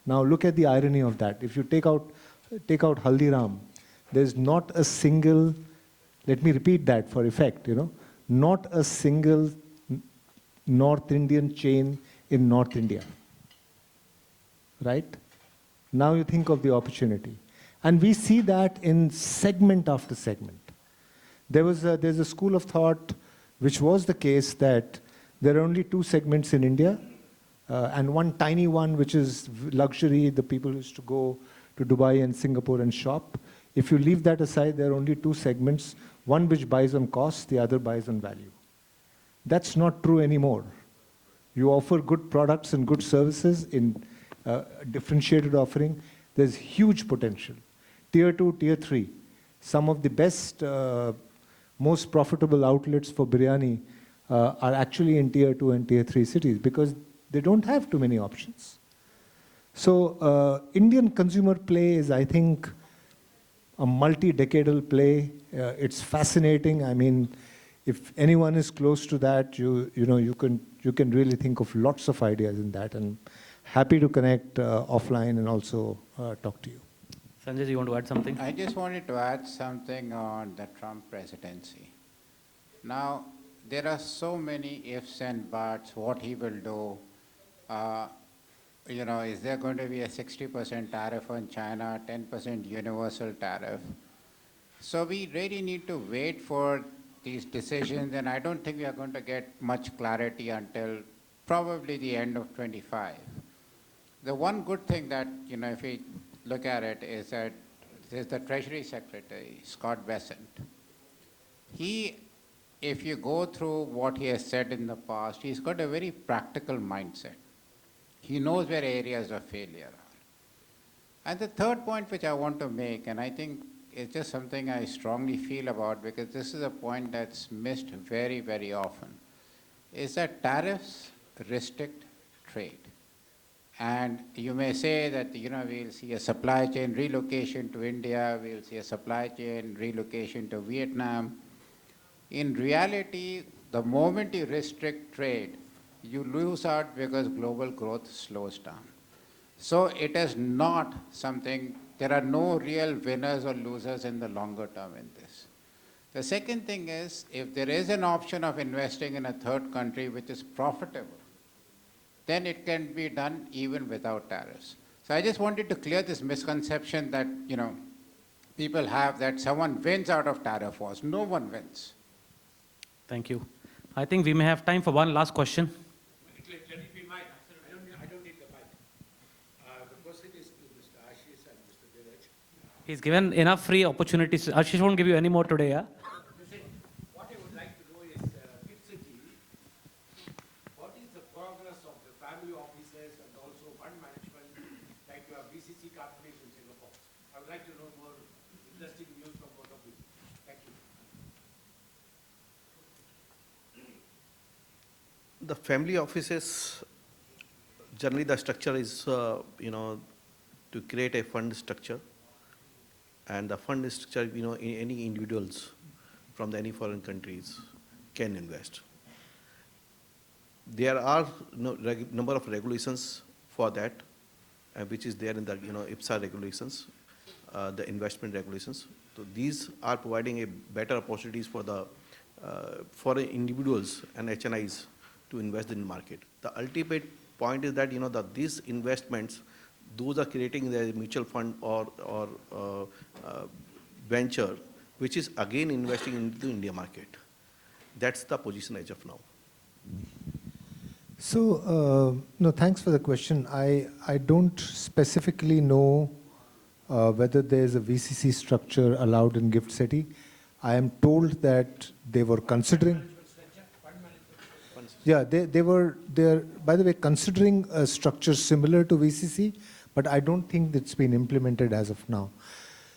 Now look at the irony of that. If you take out Haldiram, there's not a single, let me repeat that for effect, not a single North Indian chain in North India, right? Now you think of the opportunity. And we see that in segment after segment. There's a school of thought which was the case that there are only two segments in India, and one tiny one which is luxury, the people used to go to Dubai and Singapore and shop. If you leave that aside, there are only two segments, one which buys on cost, the other buys on value. That's not true anymore. You offer good products and good services in differentiated offering, there's huge potential. Tier 2, Tier 3, some of the best, most profitable outlets for biryani are actually in Tier 2 and Tier 3 cities because they don't have too many options. So Indian consumer play is, I think, a multi-decadal play. It's fascinating. I mean, if anyone is close to that, you can really think of lots of ideas in that. And happy to connect offline and also talk to you. Sanjay, you want to add something? I just wanted to add something on the Trump presidency. Now, there are so many ifs and buts, what he will do. Is there going to be a 60% tariff on China, 10% universal tariff? So we really need to wait for these decisions, and I don't think we are going to get much clarity until probably the end of 25. The one good thing that, if we look at it, is that there's the Treasury Secretary, Scott Bessent. He, if you go through what he has said in the past, he's got a very practical mindset. He knows where areas of failure are. And the third point which I want to make, and I think it's just something I strongly feel about, because this is a point that's missed very, very often, is that tariffs restrict trade. And you may say that, we'll see a supply chain relocation to India, we'll see a supply chain relocation to Vietnam. In reality, the moment you restrict trade, you lose out because global growth slows down. So it is not something, there are no real winners or losers in the longer term in this. The second thing is, if there is an option of investing in a third country which is profitable, then it can be done even without tariffs. So I just wanted to clear this misconception that, people have that someone wins out of tariff wars. No one wins. Thank you. I think we may have time for one last question. Let it be mine. I don't need the mic. The question is to Mr. Ashish and Mr. Dheeraj. He's given enough free opportunities. Ashish won't give you any more today, yeah? What I would like to know is, Gift City, what is the progress of the family offices and also fund management, like your BCC Corporation in Singapore? I would like to know more interesting news from both of you. Thank you. The family offices, generally the structure is, to create a fund structure. And the fund structure, any individuals from any foreign countries can invest. There are number of regulations for that, which is there in the IPSA regulations, the investment regulations. So these are providing a better opportunities for the foreign individuals and HNIs to invest in the market. The ultimate point is that that these investments, those are creating the mutual fund or venture, which is again investing into the India market. That's the position as of now. So, no, thanks for the question. I don't specifically know whether there's a VCC structure allowed in Gift City. I am told that they were considering. Yeah, they're, by the way, considering a structure similar to VCC, but I don't think it's been implemented as of now.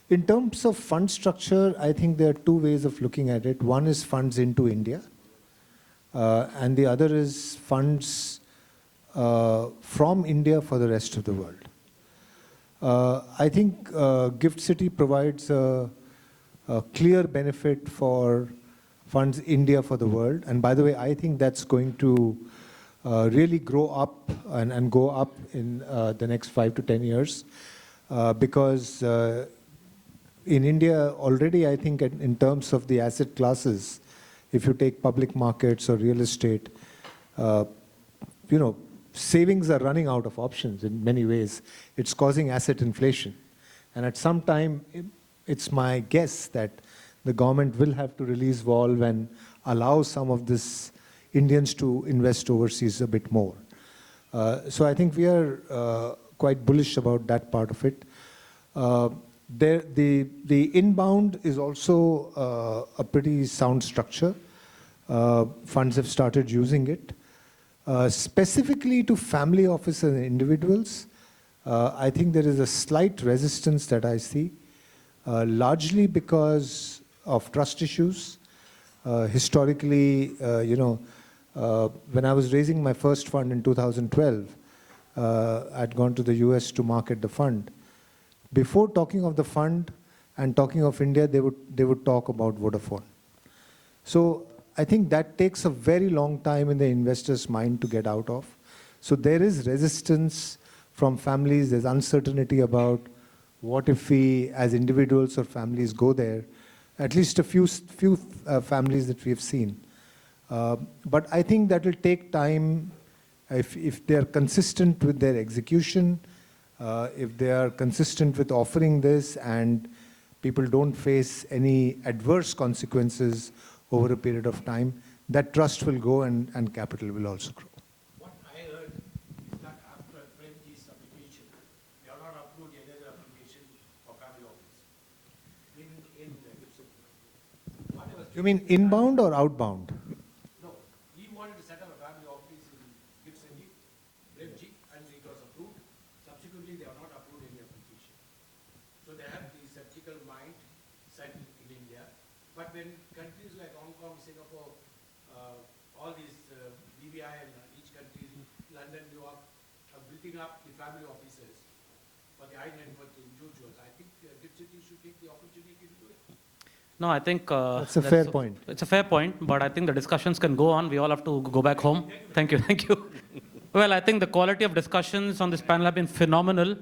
In terms of fund structure, I think there are two ways of looking at it. One is funds into India, and the other is funds from India for the rest of the world. I think Gift City provides a clear benefit for funds India for the world. And by the way, I think that's going to really grow up and go up in the next 5 to 10 years. Because in India already, I think in terms of the asset classes, if you take public markets or real estate, savings are running out of options in many ways. It's causing asset inflation. And at some time, it's my guess that the government will have to release valve and allow some of this Indians to invest overseas a bit more. So I think we are quite bullish about that part of it. The inbound is also a pretty sound structure. Funds have started using it. Specifically to family offices and individuals, I think there is a slight resistance that I see, largely because of trust issues. Historically, when I was raising my first fund in 2012, I'd gone to the US to market the fund. Before talking of the fund and talking of India, they would talk about Vodafone. So I think that takes a very long time in the investor's mind to get out of. So there is resistance from families, there's uncertainty about what if we as individuals or families go there, at least a few families that we've seen. But I think that will take time if they are consistent with their execution, if they are consistent with offering this and people don't face any adverse consequences over a period of time, that trust will go and capital will also grow. What I heard is that after Premji's application, they have not approved any other application for family office in the Gibson. You mean inbound or outbound? No, he wanted to set up a family office in Gibson, Premji, and it was approved. Subsequently, they have not approved any application. So they have the skeptical mind set in India. But when countries like Hong Kong, Singapore, all these BVI and each country, London, New York, are building up the family offices for the high net worth individuals, I think Gift City should take the opportunity to do it. No, I think that's a fair point. It's a fair point, but I think the discussions can go on. We all have to go back home. Thank you. Thank you. Well, I think the quality of discussions on this panel have been phenomenal.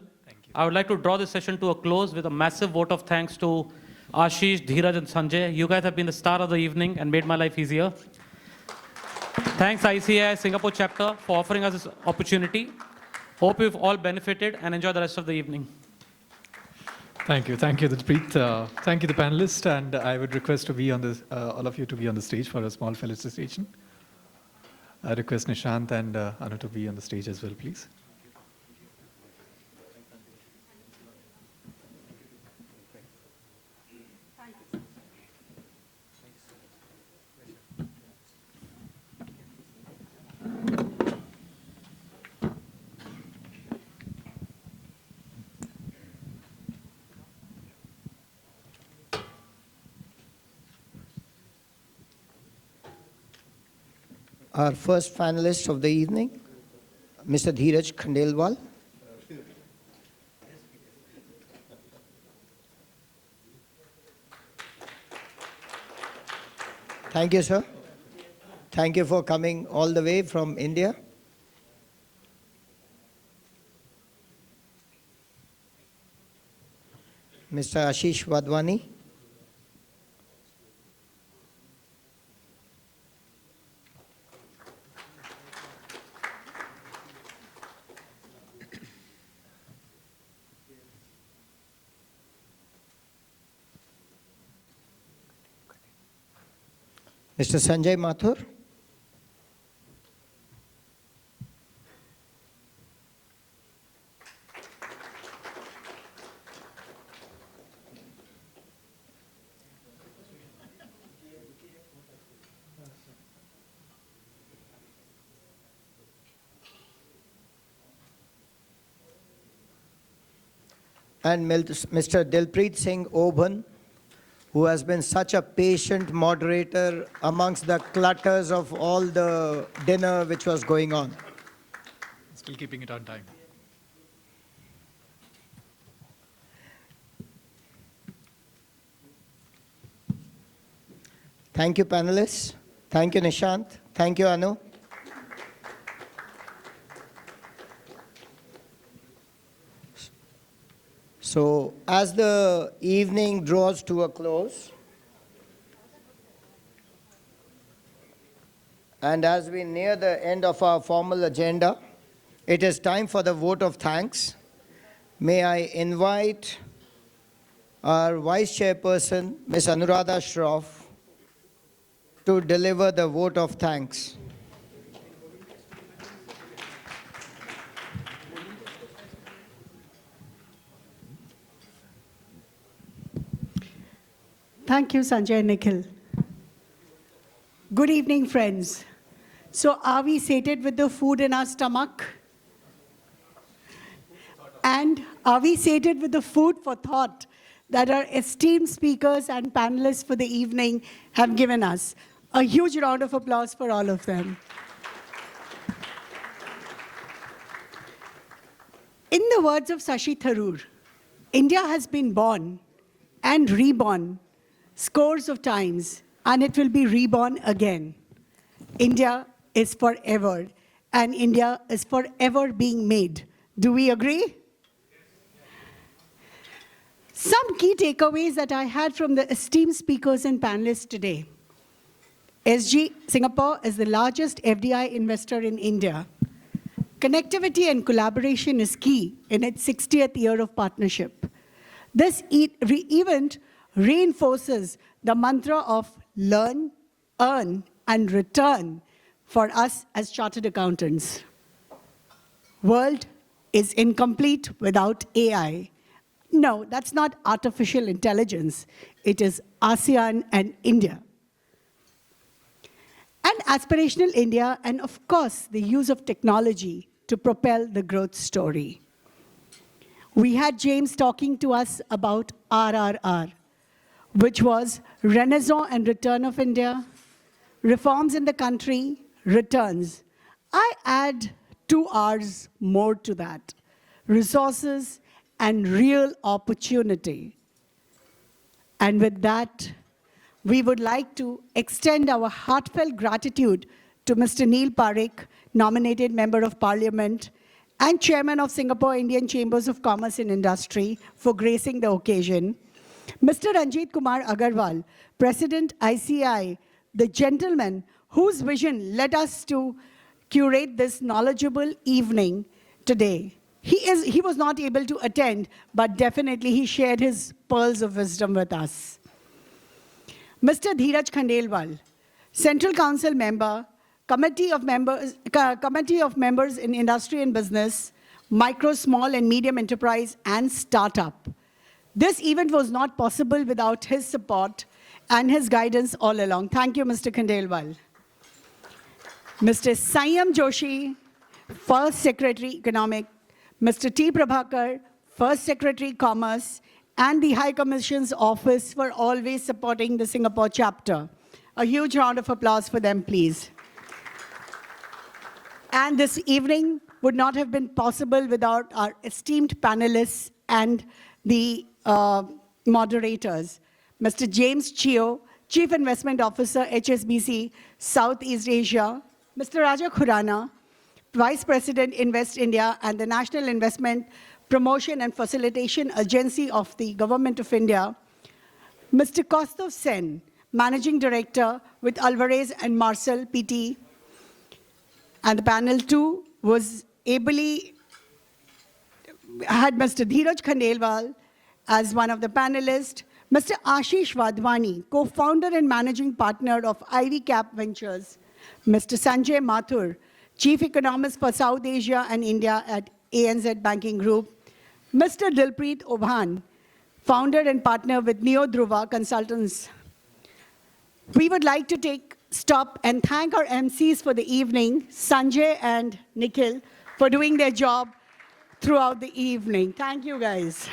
I would like to draw this session to a close with a massive vote of thanks to Ashish, Dheeraj, and Sanjay. You guys have been the star of the evening and made my life easier. Thanks ICAI Singapore chapter for offering us this opportunity. Hope you've all benefited and enjoy the rest of the evening. Thank you, Dilpreet. Thank you, the panelists, and I would request to be on this, all of you to be on the stage for a small felicitation. I request Nishant and Anu to be on the stage as well, please. Our first finalist of the evening, Mr. Dheeraj Khandelwal. Thank you, sir. Thank you for coming all the way from India. Mr. Ashish Wadhwani. Mr. Sanjay Mathur. And Mr. Dilpreet Singh Obhan, who has been such a patient moderator amongst the clutters of all the dinner which was going on. Still keeping it on time. Thank you, panelists. Thank you, Nishant. Thank you, Anu. So, as the evening draws to a close, and as we near the end of our formal agenda, it is time for the vote of thanks. May I invite our Vice Chairperson, Ms. Anuradha Shroff, to deliver the vote of thanks. Thank you, Sanjay and Nikhil. Good evening, friends. So are we sated with the food in our stomach? And are we sated with the food for thought that our esteemed speakers and panelists for the evening have given us? A huge round of applause for all of them. In the words of Shashi Tharoor, India has been born and reborn scores of times, and it will be reborn again. India is forever, and India is forever being made. Do we agree? Some key takeaways that I had from the esteemed speakers and panelists today. SG Singapore is the largest FDI investor in India. Connectivity and collaboration is key in its 60th year of partnership. This event reinforces the mantra of learn, earn, and return for us as chartered accountants. World is incomplete without AI. No, that's not artificial intelligence. It is ASEAN and India. And aspirational India, and of course, the use of technology to propel the growth story. We had James talking to us about RRR, which was Renaissance and Return of India, reforms in the country, returns. I add 2 R's more to that, resources and real opportunity. And with that, we would like to extend our heartfelt gratitude to Mr. Neil Parekh, nominated Member of Parliament and Chairman of Singapore Indian Chambers of Commerce and Industry, for gracing the occasion. Mr. Ranjit Kumar Agarwal, President ICAI, the gentleman whose vision led us to curate this knowledgeable evening today. He was not able to attend, but definitely he shared his pearls of wisdom with us. Mr. Dheeraj Khandelwal, Central Council Member, Committee of Members in Industry and Business, Micro, Small and Medium Enterprise and Startup. This event was not possible without his support and his guidance all along. Thank you, Mr. Khandelwal. Mr. Sanyam Joshi, First Secretary Economic, Mr. T. Prabhakar, First Secretary Commerce, and the High Commission's Office for always supporting the Singapore chapter. A huge round of applause for them, please. And this evening would not have been possible without our esteemed panelists and the moderators. Mr. James Chio, Chief Investment Officer, HSBC, Southeast Asia. Mr. Raja Khurana, Vice President, Invest India and the National Investment Promotion and Facilitation Agency of the Government of India. Mr. Kaustov Sen, Managing Director with Alvarez and Marcel, PT. And the panel two was ably, had Mr. Dheeraj Khandelwal as one of the panelists, Mr. Ashish Wadhwani, co-founder and managing partner of Ivy Cap Ventures, Mr. Sanjay Mathur, Chief Economist for South Asia and India at ANZ Banking Group, Mr. Dilpreet Obhan, founder and partner with Neo Dhruva Consultants. We would like to stop and thank our MCs for the evening, Sanjay and Nikhil, for doing their job throughout the evening. Thank you, guys.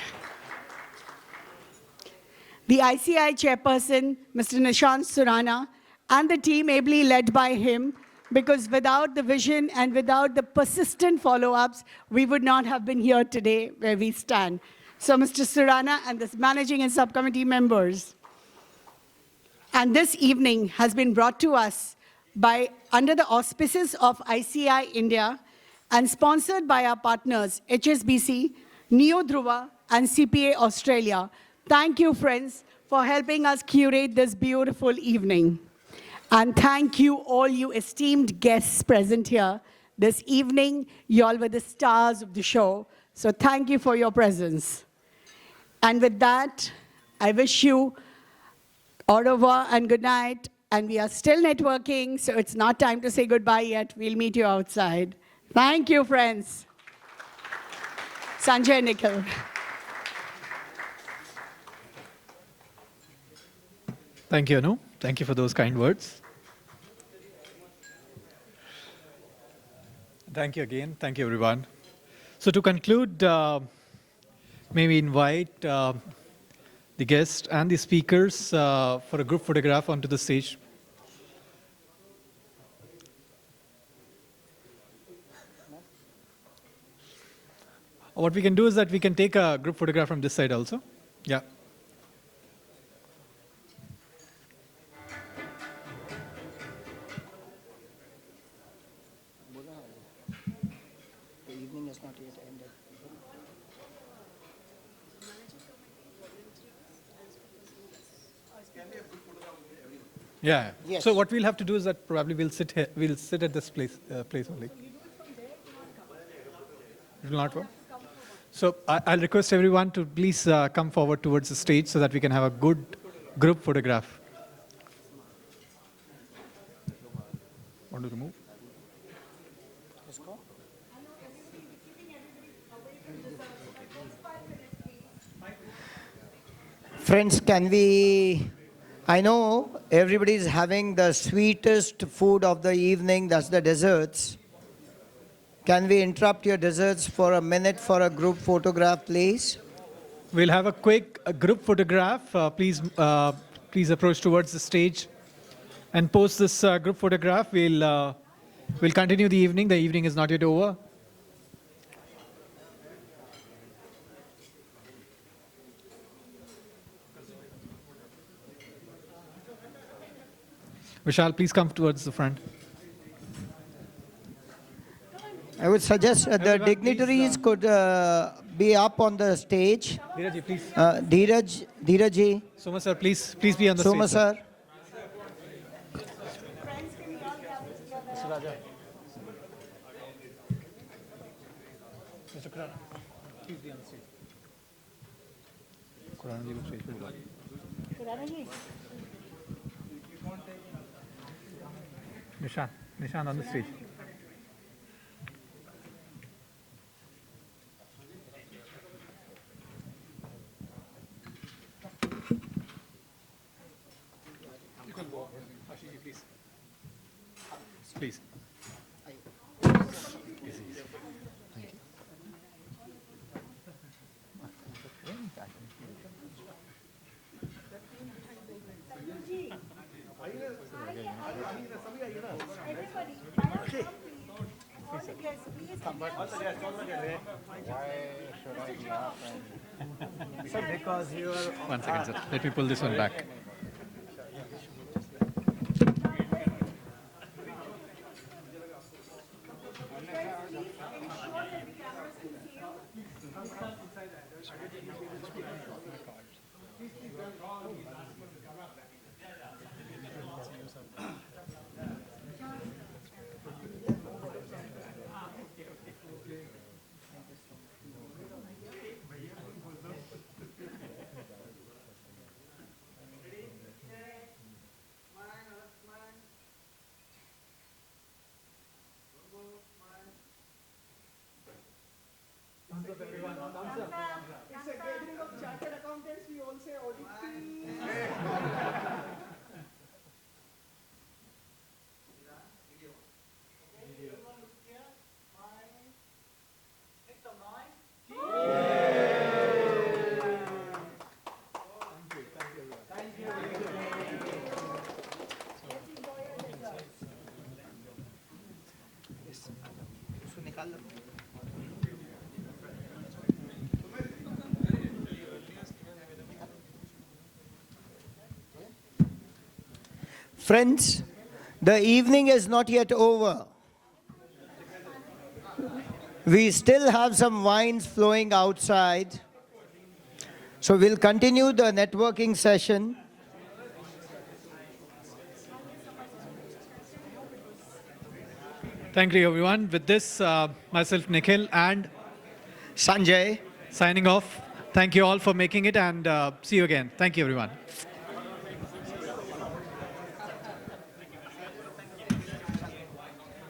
The ICAI chairperson, Mr. Nishant Surana, and the team ably led by him, because without the vision and without the persistent follow-ups, we would not have been here today where we stand. So Mr. Surana and the managing and subcommittee members. And this evening has been brought to us under the auspices of ICAI India and sponsored by our partners, HSBC, Neo Dhruva, and CPA Australia. Thank you, friends, for helping us curate this beautiful evening. And thank you, all you esteemed guests present here. This evening, you all were the stars of the show. So thank you for your presence. And with that, I wish you au revoir and good night. And we are still networking, so it's not time to say goodbye yet. We'll meet you outside. Thank you, friends. Sanjay, Nikhil. Thank you, Anu. Thank you for those kind words. Thank you again. Thank you, everyone. So to conclude, may we invite the guests and the speakers for a group photograph onto the stage. What we can do is that we can take a group photograph from this side also. Yeah. has not yet ended. Yeah. Yes. So what we'll have to do is that probably we'll sit here, we'll sit at this place only. It will not work. So I'll request everyone to please come forward towards the stage so that we can have a good group photograph. Want to remove? Let's go. Friends, can we, I know everybody is having the sweetest food of the evening, that's the desserts. Can we interrupt your desserts for a minute for a group photograph, please? We'll have a quick group photograph. Please approach towards the stage and post this group photograph. We'll continue the evening. The evening is not yet over. Vishal, please come towards the front. I would suggest the dignitaries could be up on the stage. Dheeraj, please. Dheeraj. Soma sir, please be on the Soma stage. sir. Mr. Khurana, please be on the stage. Khurana ji, stage पे बुलाओ. Nishan on the stage. You can go. Ashish ji, please. Please. Thank you. Because you are... One second, sir. Let me pull this one back. Thumbs up, everyone. Thumbs up. It's a gathering of chartered accountants. We all say audit. Friends, the evening is not yet over. We still have some wines flowing outside. So we'll continue the networking session. Thank you, everyone. With this, myself, Nikhil, and Sanjay signing off. Thank you all for making it, and see you again. Thank you, everyone.